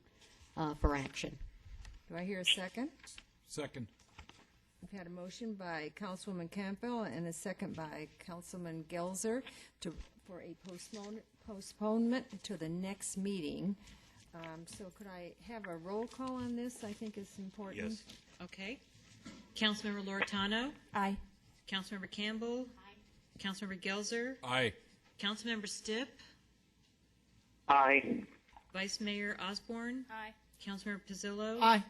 for action. Do I hear a second? Second. We've had a motion by Councilwoman Campbell and a second by Councilman Gelser for a postponement to the next meeting. So could I have a roll call on this? I think it's important. Yes. Okay. Councilmember Loretano? Aye. Councilmember Campbell? Aye. Councilmember Gelser? Aye. Councilmember Stipp? Aye. Vice Mayor Osborne? Aye. Councilmember Pizzillo? Aye.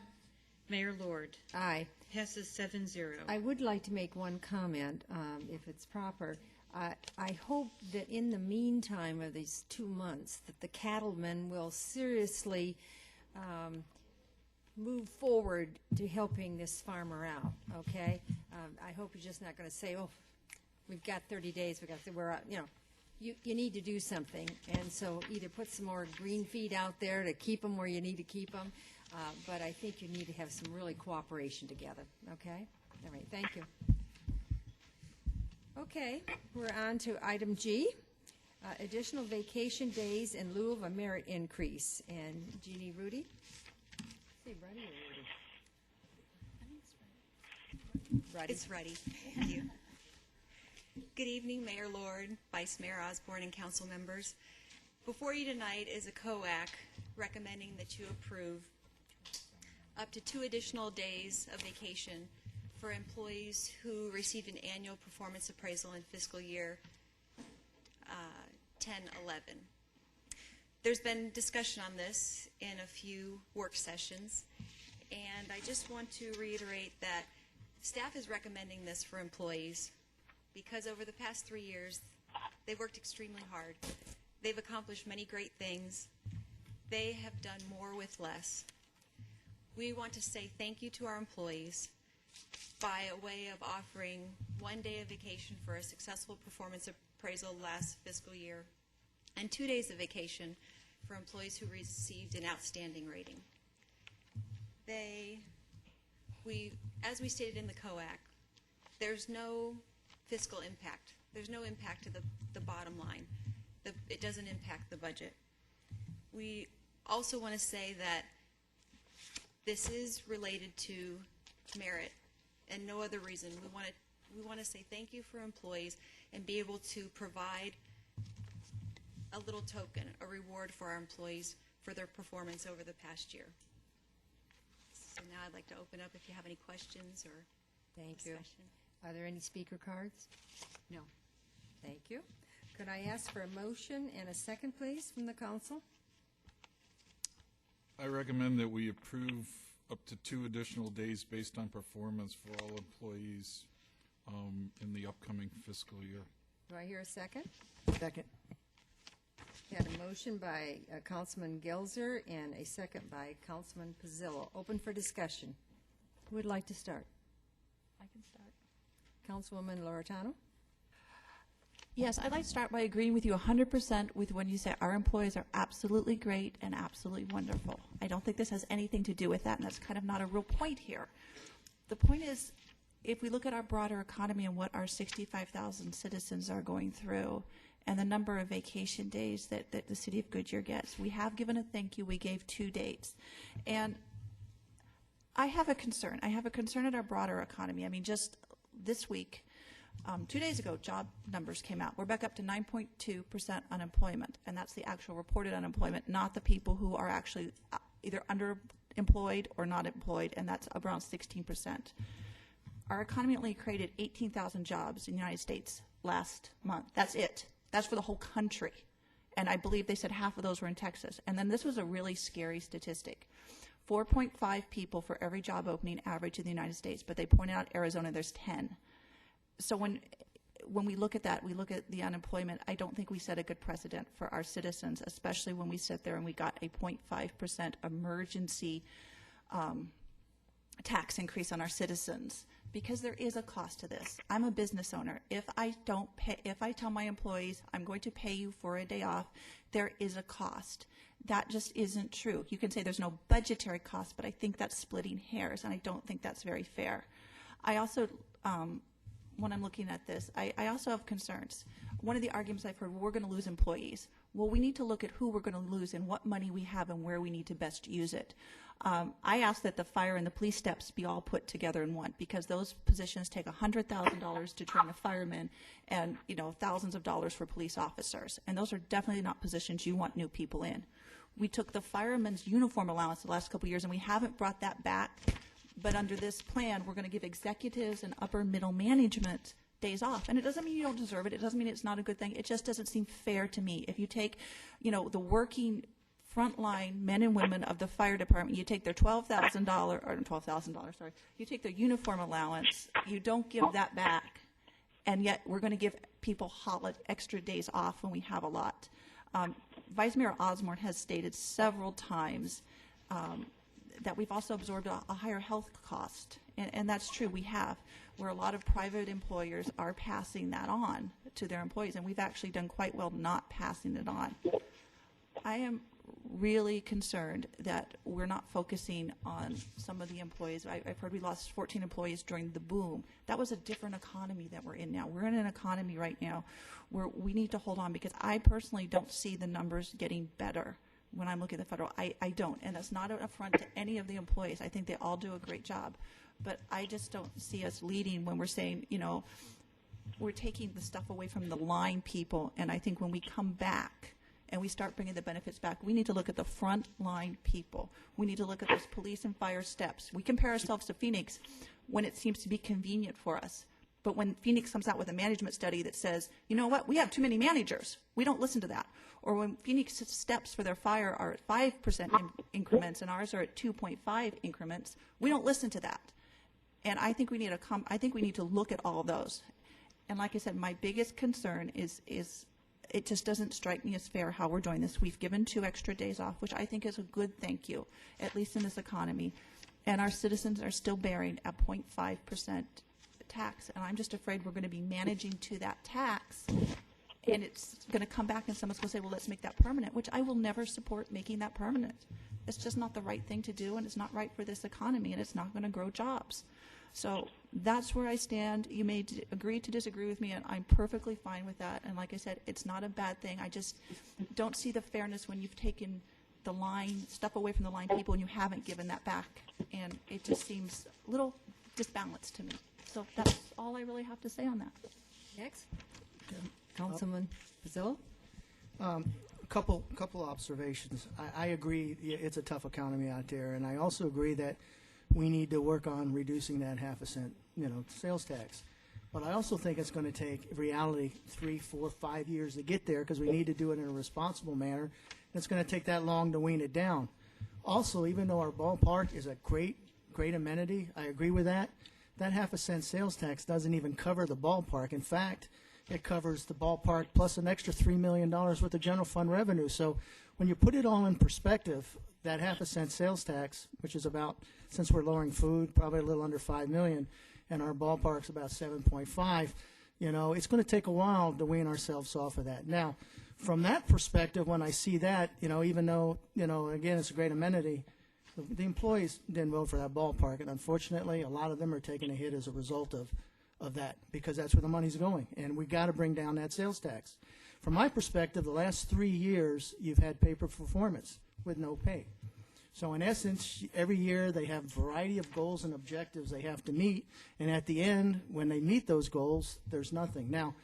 Mayor Lord? Aye. Passes 7-0. I would like to make one comment, if it's proper. I hope that in the meantime of these 2 months, that the cattlemen will seriously move forward to helping this farmer out, okay? I hope you're just not going to say, oh, we've got 30 days, you need to do something. And so either put some more green feed out there to keep them where you need to keep them, but I think you need to have some really cooperation together, okay? All right, thank you. Okay, we're on to item G, additional vacation days in lieu of a merit increase. And Jeannie Rudy? Say Ruddy or Rudy? I think it's Ruddy. It's Ruddy. Thank you. Good evening, Mayor Lord, Vice Mayor Osborne, and council members. Before you tonight is a COAC recommending that you approve up to 2 additional days of vacation for employees who received an annual performance appraisal in fiscal year 10-11. There's been discussion on this in a few work sessions, and I just want to reiterate that staff is recommending this for employees because over the past 3 years, they've worked extremely hard. They've accomplished many great things. They have done more with less. We want to say thank you to our employees by a way of offering 1 day of vacation for a successful performance appraisal last fiscal year and 2 days of vacation for employees who received an outstanding rating. As we stated in the COAC, there's no fiscal impact. There's no impact to the bottom line. It doesn't impact the budget. We also want to say that this is related to merit and no other reason. We want to say thank you for employees and be able to provide a little token, a reward for our employees for their performance over the past year. So now I'd like to open up if you have any questions or Thank you. discussion. Are there any speaker cards? No. Thank you. Could I ask for a motion and a second, please, from the council? I recommend that we approve up to 2 additional days based on performance for all employees in the upcoming fiscal year. Do I hear a second? Second. Had a motion by Councilman Gelser and a second by Councilman Pizzillo. Open for discussion. Who would like to start? I can start. Councilwoman Loretano? Yes, I'd like to start by agreeing with you 100% with when you say our employees are absolutely great and absolutely wonderful. I don't think this has anything to do with that, and that's kind of not a real point here. The point is, if we look at our broader economy and what our 65,000 citizens are going through and the number of vacation days that the city of Goodyear gets, we have given a thank you. We gave 2 dates. And I have a concern. I have a concern at our broader economy. I mean, just this week, 2 days ago, job numbers came out. We're back up to 9.2% unemployment, and that's the actual reported unemployment, not the people who are actually either underemployed or not employed, and that's around 16%. Our economy only created 18,000 jobs in the United States last month. That's it. That's for the whole country. And I believe they said half of those were in Texas. And then this was a really scary statistic. 4.5 people for every job opening average in the United States, but they pointed out Arizona, there's 10. So when we look at that, we look at the unemployment, I don't think we set a good precedent for our citizens, especially when we sit there and we got a 0.5% emergency tax increase on our citizens, because there is a cost to this. I'm a business owner. If I tell my employees I'm going to pay you for a day off, there is a cost. That just isn't true. You can say there's no budgetary cost, but I think that's splitting hairs, and I don't think that's very fair. I also, when I'm looking at this, I also have concerns. One of the arguments I've heard, we're going to lose employees. Well, we need to look at who we're going to lose and what money we have and where we need to best use it. I ask that the fire and the police steps be all put together in one, because those positions take $100,000 to train a fireman and, thousands of dollars for police officers. And those are definitely not positions you want new people in. We took the fireman's uniform allowance the last couple of years, and we haven't brought that back. But under this plan, we're going to give executives and upper middle management days off. And it doesn't mean you don't deserve it. It doesn't mean it's not a good thing. It just doesn't seem fair to me. If you take, the working frontline men and women of the fire department, you take their you take their uniform allowance, you don't give that back, and yet we're going to give people extra days off when we have a lot. Vice Mayor Osborne has stated several times that we've also absorbed a higher health cost, and that's true, we have, where a lot of private employers are passing that on to their employees, and we've actually done quite well not passing it on. I am really concerned that we're not focusing on some of the employees. I've heard we lost 14 employees during the boom. That was a different economy that we're in now. We're in an economy right now where we need to hold on, because I personally don't see the numbers getting better when I'm looking at the federal. I don't, and that's not an affront to any of the employees. I think they all do a great job. But I just don't see us leading when we're saying, we're taking the stuff away from the line people, and I think when we come back and we start bringing the benefits back, we need to look at the front line people. We need to look at those police and fire steps. We compare ourselves to Phoenix when it seems to be convenient for us. But when Phoenix comes out with a management study that says, you know what, we have too many managers, we don't listen to that. Or when Phoenix steps for their fire are at 5% increments and ours are at 2.5 increments, we don't listen to that. And I think we need to look at all of those. And like I said, my biggest concern is it just doesn't strike me as fair how we're doing this. We've given 2 extra days off, which I think is a good thank you, at least in this economy. And our citizens are still bearing a 0.5% tax. And I'm just afraid we're going to be managing to that tax, and it's going to come back and someone's going to say, well, let's make that permanent, which I will never support making that permanent. It's just not the right thing to do, and it's not right for this economy, and it's not going to grow jobs. So that's where I stand. You may agree to disagree with me, and I'm perfectly fine with that. And like I said, it's not a bad thing. I just don't see the fairness when you've taken the line stuff away from the line people and you haven't given that back. And it just seems a little disbalanced to me. So that's all I really have to say on that. Next. Councilman Pizzillo. Couple observations. I agree it's a tough economy out there, and I also agree that we need to work on reducing that 0.5 cent, sales tax. But I also think it's going to take, reality, 3, 4, 5 years to get there, because we need to do it in a responsible manner. It's going to take that long to wean it down. Also, even though our ballpark is a great amenity, I agree with that. That 0.5 cent sales tax doesn't even cover the ballpark. In fact, it covers the ballpark plus an extra $3 million worth of general fund revenue. So when you put it all in perspective, that 0.5 cent sales tax, which is about, since we're lowering food, probably a little under $5 million, and our ballpark's about 7.5, It's going to take a while to wean ourselves off of that. Now, from that perspective, when I see that, even though, again, it's a great amenity, the employees didn't vote for that ballpark, and unfortunately, a lot of them are taking a hit as a result of that, because that's where the money's going, and we got to bring down that sales tax. From my perspective, the last 3 years, you've had pay for performance with no pay. So in essence, every year they have a variety of goals and objectives they have to meet, and at the end, when they meet those goals, there's nothing. Now,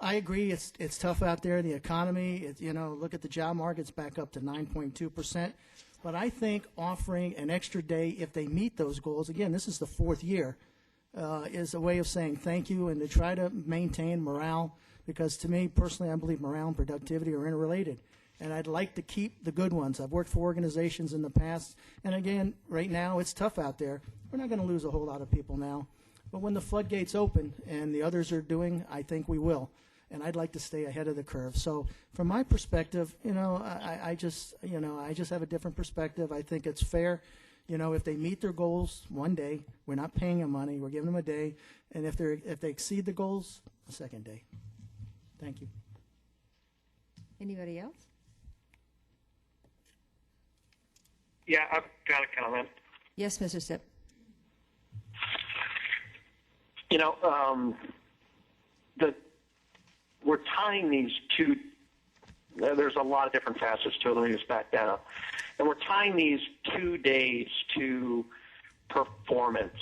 I agree it's tough out there, the economy, look at the job market, it's back up to 9.2%. But I think offering an extra day if they meet those goals, again, this is the 4th year, is a way of saying thank you and to try to maintain morale, because to me, personally, I believe morale and productivity are interrelated. And I'd like to keep the good ones. I've worked for organizations in the past, and again, right now, it's tough out there. We're not going to lose a whole lot of people now. But when the floodgates open and the others are doing, I think we will. And I'd like to stay ahead of the curve. So from my perspective, I just have a different perspective. I think it's fair. If they meet their goals one day, we're not paying them money. We're giving them a day. And if they exceed the goals, a second day. Thank you. Anybody else? Yeah, I've got a comment. Yes, Mr. Stipp. We're tying these two. There's a lot of different facets to it. Let me just back that up. And we're tying these 2 days to performance.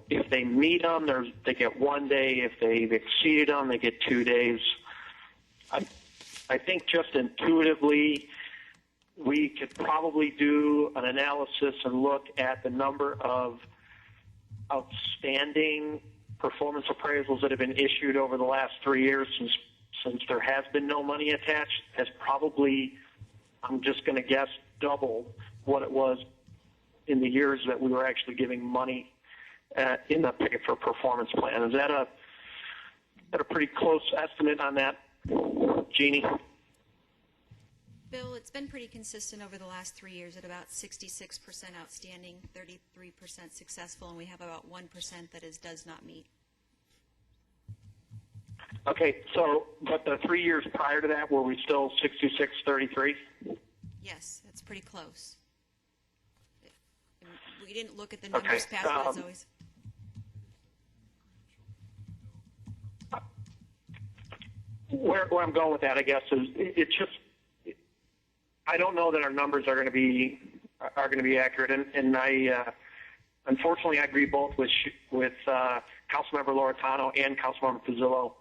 If they meet them, they get 1 day. If they've exceeded them, they get 2 days. I think just intuitively, we could probably do an analysis and look at the number of outstanding performance appraisals that have been issued over the last 3 years since there has been no money attached, has probably, I'm just going to guess, double what it was in the years that we were actually giving money in the pay for performance plan. Is that a pretty close estimate on that, Jeannie? Bill, it's been pretty consistent over the last 3 years at about 66% outstanding, 33% successful, and we have about 1% that does not meet. Okay, but the 3 years prior to that, were we still 66-33? Yes, that's pretty close. We didn't look at the numbers past, but it's always... Where I'm going with that, I guess, is it's just, I don't know that our numbers are going to be accurate, and I unfortunately I agree both with Councilmember Loretano and Councilmember Pizzillo.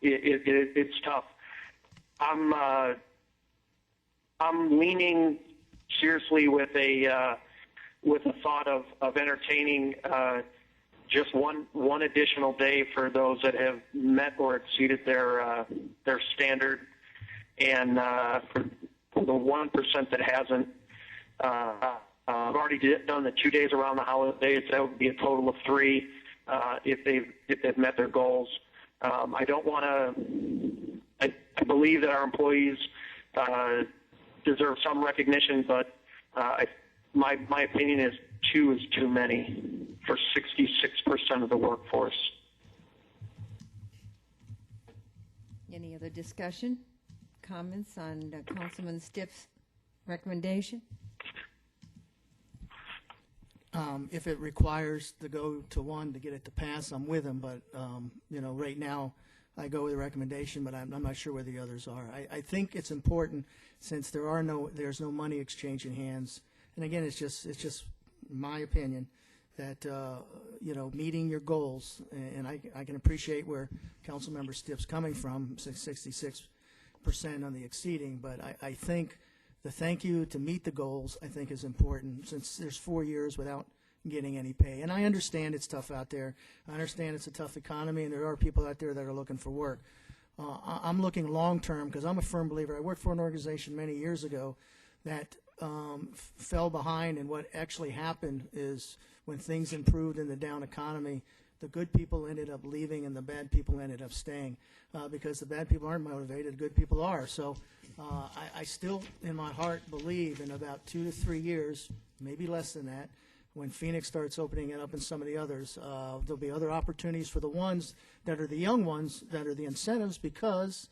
It's tough. I'm leaning seriously with a thought of entertaining just one additional day for those that have met or exceeded their standard. And for the 1% that hasn't, I've already done the 2 days around the holidays. That would be a total of 3 if they've met their goals. I don't want to. I believe that our employees deserve some recognition, but my opinion is 2 is too many for 66% of the workforce. Any other discussion? Comments on Councilman Stipp's recommendation? If it requires to go to 1 to get it to pass, I'm with him. But right now, I go with the recommendation, but I'm not sure where the others are. I think it's important, since there's no money exchanging hands. And again, it's just my opinion that meeting your goals, and I can appreciate where Councilmember Stipp's coming from, 66% on the exceeding, but I think the thank you to meet the goals, I think, is important, since there's 4 years without getting any pay. And I understand it's tough out there. I understand it's a tough economy, and there are people out there that are looking for work. I'm looking long term, because I'm a firm believer. I worked for an organization many years ago that fell behind, and what actually happened is when things improved in the down economy, the good people ended up leaving and the bad people ended up staying, because the bad people aren't motivated, the good people are. So I still, in my heart, believe in about 2 to 3 years, maybe less than that, when Phoenix starts opening it up and some of the others, there'll be other opportunities for the ones that are the young ones, that are the incentives, because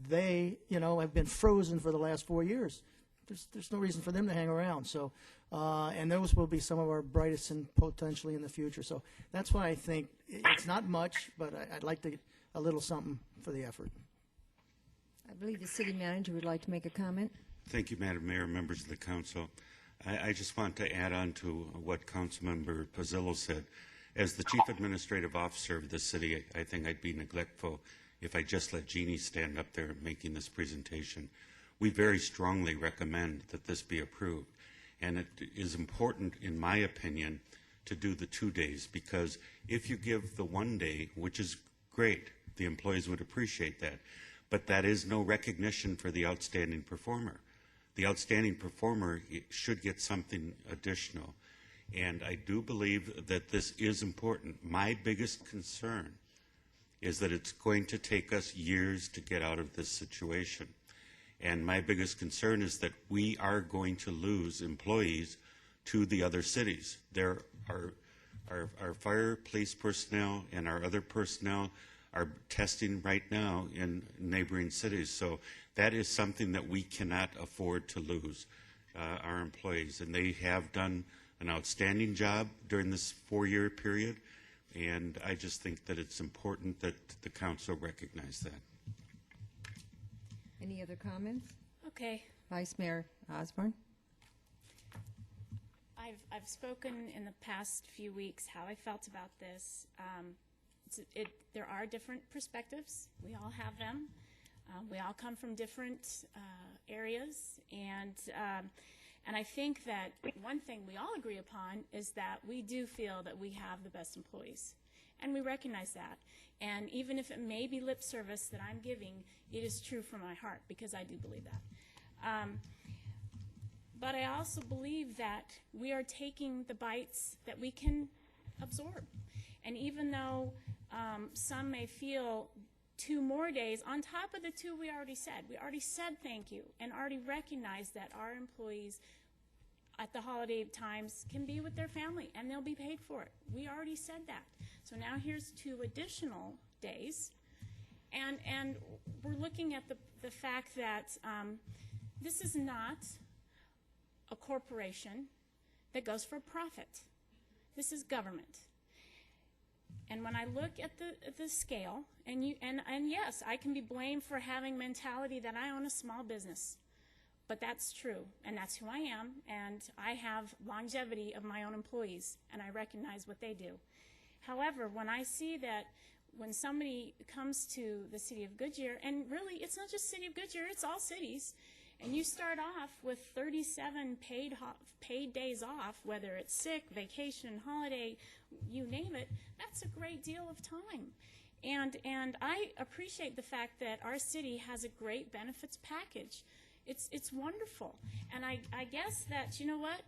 they, have been frozen for the last 4 years. There's no reason for them to hang around. So, and those will be some of our brightest and potentially in the future. So that's why I think it's not much, but I'd like to get a little something for the effort. I believe the city manager would like to make a comment. Thank you, Madam Mayor, members of the council. I just want to add on to what Councilmember Pizzillo said. As the Chief Administrative Officer of the city, I think I'd be neglectful if I just let Jeannie stand up there making this presentation. We very strongly recommend that this be approved. And it is important, in my opinion, to do the 2 days, because if you give the 1 day, which is great, the employees would appreciate that, but that is no recognition for the outstanding performer. The outstanding performer should get something additional. And I do believe that this is important. My biggest concern is that it's going to take us years to get out of this situation. And my biggest concern is that we are going to lose employees to the other cities. There are our fire, police personnel, and our other personnel are testing right now in neighboring cities. So that is something that we cannot afford to lose, our employees. And they have done an outstanding job during this 4-year period. And I just think that it's important that the council recognize that. Any other comments? Okay. Vice Mayor Osborne? I've spoken in the past few weeks how I felt about this. There are different perspectives. We all have them. We all come from different areas, and I think that one thing we all agree upon is that we do feel that we have the best employees, and we recognize that. And even if it may be lip service that I'm giving, it is true from my heart, because I do believe that. But I also believe that we are taking the bites that we can absorb. And even though some may feel 2 more days, on top of the 2 we already said thank you and already recognized that our employees at the holiday times can be with their family and they'll be paid for it. We already said that. So now here's 2 additional days. And we're looking at the fact that this is not a corporation that goes for profit. This is government. And when I look at the scale, and yes, I can be blamed for having mentality that I own a small business, but that's true, and that's who I am, and I have longevity of my own employees, and I recognize what they do. However, when I see that when somebody comes to the city of Goodyear, and really it's not just city of Goodyear, it's all cities, and you start off with 37 paid days off, whether it's sick, vacation, holiday, you name it, that's a great deal of time. And I appreciate the fact that our city has a great benefits package. It's wonderful. And I guess that, you know what,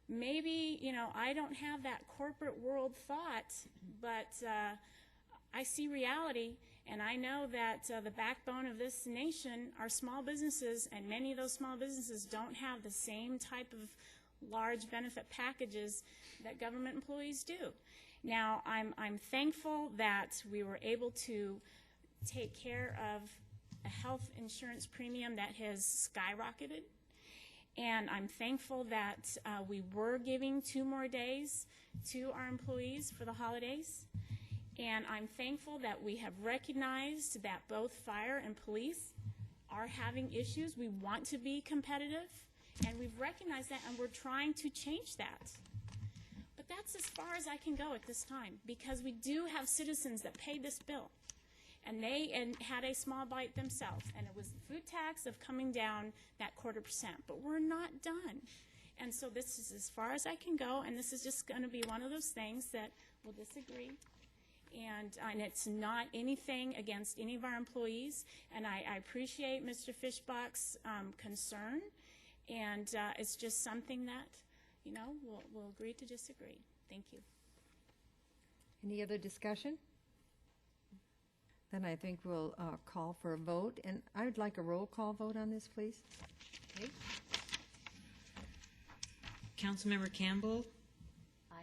maybe, I don't have that corporate world thought, but I see reality. And I know that the backbone of this nation are small businesses, and many of those small businesses don't have the same type of large benefit packages that government employees do. Now, I'm thankful that we were able to take care of a health insurance premium that has skyrocketed, and I'm thankful that we were giving 2 more days to our employees for the holidays. And I'm thankful that we have recognized that both fire and police are having issues. We want to be competitive, and we've recognized that, and we're trying to change that. But that's as far as I can go at this time, because we do have citizens that paid this bill, and they had a small bite themselves, and it was the food tax of coming down that 0.25%. But we're not done. And so this is as far as I can go, and this is just going to be one of those things that we'll disagree. And it's not anything against any of our employees, and I appreciate Mr. Fishbach's concern, and it's just something that, we'll agree to disagree. Thank you. Any other discussion? Then I think we'll call for a vote, and I would like a roll call vote on this, please. Okay. Councilmember Campbell? Aye.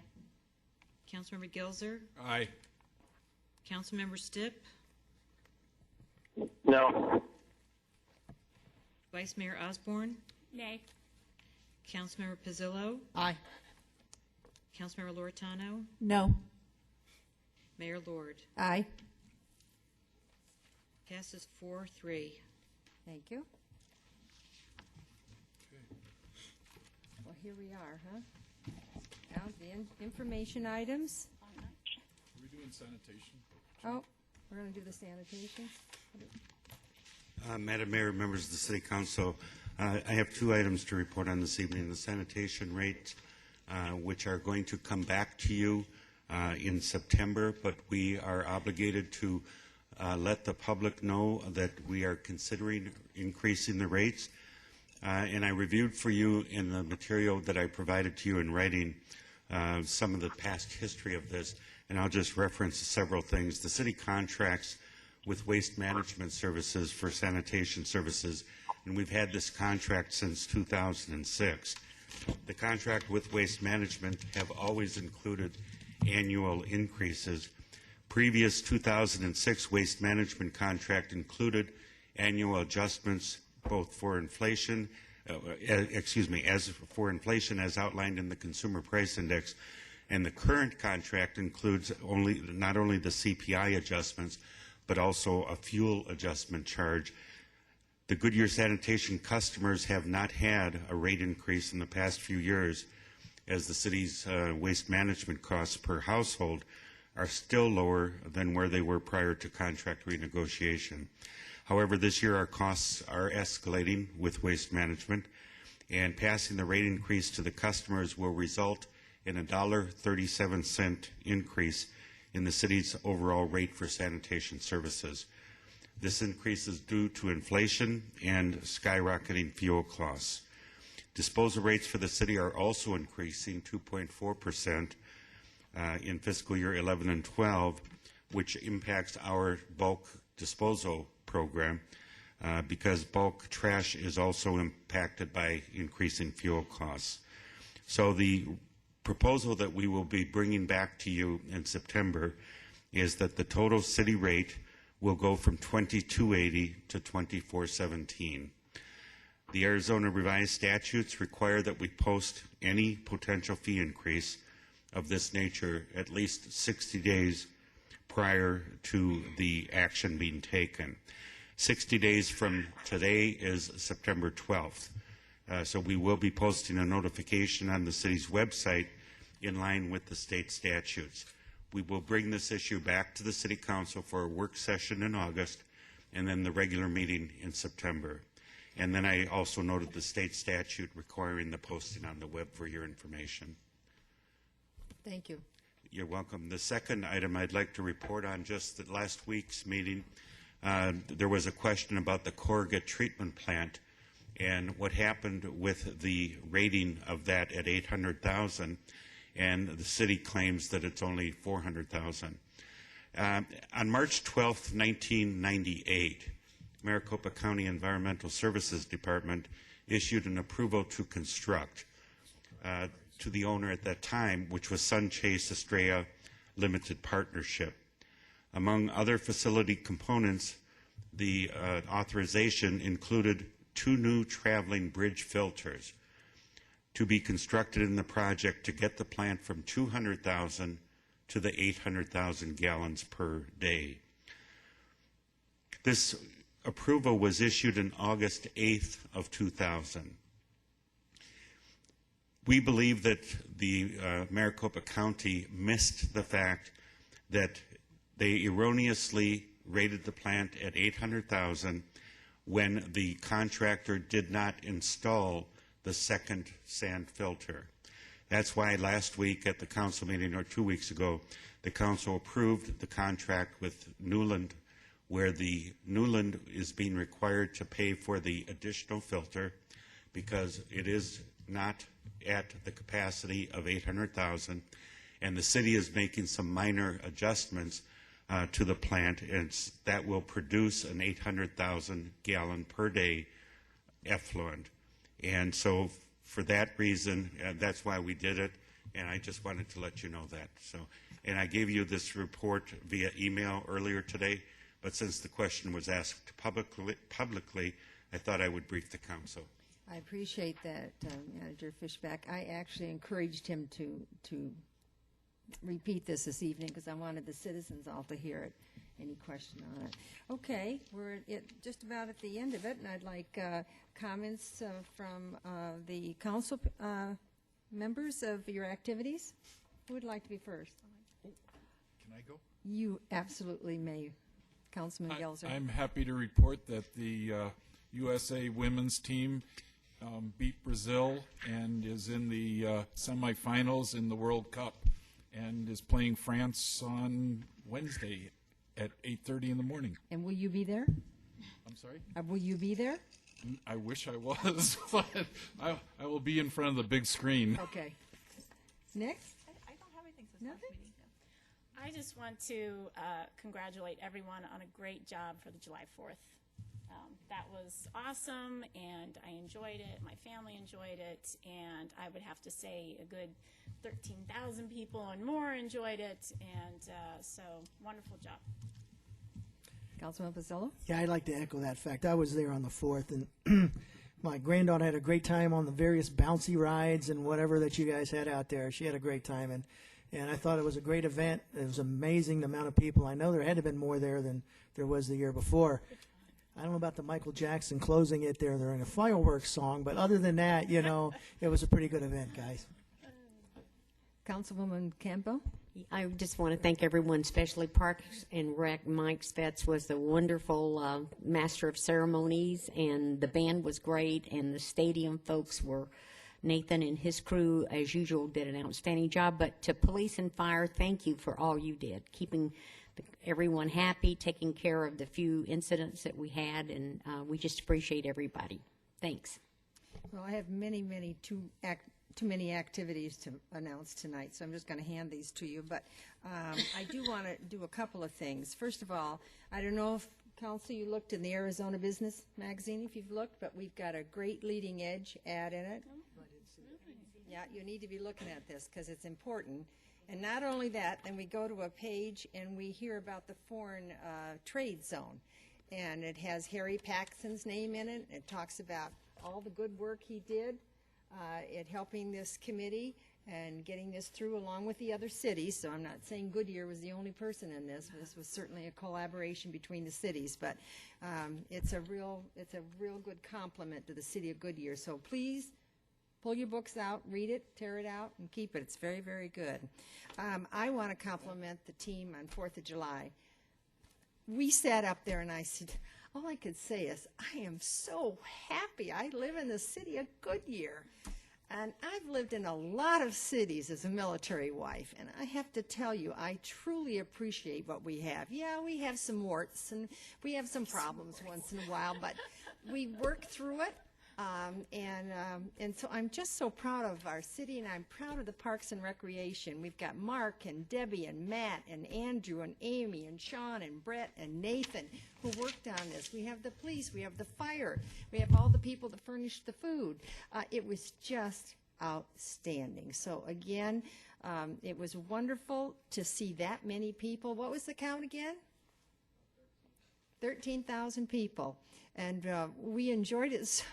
Councilmember Gilzer, Aye. Councilmember Stipp, No. Vice Mayor Osborne, Nay. Councilmember Pizzillo, Aye. Councilmember Loretano, No. Mayor Lord. Aye. Passes 4-3. Thank you. Well, here we are, huh? Now, the information items. Are we doing sanitation? Oh, we're going to do the sanitation. Madam Mayor, members of the City Council, I have two items to report on this evening. The sanitation rates, which are going to come back to you in September, but we are obligated to let the public know that we are considering increasing the rates. And I reviewed for you in the material that I provided to you in writing some of the past history of this, and I'll just reference several things. The city contracts with waste management services for sanitation services, and we've had this contract since 2006. The contract with waste management have always included annual increases. Previous 2006 waste management contract included annual adjustments both for inflation, as for inflation as outlined in the Consumer Price Index, and the current contract includes not only the CPI adjustments, but also a fuel adjustment charge. The Goodyear sanitation customers have not had a rate increase in the past few years, as the city's waste management costs per household are still lower than where they were prior to contract renegotiation. However, this year our costs are escalating with waste management, and passing the rate increase to the customers will result in a $1.37 increase in the city's overall rate for sanitation services. This increase is due to inflation and skyrocketing fuel costs. Disposal rates for the city are also increasing 2.4% in fiscal year 11 and 12, which impacts our bulk disposal program because bulk trash is also impacted by increasing fuel costs. So the proposal that we will be bringing back to you in September is that the total city rate will go from $22.80 to $24.17. The Arizona revised statutes require that we post any potential fee increase of this nature at least 60 days prior to the action being taken. 60 days from today is September 12th. So we will be posting a notification on the city's website in line with the state statutes. We will bring this issue back to the City Council for a work session in August and then the regular meeting in September. And then I also noted the state statute requiring the posting on the web for your information. Thank you. You're welcome. The second item I'd like to report on, just at last week's meeting, there was a question about the corrugate treatment plant and what happened with the rating of that at $800,000, and the city claims that it's only $400,000. On March 12th, 1998, Maricopa County Environmental Services Department issued an approval to construct to the owner at that time, which was Sun Chase Estrella Limited Partnership. Among other facility components, the authorization included 2 new traveling bridge filters to be constructed in the project to get the plant from 200,000 to the 800,000 gallons per day. This approval was issued on August 8th of 2000. We believe that the Maricopa County missed the fact that they erroneously rated the plant at 800,000 when the contractor did not install the second sand filter. That's why last week at the council meeting, or 2 weeks ago, the council approved the contract with Newland, where the Newland is being required to pay for the additional filter because it is not at the capacity of 800,000, and the city is making some minor adjustments to the plant, and that will produce an 800,000 gallon per day effluent. And so for that reason, that's why we did it, and I just wanted to let you know that. So, and I gave you this report via email earlier today, but since the question was asked publicly, I thought I would brief the council. I appreciate that, Manager Fishback. I actually encouraged him to repeat this evening because I wanted the citizens all to hear it. Any question on it? Okay, we're just about at the end of it, and I'd like comments from the council members of your activities. Who would like to be first? Can I go? You absolutely may, Councilman Gelser. I'm happy to report that the USA women's team beat Brazil and is in the semifinals in the World Cup and is playing France on Wednesday at 8:30 in the morning. And will you be there? I'm sorry? Will you be there? I wish I was, but I will be in front of the big screen. Okay. Next? I don't have anything since Nothing? last meeting. I just want to congratulate everyone on a great job for the July 4th. That was awesome, and I enjoyed it. My family enjoyed it, and I would have to say a good 13,000 people and more enjoyed it, and so wonderful job. Councilman Pizzello? Yeah, I'd like to echo that fact. I was there on the 4th, and my granddaughter had a great time on the various bouncy rides and whatever that you guys had out there. She had a great time, and I thought it was a great event. It was amazing the amount of people. I know there had to have been more there than there was the year before. I don't know about the Michael Jackson closing it there during a fireworks song, but other than that, you know, it was a pretty good event, guys. Councilwoman Campbell? I just want to thank everyone, especially Parks and Rec. Mike Spetz was the wonderful master of ceremonies, and the band was great, and the stadium folks were, Nathan and his crew, as usual, did an outstanding job. But to police and fire, thank you for all you did, keeping everyone happy, taking care of the few incidents that we had, and we just appreciate everybody. Thanks. Well, I have too many activities to announce tonight, so I'm just going to hand these to you. But I do want to do a couple of things. First of all, I don't know if, Council, you looked in the Arizona Business Magazine, if you've looked, but we've got a great leading edge ad in it. Yeah, you need to be looking at this because it's important. And not only that, then we go to a page and we hear about the foreign trade zone. And it has Harry Paxson's name in it. It talks about all the good work he did at helping this committee and getting this through along with the other cities. So I'm not saying Goodyear was the only person in this. This was certainly a collaboration between the cities. But it's a real good compliment to the city of Goodyear. So please, pull your books out, read it, tear it out, and keep it. It's very, very good. I want to compliment the team on 4th of July. We sat up there and I said, all I could say is, I am so happy I live in the city of Goodyear. And I've lived in a lot of cities as a military wife, and I have to tell you, I truly appreciate what we have. Yeah, we have some warts and we have some problems once in a while, but we work through it. And so I'm just so proud of our city, and I'm proud of the Parks and Recreation. We've got Mark and Debbie and Matt and Andrew and Amy and Sean and Brett and Nathan who worked on this. We have the police, we have the fire, we have all the people that furnished the food. It was just outstanding. So again, it was wonderful to see that many people. What was the count again? 13,000 people. And we enjoyed it.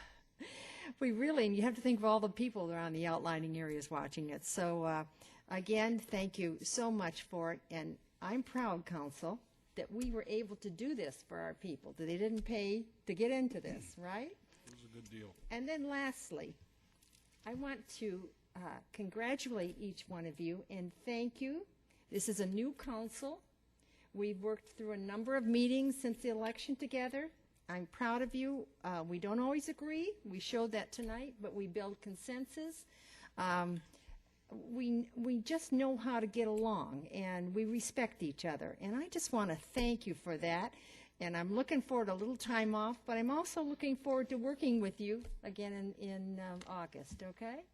We really, and you have to think of all the people around the outlining areas watching it. So, again, thank you so much for it. And I'm proud, Council, that we were able to do this for our people, that they didn't pay to get into this, right? It was a good deal. And then lastly, I want to congratulate each one of you and thank you. This is a new council. We've worked through a number of meetings since the election together. I'm proud of you. We don't always agree. We showed that tonight, but we build consensus. We just know how to get along, and we respect each other. And I just want to thank you for that. And I'm looking forward to a little time off, but I'm also looking forward to working with you again in August, okay?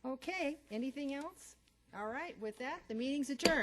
Okay, anything else? All right, with that, the meeting's adjourned.